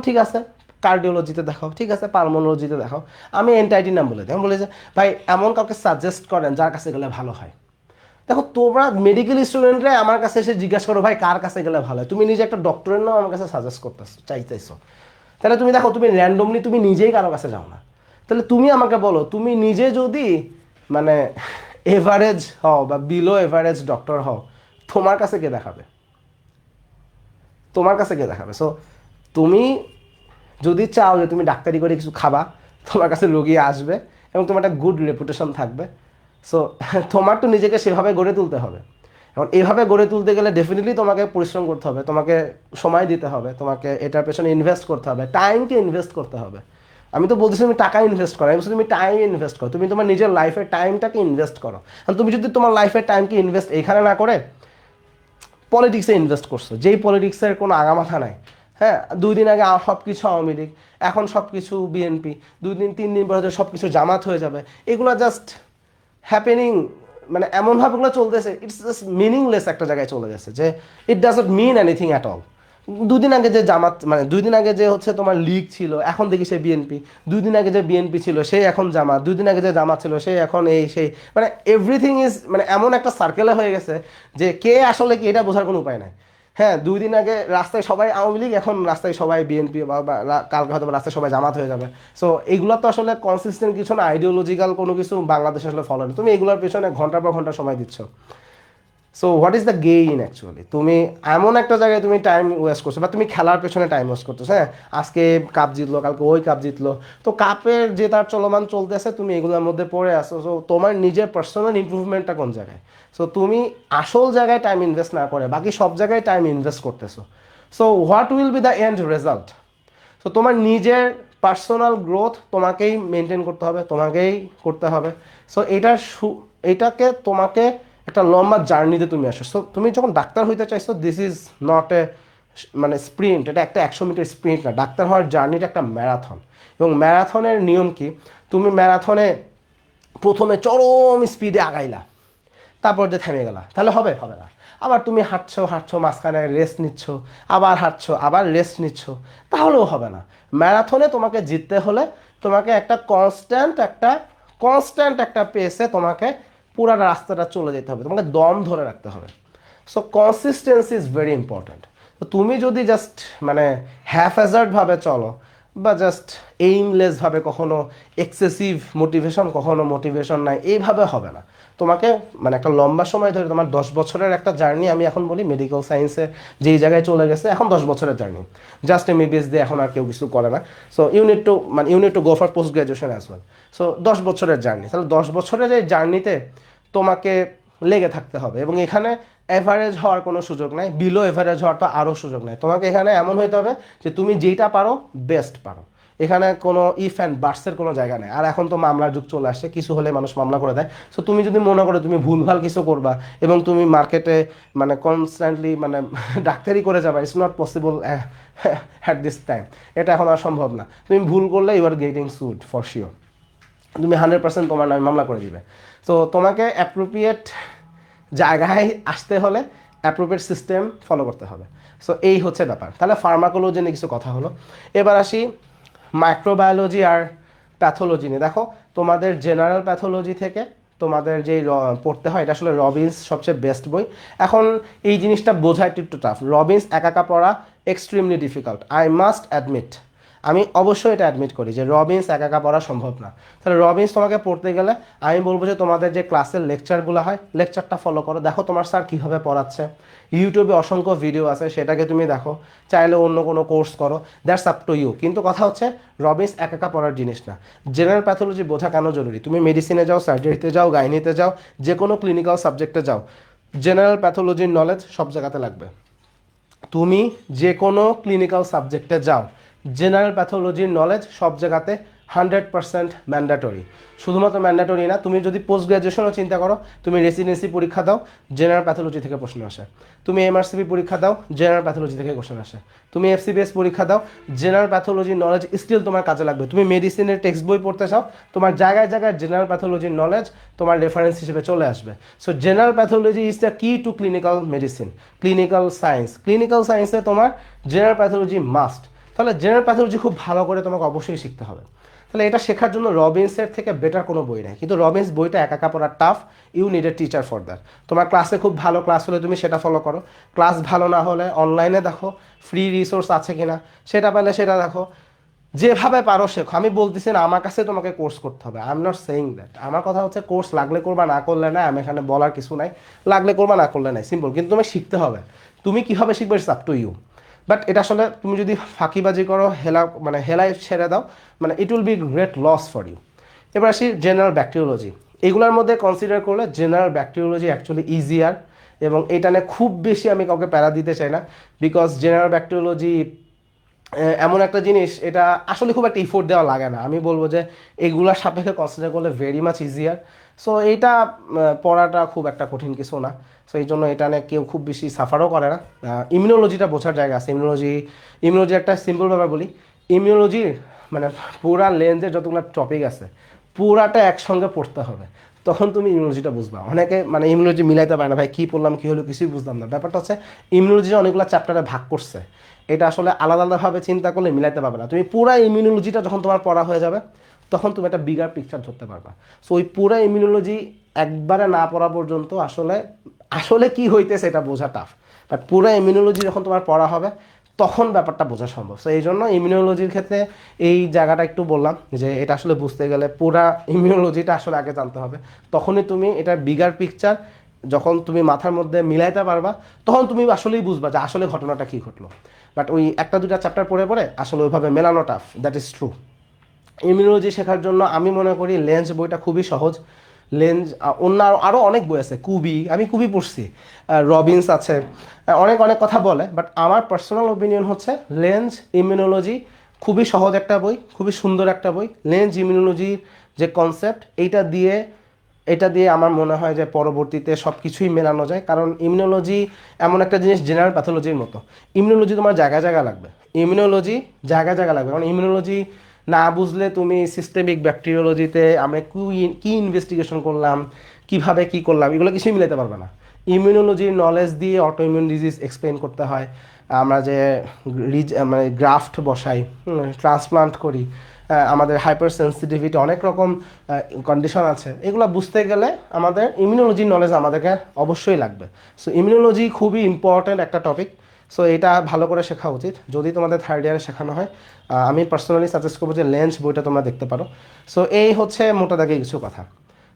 ঠিক আছে, কার্ডিওলজিতে দেখাও, ঠিক আছে পালমোলজিতে দেখাও। আমি এনটাইটির নাম বলে দিই, আমি বলি যে ভাই এমন কাউকে সাজেস্ট করেন যার কাছে গেলে ভালো হয়। দেখো তোমরা মেডিকেল স্টুডেন্টরা আমার কাছে এসে জিজ্ঞাসা করো ভাই কার কাছে গেলে ভালো হয়, তুমি নিজে একটা ডক্টরের নাম আমার কাছে সাজেস্ট করতেছো চাইতেছো, তাহলে তুমি দেখো তুমি র্যান্ডমলি তুমি নিজেই কারো কাছে যাও না। তাহলে তুমি আমাকে বলো তুমি নিজে যদি মানে এভারেজ হও বা বিলো এভারেজ ডক্টর হও, তোমার কাছে কে দেখাবে? তোমার কাছে কে দেখাবে? সো তুমি যদি চাও যে তুমি ডাক্তারি করে কিছু খাবা, তোমার কাছে রোগী আসবে এবং তোমার একটা গুড রেপুটেশন থাকবে। সো তোমার তো নিজেকে সেভাবে গড়ে তুলতে হবে। এখন এইভাবে গড়ে তুলতে গেলে ডেফিনেটলি তোমাকে পরিশ্রম করতে হবে, তোমাকে সময় দিতে হবে, তোমাকে এটার পেছনে ইনভেস্ট করতে হবে, টাইমকে ইনভেস্ট করতে হবে। আমি তো বলতেছি তুমি টাকা ইনভেস্ট করো, আমি বলছি তুমি টাইম ইনভেস্ট করো, তুমি তোমার নিজের লাইফের টাইমটাকে ইনভেস্ট করো। আর তুমি যদি তোমার লাইফের টাইমকে ইনভেস্ট এখানে না করে পলিটিক্সে ইনভেস্ট করছো, যেই পলিটিক্সের কোনো আগামাথা নাই, হ্যাঁ 2 দিন আগে সব কিছু আওয়ামী লীগ, এখন সব কিছু বিএনপি, 2 দিন 3 দিন পরে সব কিছু জামাত হয়ে যাবে, এগুলো জাস্ট হ্যাপেনিং, মানে এমনভাবে এগুলো চলতেছে, ইটস জাস্ট মিনিংলেস একটা জায়গায় চলে গেছে যে it doesn't mean anything at all. 2 দিন আগে যে জামাত, মানে 2 দিন আগে যে হচ্ছে তোমার লীগ ছিল এখন দেখি সে বিএনপি, 2 দিন আগে যে বিএনপি ছিল সে এখন জামাত, 2 দিন আগে যে জামাত ছিল সে এখন এই সেই, মানে এভরিথিং ইজ মানে এমন একটা সার্কেলে হয়ে গেছে যে কে আসলে কি এটা বোঝার কোনো উপায় নাই। হ্যাঁ 2 দিন আগে রাস্তায় সবাই আওয়ামী লীগ, এখন রাস্তায় সবাই বিএনপি, বা কালকে হয়তো রাস্তায় সবাই জামাত হয়ে যাবে। সো এইগুলো তো আসলে কনসিস্টেন্ট কিছু না, আইডিওলজিক্যাল কোনো কিছু বাংলাদেশ আসলে ফলো না, তুমি এগুলোর পেছনে ঘন্টার পর ঘন্টা সময় দিচ্ছ। So what is the gain actually? তুমি এমন একটা জায়গায় তুমি টাইম ওয়েস্ট করছো, বা তুমি খেলার পেছনে টাইম ওয়েস্ট করছো। হ্যাঁ আজকে কাপ জিতলো, কালকে ওই কাপ জিতলো, তো কাপের যে তার চলমান চলতেছে, তুমি এগুলোর মধ্যে পড়ে আসো। সো তোমার নিজের পার্সোনাল ইমপ্রুভমেন্টটা কোন জায়গায়? সো তুমি আসল জায়গায় টাইম ইনভেস্ট না করে বাকি সব জায়গায় টাইম ইনভেস্ট করতেছো। So what will be the end result? So তোমার নিজের পার্সোনাল গ্রোথ তোমাকেই মেনটেন করতে হবে, তোমাকেই করতে হবে। সো এটাকে তোমাকে একটা লম্বা জার্নিতে তুমি আসো। সো তুমি যখন ডাক্তার হইতে চাইছো, দিস ইজ নট এ মানে স্প্রিন্ট, এটা একটা 100 মিটার স্প্রিন্ট না, ডাক্তার হওয়ার জার্নিটা একটা ম্যারাথন। এবং ম্যারাথনের নিয়ম কি? তুমি ম্যারাথনে প্রথমে চরম স্পিডে আগাইলা, তারপর যে থেমে গেলা, তাহলে হবে? হবে না। আবার তুমি হাঁটছো হাঁটছো, মাঝখানে রেস্ট নিচ্ছ, আবার হাঁটছো, আবার রেস্ট নিচ্ছ, তাহলেও হবে না। ম্যারাথনে তোমাকে জিততে হলে তোমাকে একটা কনস্ট্যান্ট একটা পেসে তোমাকে পুরা রাস্তাটা চলে যেতে হবে, তোমাকে দম ধরে রাখতে হবে। So consistency is very important. তো তুমি যদি জাস্ট মানে হ্যাফহ্যাজার্ডভাবে চলো, বা জাস্ট এইমলেসভাবে, কখনো এক্সেসিভ মোটিভেশন, কখনো মোটিভেশন নাই, এইভাবে হবে না। তোমাকে মানে একটা লম্বা সময় ধরে, তোমার 10 বছরের একটা জার্নি, আমি এখন বলি মেডিকেল সায়েন্সে যেই জায়গায় চলে গেছে, এখন 10 বছরের জার্নি, জাস্ট এমবিবিএস দিয়ে এখন আর কেউ কিছু করে না। So you need to go for post graduation as well. So 10 বছরের জার্নি, তাহলে 10 বছরের এই জার্নিতে তোমাকে লেগে থাকতে হবে। এবং এখানে এভারেজ হওয়ার কোনো সুযোগ নাই, বিলো এভারেজ হওয়ার তো আরও সুযোগ নাই। তোমাকে এখানে এমন হইতে হবে যে তুমি যেইটা পারো বেস্ট পারো, এখানে কোনো ইফ অ্যান্ড বাটসের কোনো জায়গা নেই। আর এখন তো মামলার যুগ চলে আসছে, কিছু হলে মানুষ মামলা করে দেয়। সো তুমি যদি মনে করো তুমি ভুলভাল কিছু করবা এবং তুমি মার্কেটে মানে কনস্ট্যান্টলি মানে ডাক্তারি করে যাবা, it's not possible at this time. এটা এখন আর সম্ভব না। তুমি ভুল করলে you are getting sued for sure, তুমি 100% তোমার নামে মামলা করে দিবে। তো তোমাকে অ্যাপ্রোপ্রিয়েট জায়গায় আসতে হলে অ্যাপ্রোপ্রিয়েট সিস্টেম ফলো করতে হবে। সো এই হচ্ছে ব্যাপার। তাহলে ফার্মাকোলজি নিয়ে কিছু কথা হলো, এবার আসি মাইক্রোবায়োলজি আর প্যাথোলজি নিয়ে। দেখো তোমাদের জেনারেল প্যাথোলজি থেকে তোমাদের যেই পড়তে হয়, এটা আসলে রবিন্স সবচেয়ে বেস্ট বই। এখন এই জিনিসটা বোঝা একটু টাফ, রবিন্স একা একা পড়া extremely difficult, I must admit. আমি অবশ্যই এটা অ্যাডমিট করি যে রবিন্স একা একা পড়া সম্ভব না। তাহলে রবিন্স তোমাকে পড়তে গেলে আমি বলবো যে তোমাদের যে ক্লাসের লেকচারগুলো হয়, লেকচারটা ফলো করো, দেখো তোমার স্যার কীভাবে পড়াচ্ছে। ইউটিউবে অসংখ্য ভিডিও আছে, সেটাকে তুমি দেখো, চাইলে অন্য কোনো কোর্স করো, দ্যাটস আপ টু ইউ। কিন্তু কথা হচ্ছে রবিন্স একা একা পড়ার জিনিস না। জেনারেল প্যাথোলজি বোঝা কেন জরুরি? তুমি মেডিসিনে যাও, সার্জারিতে যাও, গাইনিতে যাও, যে কোনো ক্লিনিক্যাল সাবজেক্টে যাও, জেনারেল প্যাথোলজির নলেজ সব জায়গাতে লাগবে। তুমি যে কোনো ক্লিনিক্যাল সাবজেক্টে যাও, জেনারেল প্যাথোলজির নলেজ সব জায়গাতে 100% ম্যান্ডেটরি। শুধুমাত্র ম্যান্ডেটরি না, তুমি যদি পোস্ট গ্রাজুয়েশনও চিন্তা করো, তুমি রেসিডেন্সি পরীক্ষা দাও, জেনারেল প্যাথোলজি থেকে প্রশ্ন আসে। তুমি এমআরসিপি পরীক্ষা দাও, জেনারেল প্যাথোলজি থেকে কোশ্চেন আসে। তুমি এফসিবিএস পরীক্ষা দাও, জেনারেল প্যাথোলজির নলেজ স্টিল তোমার কাজে লাগবে। তুমি মেডিসিনের টেক্সট বই পড়তে চাও, তোমার জায়গায় জায়গায় জেনারেল প্যাথোলজির নলেজ তোমার রেফারেন্স হিসেবে চলে আসবে। So general pathology is the key to clinical medicine, clinical science. Clinical সায়েন্সে তোমার জেনারেল প্যাথোলজি মাস্ট। তাহলে জেনারেল প্যাথোলজি খুব ভালো করে তোমাকে অবশ্যই শিখতে হবে। তাহলে এটা শেখার জন্য রবিন্সের থেকে বেটার কোনো বই নেই, কিন্তু রবিন্স বইটা একা একা পড়া tough, you need a teacher for that. তোমার ক্লাসে খুব ভালো ক্লাস হলে তুমি সেটা ফলো করো, ক্লাস ভালো না হলে অনলাইনে দেখো ফ্রি রিসোর্স আছে কিনা, সেটা পেলে সেটা দেখো, যেভাবে পারো শেখো। আমি বলতেছি না আমার কাছে তোমাকে কোর্স করতে হবে, I am not saying that. আমার কথা হচ্ছে কোর্স লাগলে করবা, না করলে না, আমি এখানে বলার কিছু নাই, লাগলে করবা না করলে নাই, সিম্পল। কিন্তু তুমি শিখতে হবে, তুমি কীভাবে শিখবে it's up to you. But এটা আসলে তুমি যদি ফাঁকিবাজি করো, হেলাই ছেড়ে দাও, it will be great loss for you. এবার আসি জেনারেল ব্যাকটেরিওলজি। এগুলোর মধ্যে কনসিডার করলে জেনারেল ব্যাকটেরিওলজি অ্যাকচুয়ালি ইজিয়ার, এবং এটা নিয়ে খুব বেশি আমি কাউকে প্যারা দিতে চাই না, বিকজ জেনারেল ব্যাকটেরিওলজি এমন একটা জিনিস, এটা আসলে খুব একটা ইফোর্ট দেওয়া লাগে না। আমি বলবো যে এগুলার সাপেক্ষে কনসিডার করলে ভেরি মাচ ইজিয়ার। সো এইটা পড়াটা খুব একটা কঠিন কিছু না। সো এই জন্য এটা নিয়ে কেউ খুব বেশি সাফারও করে না। ইমিউনোলজিটা বোঝার জায়গা আছে। ইমিউনোলজি একটা সিম্পল ব্যাপার বলি, ইমিউনোলজির পুরা লেন্সের যতগুলো টপিক আছে পুরাটা একসঙ্গে পড়তে হবে, তখন তুমি ইমিউনোলজিটা বুঝবা। অনেকে ইমিউনোলজি মিলাইতে পারে না, ভাই কী পড়লাম কী হলো কিছুই বুঝলাম না। ব্যাপারটা হচ্ছে ইমিউনোলজি অনেকগুলো চ্যাপ্টারে ভাগ করছে, এটা আসলে আলাদা আলাদাভাবে চিন্তা করলে মিলাইতে পারবে না। তুমি পুরা ইমিউনোলজিটা যখন তোমার পড়া হয়ে যাবে তখন তুমি একটা বিগার পিকচার ধরতে পারবা। সো ওই পুরা ইমিউনোলজি একবারে না পড়া পর্যন্ত আসলে আসলে কি হইতেছে এটা বোঝা টাফ। বাট পুরা ইমিউনোলজি যখন তোমার পড়া হবে তখন ব্যাপারটা বোঝা সম্ভব। সো এই জন্য ইমিউনোলজির ক্ষেত্রে এই জায়গাটা একটু বললাম যে এটা আসলে বুঝতে গেলে পুরা ইমিউনোলজিটা আসলে আগে জানতে হবে, তখনই তুমি এটার বিগার পিকচার যখন তুমি মাথার মধ্যে মিলাইতে পারবা তখন তুমি আসলেই বুঝবা যে আসলে ঘটনাটা কী ঘটলো। বাট ওই একটা দুটা চ্যাপ্টার পড়ে পড়ে আসলে ওইভাবে মেলানো tough, that is true. Immunology শেখার জন্য আমি মনে করি লেন্স বইটা খুবই সহজ। লেন্স অন্য আরও অনেক বই আছে, আমি কুবি পড়ছি, রবিন্স আছে, অনেক অনেক কথা বলে। বাট আমার পার্সোনাল ওপিনিয়ন হচ্ছে লেন্স ইমিউনোলজি খুবই সহজ একটা বই, খুবই সুন্দর একটা বই। লেন্স ইমিউনোলজির যে কনসেপ্ট এটা দিয়ে আমার মনে হয় যে পরবর্তীতে সব কিছুই মেলানো যায়। কারণ ইমিউনোলজি এমন একটা জিনিস জেনারেল প্যাথোলজির মতো, ইমিউনোলজি তোমার জায়গায় জায়গা লাগবে, কারণ ইমিউনোলজি না বুঝলে তুমি সিস্টেমিক ব্যাকটেরিওলজিতে আমরা কি ইনভেস্টিগেশন করলাম, কিভাবে কি করলাম, এগুলো কিছুই মিলাতে পারবে না। ইমিউনোলজির নলেজ দিয়ে অটো ইমিউন ডিজিজ এক্সপ্লেন করতে হয়, আমরা যে গ্রাফট বসাই, ট্রান্সপ্লান্ট করি, আমাদের হাইপার সেন্সিটিভিটি, অনেক রকম কন্ডিশন আছে, এগুলো বুঝতে গেলে আমাদের ইমিউনোলজির নলেজ আমাদেরকে অবশ্যই লাগবে। সো ইমিউনোলজি খুবই ইম্পর্ট্যান্ট একটা টপিক। সো এটা ভালো করে শেখা উচিত যদি তোমাদের থার্ড ইয়ারে শেখানো হয়। আমি পার্সোনালি সাজেস্ট করবো যে লেন্স বইটা তোমরা দেখতে পারো। সো এই হচ্ছে মোটা দাগে কিছু কথা।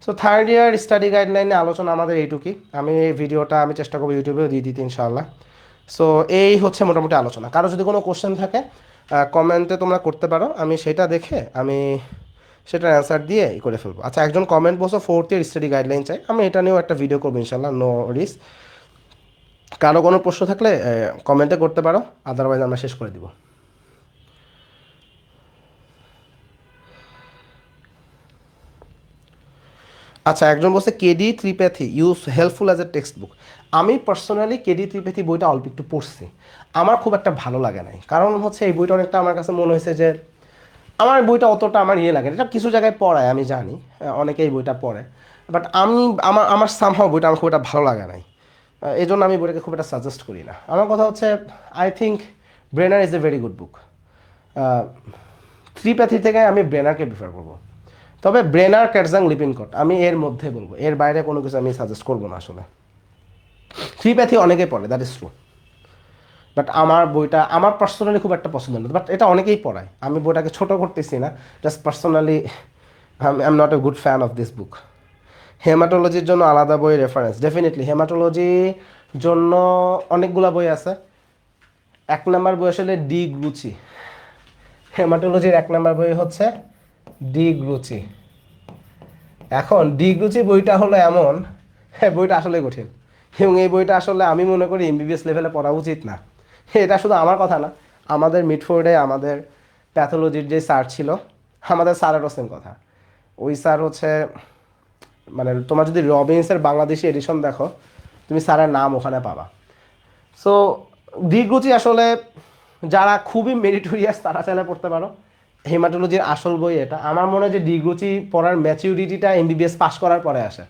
সো থার্ড ইয়ার স্টাডি গাইডলাইনে আলোচনা আমাদের এইটুকুই। আমি এই ভিডিওটা চেষ্টা করবো ইউটিউবেও দিয়ে দিতে ইনশাআল্লাহ। সো এই হচ্ছে মোটামুটি আলোচনা। কারো যদি কোনো কোশ্চেন থাকে কমেন্টে তোমরা করতে পারো, আমি সেটা দেখে সেটার অ্যান্সার দিয়ে করে ফেলবো। আচ্ছা, একজন কমেন্ট বলছো ফোর্থ ইয়ার স্টাডি গাইডলাইন চাই, আমি এটা নিয়েও একটা ভিডিও করবো ইনশাল্লাহ, নো রিস। কারো কোনো প্রশ্ন থাকলে কমেন্টে করতে পারো, আদারওয়াইজ আমরা শেষ করে দিব। আচ্ছা, একজন বলছে K D Tripathi is helpful as a text book. আমি পার্সোনালি কেডি ত্রিপ্যাথি বইটা অল্প একটু পড়ছি, আমার খুব একটা ভালো লাগে নাই। কারণ হচ্ছে এই বইটা অনেকটা আমার কাছে মনে হয়েছে যে আমার বইটা অতটা আমার লাগে, এটা কিছু জায়গায় পড়ায় আমি জানি, অনেকেই বইটা পড়ে, বাট আমার সামহাও বইটা আমার খুব একটা ভালো লাগে নাই। এই জন্য আমি বইটাকে খুব একটা সাজেস্ট করি না। আমার কথা হচ্ছে I think Brenner is a very good book. Tripathi থেকে আমি ব্রেনারকে প্রিফার করবো। তবে ব্রেনার, ক্যাটজাং, লিপিনকট আমি এর মধ্যে বলবো, এর বাইরে কোনো কিছু আমি সাজেস্ট করবো না আসলে। ত্রিপ্যাথি অনেকেই পড়ে, দ্যাট ইজ ট্রু, বাট আমার বইটা আমার পার্সোনালি খুব একটা পছন্দ না। বাট এটা অনেকেই পড়ায়, আমি বইটাকে ছোটো করতেছি না, just personally I am not a good fan of this book. হেমাটোলজির জন্য আলাদা বই রেফারেন্স, ডেফিনেটলি হেমাটোলজির জন্য অনেকগুলো বই আছে। 1 নম্বর বই আসলে ডি গ্লুচি, হেমাটোলজির 1 নম্বর বই হচ্ছে ডি গ্লুচি। এখন ডি গ্লুচি বইটা হলো এমন, বইটা আসলে কঠিন, এবং এই বইটা আসলে আমি মনে করি এমবিবিএস লেভেলে পড়া উচিত না। এটা শুধু আমার কথা না, আমাদের মিডফোর্ডে আমাদের প্যাথোলজির যে স্যার ছিল, আমাদের স্যারেরও সেম কথা। ওই স্যার হচ্ছে তোমার যদি রবিন্সের বাংলাদেশি এডিশন দেখো, তুমি স্যারের নাম ওখানে পাবা। সো ডিগ্রুচি আসলে যারা খুবই মেরিটোরিয়াস তারা চাইলে পড়তে পারো। হেমাটোলজির আসল বই এটা। আমার মনে হয় যে ডিগ্রুচি পড়ার ম্যাচিউরিটিটা এমবিবিএস পাস করার পরে আসে।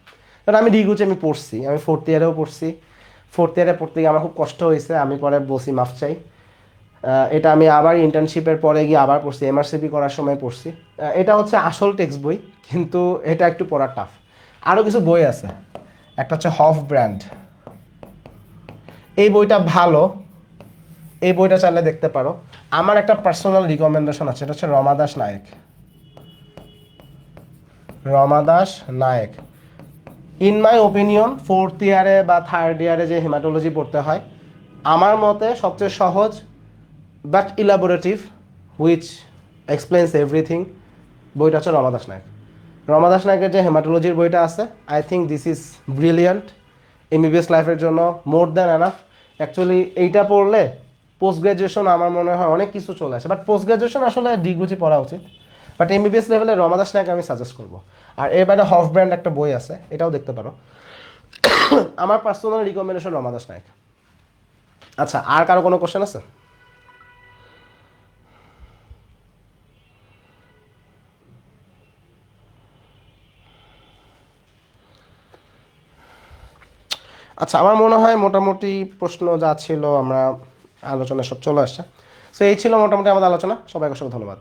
কারণ আমি ডিগ্রুচি পড়ছি, আমি 4th ইয়ারেও পড়ছি। 4th ইয়ারে পড়তে গিয়ে আমার খুব কষ্ট হয়েছে, আমি পরে বসি মাফ চাই। এটা আমি আবার ইন্টার্নশিপের পরে গিয়ে আবার পড়ছি, এমআরসিপি করার সময় পড়ছি। এটা হচ্ছে আসল টেক্সট বই, কিন্তু এটা একটু পড়া টাফ। আরও কিছু বই আছে, একটা হচ্ছে হফ ব্র্যান্ড, এই বইটা ভালো, এই বইটা চাইলে দেখতে পারো। আমার একটা পার্সোনাল রিকমেন্ডেশন আছে, এটা হচ্ছে Ramadas Nayak. Ramadas Nayak in my opinion fourth ইয়ারে বা থার্ড ইয়ারে যে হেমাটোলজি পড়তে হয়, আমার মতে সবচেয়ে সহজ বাট ইলাবোরেটিভ, হুইচ এক্সপ্লেন্স এভরিথিং, বইটা হচ্ছে রমাদাস নায়ক। রমাদাস নায়কের যে হেমাটোলজির বইটা আছে, I think this is brilliant MBBS লাইফের জন্য, মোর দ্যান এনাফ। অ্যাকচুয়ালি এইটা পড়লে পোস্ট গ্রাজুয়েশন আমার মনে হয় অনেক কিছু চলে আসে, বাট পোস্ট গ্রাজুয়েশন আসলে ডিগ্রি পড়া উচিত, বাট এমবিবিএস লেভেলে রমাদাস নায়ক আমি সাজেস্ট করবো। আর এবারে হফ ব্র্যান্ড একটা বই আছে, এটাও দেখতে পারো। আমার পার্সোনাল রিকমেন্ডেশন রমাদাস নায়ক। আচ্ছা, আর কারো কোনো কোশ্চেন আছে? আচ্ছা, আমার মনে হয় মোটামুটি প্রশ্ন যা ছিল আমরা আলোচনা সব চলে আসছে। তো এই ছিল মোটামুটি আমাদের আলোচনা। সবাইকে অসংখ্য ধন্যবাদ।